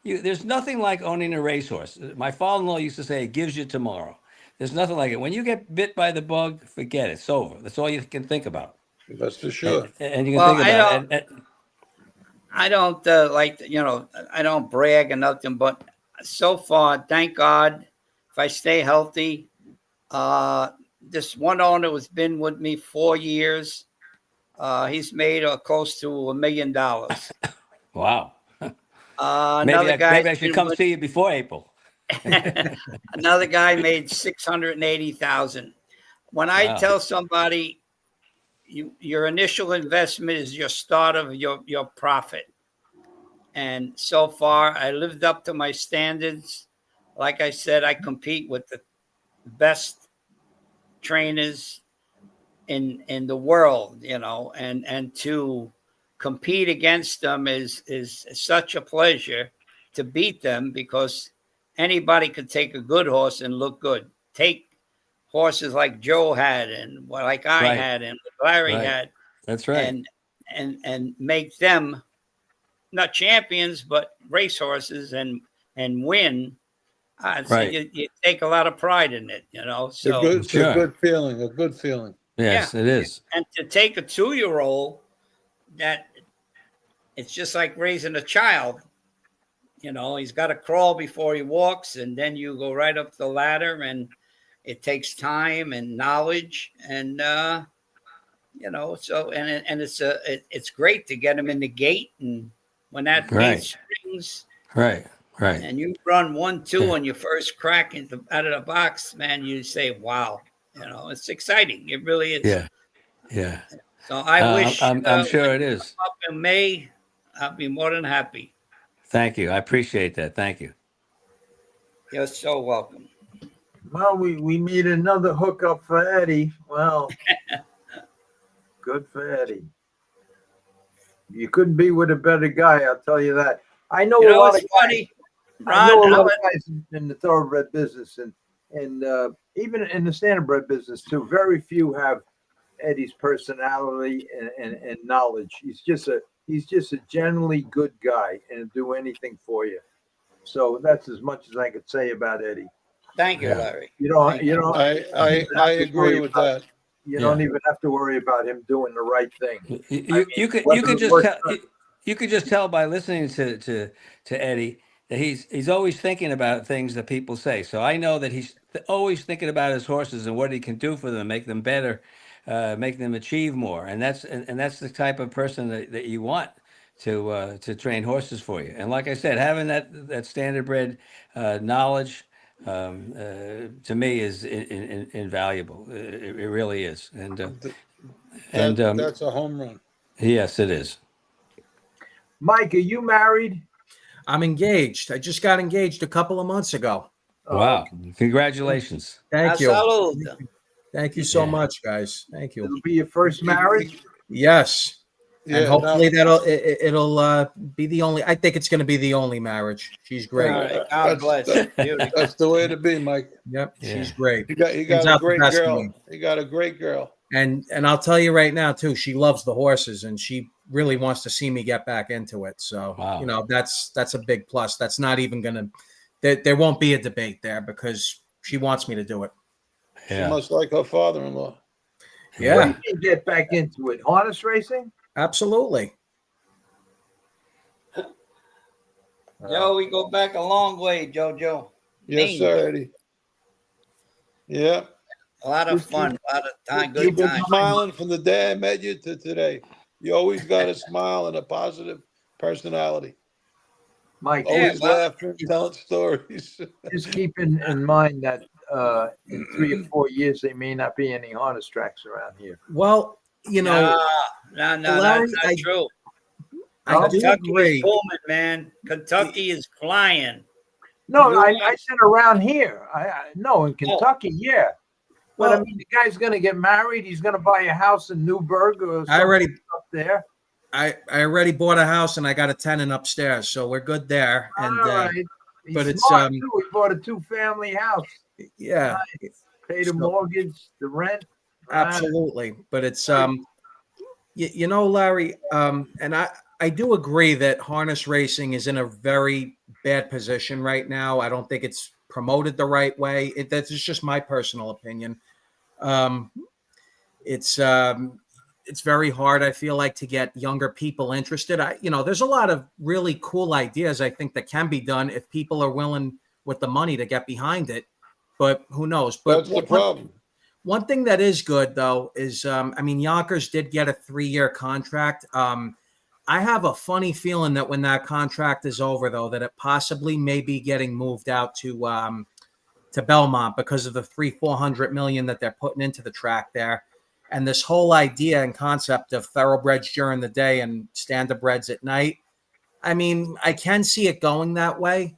There's nothing like owning a racehorse. My father-in-law used to say, it gives you tomorrow. There's nothing like it. When you get bit by the bug, forget it. It's over. That's all you can think about. That's for sure. And you can Well, think about it. I don't you know, I don't brag or nothing, but so far, thank God, if I stay healthy, this one owner has been with me 4 years. He's made close to $1 million. Wow. Another guy. Maybe I should come see you before April. Another guy made 680,000. When I tell somebody, your initial investment is your start of your profit. And so far, I lived up to my standards. Like I said, I compete with the best trainers in the world, you know, and to compete against them is such a pleasure, to beat them, because anybody could take a good horse and look good. Take horses like Joe had, and like I had, and Larry had. That's right. And make them not champions, but racehorses, and win. So you take a lot of pride in it, you know. So It's a good feeling. A good feeling. Yes, it is. And to take a 2-year-old, that it's just like raising a child. You know, he's got to crawl before he walks, and then you go right up the ladder, and it takes time and knowledge, and you know, so and it's great to get him in the gate, and when that gate springs, right, and you run 1-2 on your first crack out of the box, man, you say, wow, you know, it's exciting. It really is. Yeah. So I wish I'm sure when it you is. come up in May, I'll be more than happy. Thank you. I appreciate that. Thank you. You're so welcome. Well, we need another hookup for Eddie. Well, good for Eddie. You couldn't be with a better guy, I'll tell you that. I know You a know, lot it's of guys. funny, I know a Ron. lot of guys in the thoroughbred business and even in the standardbred business too. Very few have Eddie's personality and knowledge. He's just a generally good guy and do anything for you. So that's as much as I could say about Eddie. Thank you, Yeah. Larry. You don't Thank you. I agree with that. You don't even have to worry about him doing the right thing. You could whether it just works tell you could just tell by listening to Eddie that he's always thinking about things that people say. So I know that he's always thinking about his horses and what he can do for them, make them better, make them achieve more. And that's the type of person that you want to train horses for you. And like I said, having that standardbred knowledge to me is invaluable. It really is. And That's a home run. yes, it is. Mike, are you married? I'm engaged. I just got engaged a couple of months ago. Wow. Congratulations. Thank you. Salud. Thank you so Yeah. much, guys. Thank you. It'll be your first marriage? Yes. Yeah, And hopefully it'll be the only, I think it's going to be the only marriage. She's great. All right. God bless. Beautiful. that's the way to be, Mike. Yep. Yeah. She's great. You got Turns a out the great best girl. one. You got a great girl. And I'll tell you right now too, she loves the horses and she really wants to see me get back into it. So, Wow. that's a big plus. That's not even going to, there won't be a debate there because she wants me to do it. She Yeah. must like her father-in-law. What Yeah, do you get back into it? Harness racing? absolutely. Joe, we go back a long way, Jojo. Yes, Dang. sir, Eddie. Yeah. A lot of fun, a lot of time, You've good been time. smiling from the day I met you to today. You always got a smile and a positive personality. Mike, Always well, laughing, telling stories. just keep in mind that in 3 or 4 years, there may not be any harness tracks around here. Well, No, Larry, that's not true. I do Kentucky agree. is booming, man. Kentucky is flying. No, You I said around here. No, in Kentucky, yeah. But I Well- mean, the guy's going to get married. He's going to buy a house in Newburgh or something I already up there. I already bought a house and I got a tenant upstairs, so we're good there. And All right. He's but it's, smart, too. He bought a 2-family house. yeah, Pay the So- mortgage, the rent. absolutely. But it's Larry, and I do agree that harness racing is in a very bad position right now. I don't think it's promoted the right way. That's just my personal opinion. It's very hard, I feel like, to get younger people interested. There's a lot of really cool ideas I think that can be done if people are willing with the money to get behind it. But who knows? But That's the problem. one thing that is good though is, Yonkers did get a 3-year contract. I have a funny feeling that when that contract is over, though, that it possibly may be getting moved out to Belmont because of the 300-400 million that they're putting into the track there. And this whole idea and concept of thoroughbreds during the day and standardbreds at night. I mean, I can see it going that way.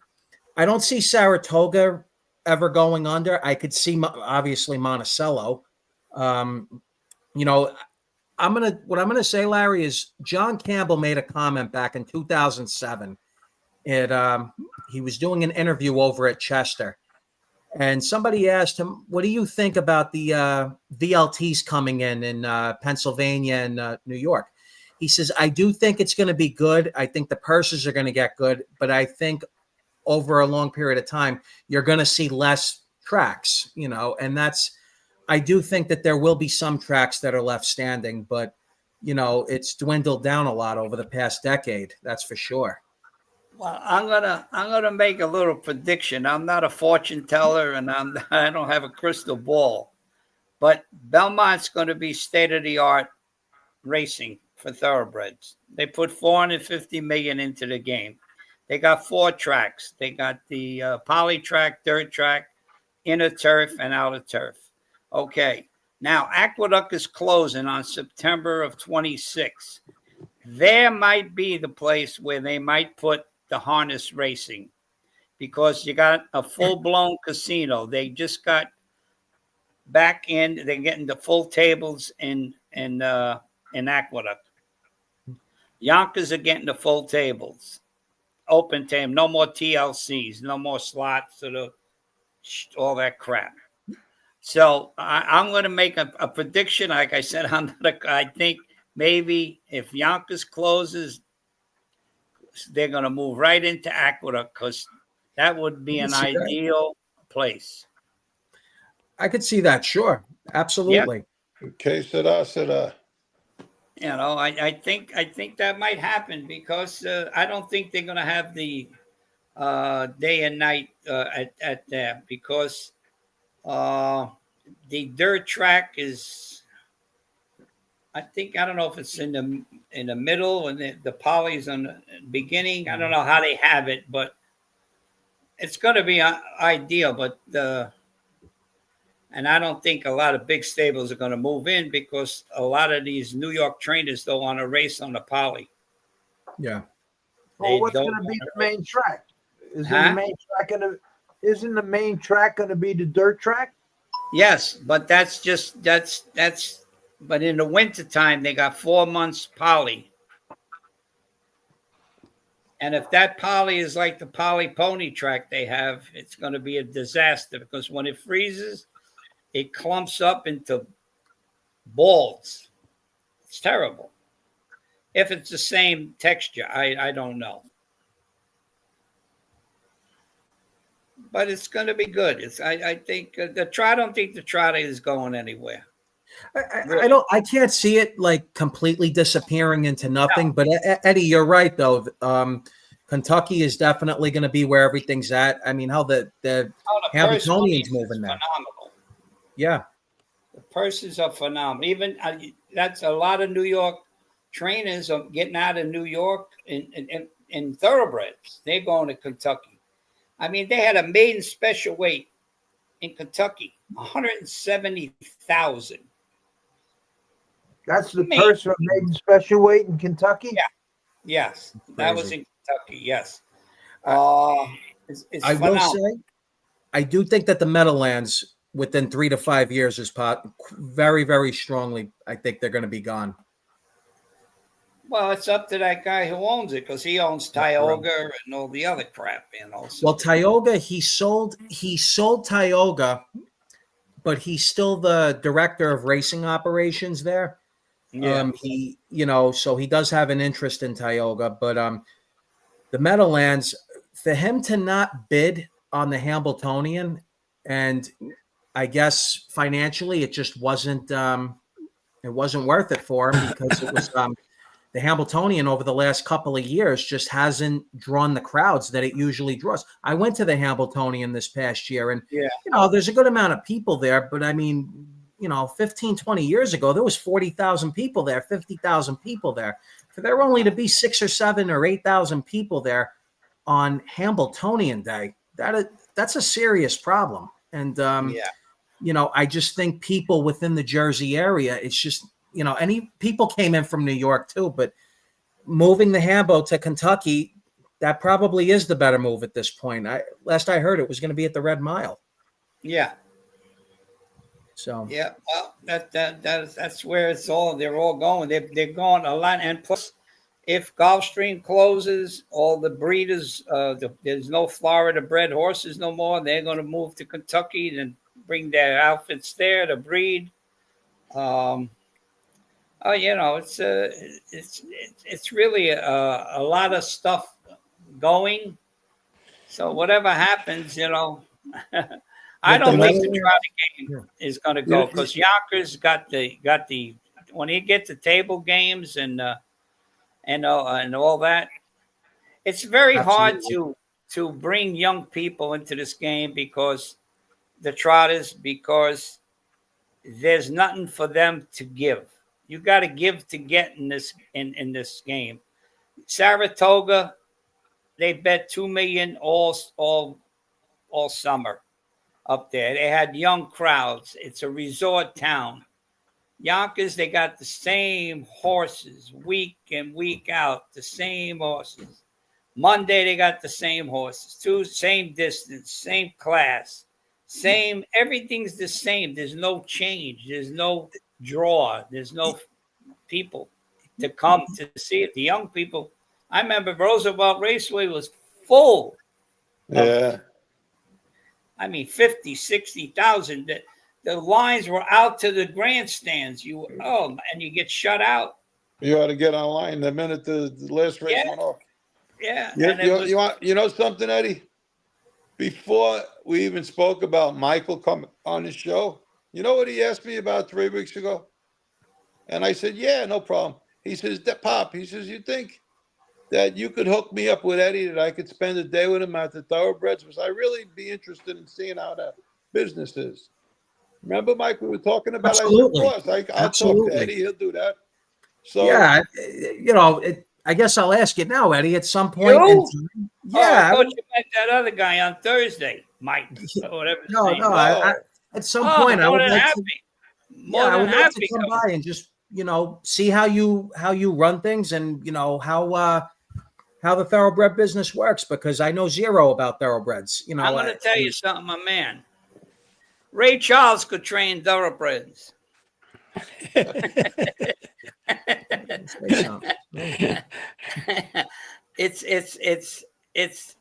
I don't see Saratoga ever going under. I could see obviously Monticello. What I'm gonna say, Larry, is John Campbell made a comment back in 2007. He was doing an interview over at Chester. And somebody asked him, what do you think about the VLTs coming in Pennsylvania and New York? He says, I do think it's going to be good. I think the purses are going to get good. But I think over a long period of time, you're going to see less tracks, and I do think that there will be some tracks that are left standing. But, it's dwindled down a lot over the past decade. That's for sure. Well, I'm gonna make a little prediction. I'm not a fortune teller, and I don't have a crystal ball, but Belmont's going to be state of the art racing for thoroughbreds. They put $450 million into the game. They got 4 tracks. They got the poly track, dirt track, inner turf, and outer turf. Okay, Now, Aqueduct is closing on September of 26. There might be the place where they might put the harness racing, because you got a full-blown casino. They just got back in. They're getting the full tables in Aqueduct. Yonkers are getting the full tables, open table. No more TLCs, no more slots, all that crap. So I'm going to make a prediction. Like I said, I think maybe if Yonkers closes, they're going to move right into Aqueduct, because that would be an ideal place. I could see that. Sure. Absolutely. Okay, said You know, I think that might happen, because I don't think they're going to have the day and night at there, because the dirt track is, I don't know if it's in the middle and the poly's on the beginning. I don't know how they have it, but it's going to be ideal. But and I don't think a lot of big stables are going to move in, because a lot of these New York trainers don't want to race on the poly. Yeah. Well, what's going to be the main track? Isn't the main track going to be the dirt track? Yes, but that's but in the wintertime, they got 4 months poly. And if that poly is like the poly pony track they have, it's going to be a disaster, because when it freezes, it clumps up into balls. It's terrible. If it's the same texture, I don't know. But it's going to be good. I think I don't think the trotter is going anywhere. I can't see it like completely disappearing into nothing. No. But Eddie, you're right though. Kentucky is definitely going to be where everything's at. I mean, how the Hamiltonians moving there. Phenomenal. Yeah, the purses are phenomenal. Even that's a lot of New York trainers are getting out of New York in thoroughbreds. They're going to Kentucky. I mean, they had a maiden special weight in Kentucky, 170,000. That's the purse for maiden special weight in Kentucky? Yeah. Yes. That was in Kentucky. Yes. It's I phenomenal. will say, I do think that the Meadowlands within 3 to 5 years is very, very strongly. I think they're going to be gone. Well, it's up to that guy who owns it, because he owns Tioga and all the other crap, you know. So. Well, Tioga, he sold Tioga, but he's still the director of racing operations there. Yeah. So he does have an interest in Tioga, but the Meadowlands, for him to not bid on the Hambletonian, and I guess financially it just wasn't worth it for him, because it was the Hambletonian over the last couple of years just hasn't drawn the crowds that it usually draws. I went to the Hambletonian this past year, and there's a good amount of people there, but I mean, 15, 20 years ago, there was 40,000 people there, 50,000 people there. For there only to be 6 or 7 or 8,000 people there on Hambletonian Day, that's a serious problem. And, I just think people within the Jersey area, it's just, any people came in from New York too, but moving the Hambo to Kentucky, that probably is the better move at this point. Last I heard, it was going to be at the Red Mile. Yeah. So yeah, well, that's where they're all going. They're going a lot, and plus, if Gulfstream closes, all the breeders, there's no Florida bred horses no more. They're going to move to Kentucky and bring their outfits there to breed. It's really a lot of stuff going. So whatever happens, I don't think the trotting game is going to go, because Yonkers got the when you get to table games and all that, it's very hard to bring young people into this game, because the trotters, because there's nothing for them to give. You got to give to get in this game. Saratoga, they bet $2 million all summer up there. They had young crowds. It's a resort town. Yonkers, they got the same horses week in, week out, the same horses. Monday, they got the same horses, same distance, same class, same, everything's the same. There's no change. There's no draw. There's no people to come to see it. The young people, I remember Roosevelt Raceway was full. Yeah. I mean, 50, 60,000. The lines were out to the grandstands. And you get shut out. You ought to get online the minute the last race went off. Yeah. You know something, Eddie? Before we even spoke about Michael coming on the show, you know what he asked me about 3 weeks ago? And I said, yeah, no problem. He says, Pop, he says, you think that you could hook me up with Eddie, that I could spend a day with him at the Thoroughbreds? Was I really be interested in seeing how that business is? Remember, Mike, we were talking about Absolutely. I said, I'll talk to Eddie, he'll do that. So yeah, I guess I'll ask you now, Eddie, at some point. I thought you met that other guy on Thursday, Mike, or whatever. At some point, I would like to come by and just, see how you run things and, how the thoroughbred business works, because I know zero about thoroughbreds. I'm going to tell you something, my man. Ray Charles could train thoroughbreds. It's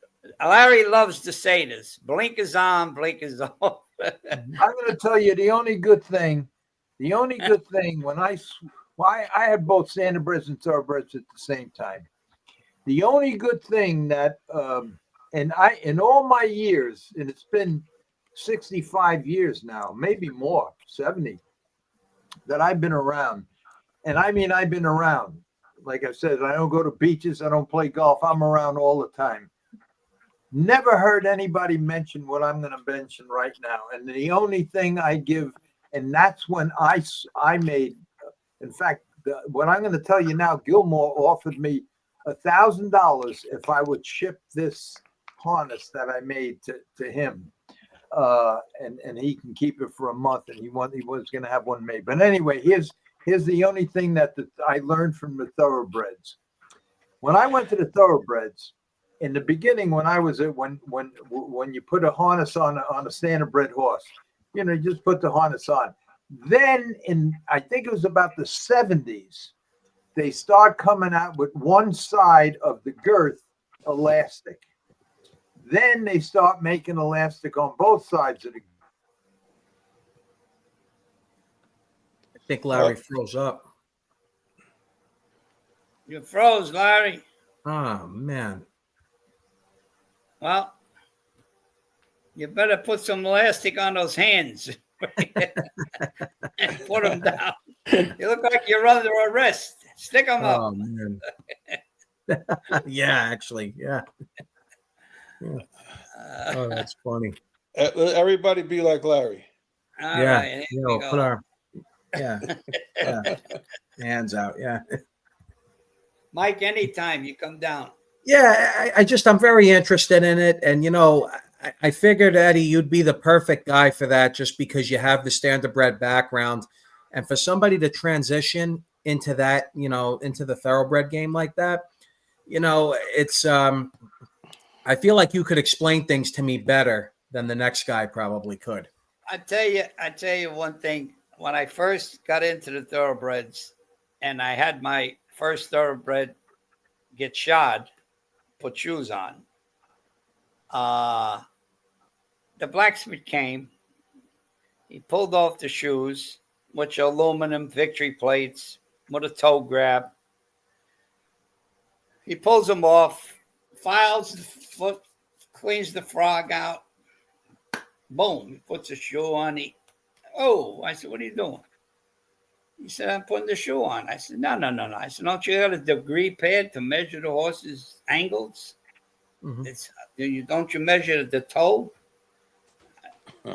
Larry loves to say this. Blinkers on, blinkers off. I'm going to tell you the only good thing when I had both Standardbreds and Thoroughbreds at the same time. The only good thing that in all my years, and it's been 65 years now, maybe more, 70, that I've been around. And I mean, I've been around. Like I said, I don't go to beaches. I don't play golf. I'm around all the time. Never heard anybody mention what I'm going to mention right now. And the only thing I give, and that's when I made, in fact, what I'm going to tell you now, Gilmore offered me $1,000 if I would ship this harness that I made to him. And he can keep it for a month, and he was going to have one made. But anyway, here's the only thing that I learned from the Thoroughbreds. When I went to the Thoroughbreds, in the beginning, when you put a harness on a Standardbred horse, you just put the harness on. Then I think it was about the 70s, they start coming out with one side of the girth elastic. Then they start making elastic on both sides of the. I think Larry froze up. You froze, Larry. Oh, man. Well, you better put some elastic on those hands and put them down. You look like you're under arrest. Stick them up. Oh, man. Yeah, actually. Yeah. Oh, that's funny. Everybody be like Larry. All right, put our hands out. Yeah. Mike, anytime you come down. Yeah, I'm very interested in it. And, I figured, Eddie, you'd be the perfect guy for that just because you have the Standardbred background. And for somebody to transition into that, into the thoroughbred game like that, it's I feel like you could explain things to me better than the next guy probably could. I tell you one thing. When I first got into the thoroughbreds and I had my first thoroughbred get shod, put shoes on, the blacksmith came. He pulled off the shoes, which are aluminum victory plates with a toe grab. He pulls them off, files the foot, cleans the frog out. Boom, he puts a shoe on. I said, what are you doing? He said, I'm putting the shoe on. I said, no. I said, don't you have a degree pad to measure the horse's angles? Mm-hmm. Don't you measure the toe?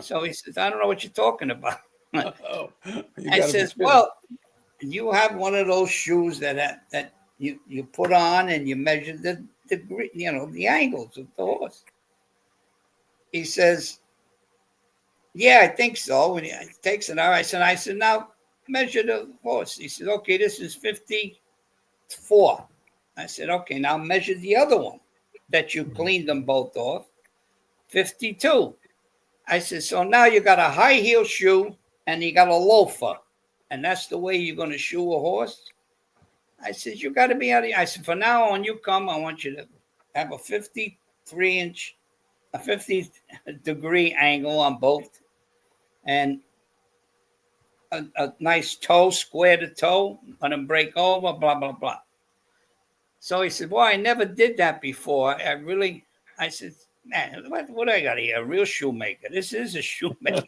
So he says, I don't know what you're talking about. I says, well, you have one of those shoes that you put on and you measure the degree, the angles of the horse. He says, yeah, I think so. And he takes it out. I said, now measure the horse. He said, okay, this is 54. I said, okay, now measure the other one that you cleaned them both off. 52. I said, so now you got a high heel shoe and you got a loafer. And that's the way you're going to shoe a horse? I said, you got to be out of here. I said, from now on, you come, I want you to have a 53-inch, a 50-degree angle on both, and a nice toe, square the toe, let them break over, blah, blah, blah. So he said, well, I never did that before. I said, man, what I got here? A real shoemaker. This is a shoemaker.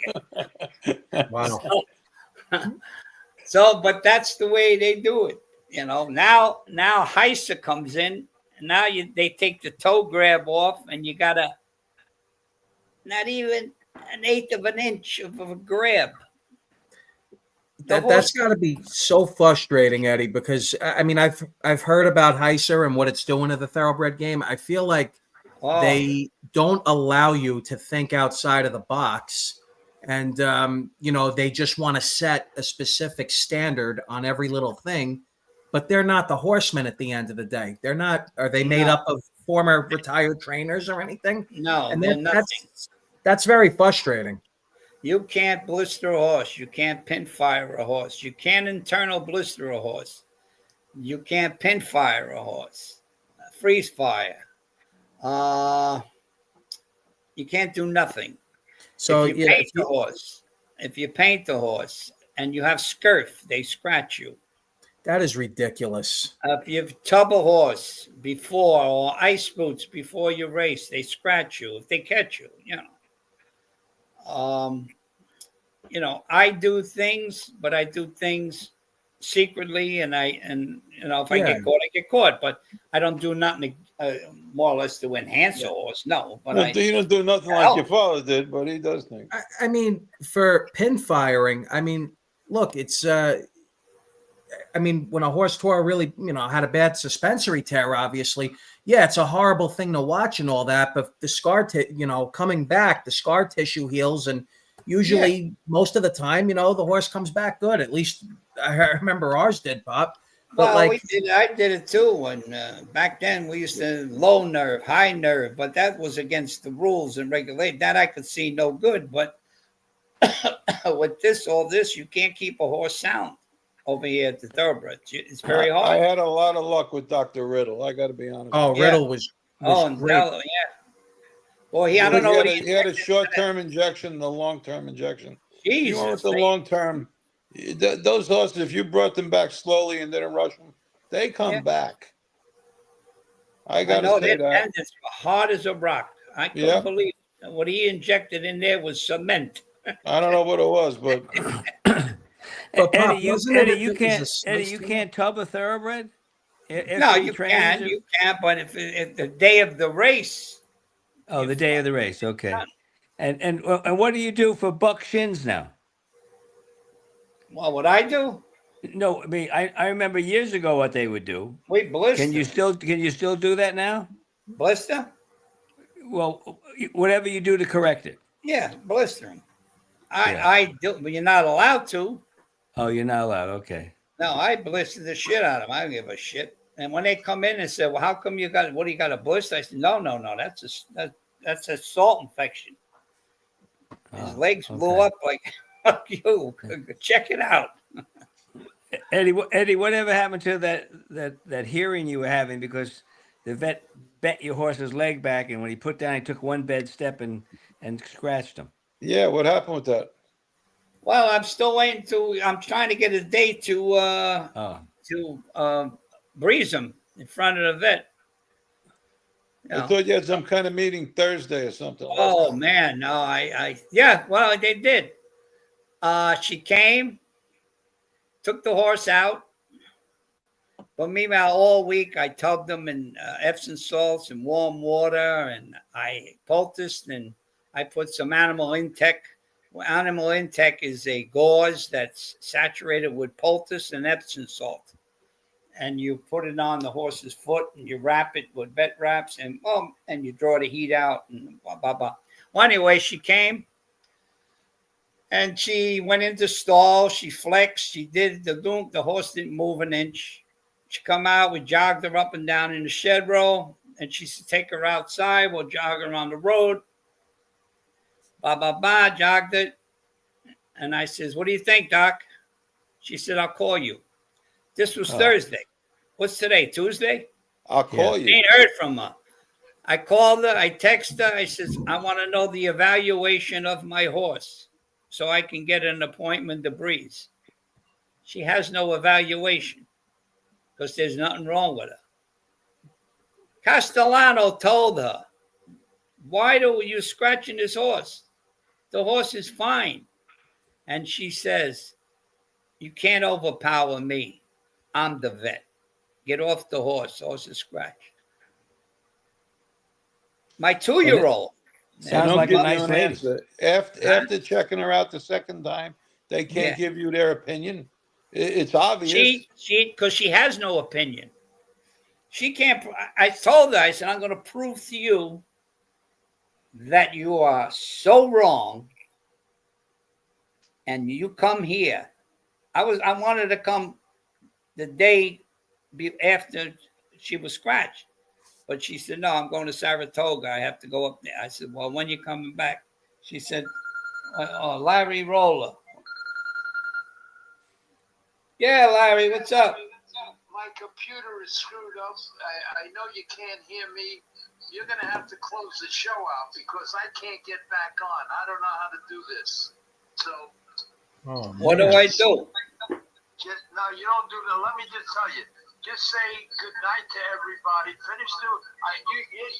Wow. So, but that's the way they do it. You know, now Heiser comes in, and now they take the toe grab off, and you got not even an eighth of an inch of a grab. That's got to be so frustrating, Eddie, because I mean, I've heard about Heiser and what it's doing to the thoroughbred game. I feel like they don't allow you to think outside of the box, and you know, they just want to set a specific standard on every little thing, but they're not the horsemen at the end of the day. They're not. Are they made up of former retired trainers or anything? No, and they're nothing. That's very frustrating. You can't blister a horse. You can't pin fire a horse. You can't internal blister a horse. You can't pin fire a horse. Freeze fire. You can't do nothing. So if you paint the horse and you have scurf, they scratch you. That is ridiculous. If you tub a horse before or ice boots before you race, they scratch you if they catch you, you know. You know, I do things, but I do things secretly, and you know, if I get caught, I get caught. But I don't do nothing more or less to enhance a horse. No, but you don't do nothing like your father did, but he does things. I mean, for pin firing, I mean, look, it's I mean, when a horse tore really, you know, had a bad suspensory tear, obviously, yeah, it's a horrible thing to watch and all that. But the scar, you know, coming back, the scar tissue heals, and usually most of the time, you know, the horse comes back good. At least I remember ours did, Pop. But well, I did it too. When back then we used to low nerve, high nerve, but that was against the rules and regulation. That I could see no good. But with all this, you can't keep a horse sound over here at the thoroughbred. It's very hard. I had a lot of luck with Dr. Riddle. I got to be honest. Oh, Riddle was great. DeLauro, Well, I don't know what he had a short-term injection and a long-term injection. Jesus, you went with the long-term. Those horses, if you brought them back slowly and didn't rush them, they come back. I got to say that. It's hard as a rock. I couldn't believe it. What he injected in there was cement. I don't know what it was, but Eddie, you can't tub a thoroughbred? No, you can. You can, but if the day of the race. Oh, the day of the race. Okay. And what do you do for buck shins now? Well, what I do? No, I mean, I remember years ago what they would do. We blister. Can you still do that now? Blister? Well, whatever you do to correct it. Yeah, blistering. I do, but you're not allowed to. Oh, you're not allowed. Okay. No, I blister the shit out of them. I don't give a shit. And when they come in and say, "Well, how come you got? What do you got a blister?" I said, "No. That's a salt infection." His legs blew up like fuck you. Check it out. Eddie, whatever happened to that hearing you were having? Because the vet bent your horse's leg back, and when he put down, he took one bad step and scratched him. Yeah, what happened with that? Well, I'm still waiting I'm trying to get a date to breeze him in front of the vet. I thought you had some kind of meeting Thursday or something. Oh man, no, well, they did. She came, took the horse out. But meanwhile, all week I tubbed them in Epsom salts and warm water, and I poulticed, and I put some animal intech. Animal intech is a gauze that's saturated with poultice and Epsom salt. And you put it on the horse's foot, and you wrap it with vet wraps, and you draw the heat out, and blah, blah, blah. Well, anyway, she came, And she went into stall. She flexed. She did the doom. The horse didn't move an inch. She come out. We jogged her up and down in the shed row. And she said, take her outside. We'll jog her on the road. Jogged it. And I says, what do you think, Doc? She said, I'll call you. This was Thursday. What's today, Tuesday? I'll call you. Ain't heard from her. I called her. I texted her. I says, I want to know the evaluation of my horse so I can get an appointment to breeze. She has no evaluation because there's nothing wrong with her. Castellano told her, why are you scratching this horse? The horse is fine. And she says, you can't overpower me. I'm the vet. Get off the horse. Horse is scratched. My 2-year-old. Sounds Don't like a give you nice an lady. answer. After checking her out the second time, they can't give you their opinion. It's obvious. Because she has no opinion. She can't. I told her, I said, I'm going to prove to you that you are so wrong. And you come here. I wanted to come the day after she was scratched. But she said, no, I'm going to Saratoga. I have to go up there. I said, well, when you coming back? She said, Larry Rolla. Yeah, Larry, what's up? My computer is screwed up. I know you can't hear me. You're going to have to close the show out because I can't get back on. I don't know how to do this. So what do I do? no, you don't do that. Let me just tell you. Just say good night to everybody. Finish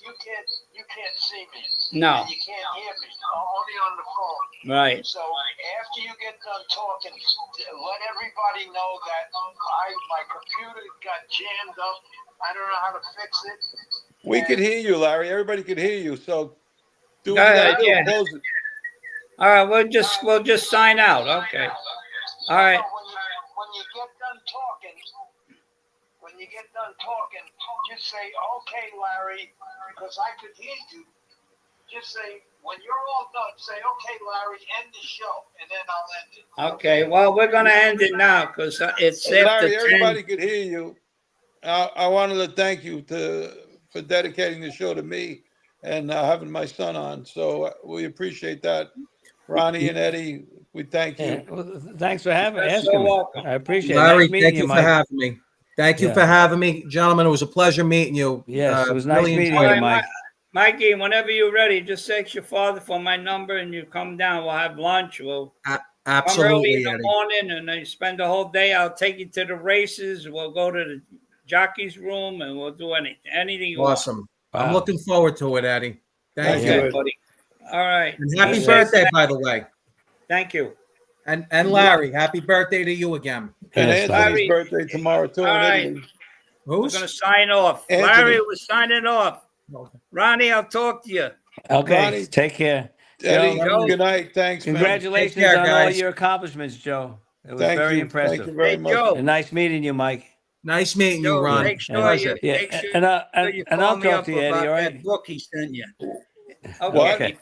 you can't see me. No. And you can't hear me. Only on the phone. Right. So after you get done talking, let everybody know that my computer got jammed up. I don't know how to fix it. We could hear you, Larry. Everybody could hear you. So do Go ahead, what you yeah. gotta do. Close it. All right, we'll just sign out. Okay. All right. When you get done talking, just say, okay, Larry, because I could hear you. Just say, when you're all done, say, okay, Larry, end the show, and then I'll end it. Okay, well, we're going to end it now because it's Hey, after Larry, 10. everybody could hear you. I wanted to thank you for dedicating the show to me and having my son on. So we appreciate that. Ronnie and Eddie, we thank you. Yeah, well, thanks for You're asking so me. welcome. I appreciate it. Larry, Nice meeting thank you for Mike. having me. Thank you Yeah. for having me, gentlemen. It was a pleasure meeting you. Yes, it was nice really meeting enjoyed you, it. Mike. Mikey, whenever you're ready, just text your father for my number and you come down. We'll have lunch. We'll come early Absolutely, in the Eddie. morning and then you spend the whole day. I'll take you to the races. We'll go to the jockey's room and we'll do anything you want. Awesome. Wow. I'm looking forward to it, Eddie. Thank Thank you. Okay, you. buddy. All right. And happy Be birthday, safe. by the way. Thank you. And Larry, happy birthday to you again. And Yes, Anthony's Larry. birthday tomorrow too. All and right. Italy. We're Who's? going to sign off. Anthony. Larry was signing off. Ronnie, I'll talk to you. Okay, Ronnie. take care. Eddie, Joe. good night. Thanks, man. Congratulations Take care, on all guys. your accomplishments, Joe. It was Thank very you. impressive. Thank you very Hey, much. Joe. And nice meeting you, Mike. Nice meeting you, Joe, Ron. make sure Pleasure. Yeah, make sure and you I'll call me talk up to you, Eddie. about All right. that book he sent you. What? Okay.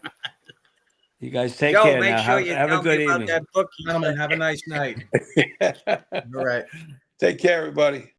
You guys take Joe, care make now. sure Have, you have a tell good me about evening. that book he Gentlemen, sent have you. a nice night. All right. Take care, everybody.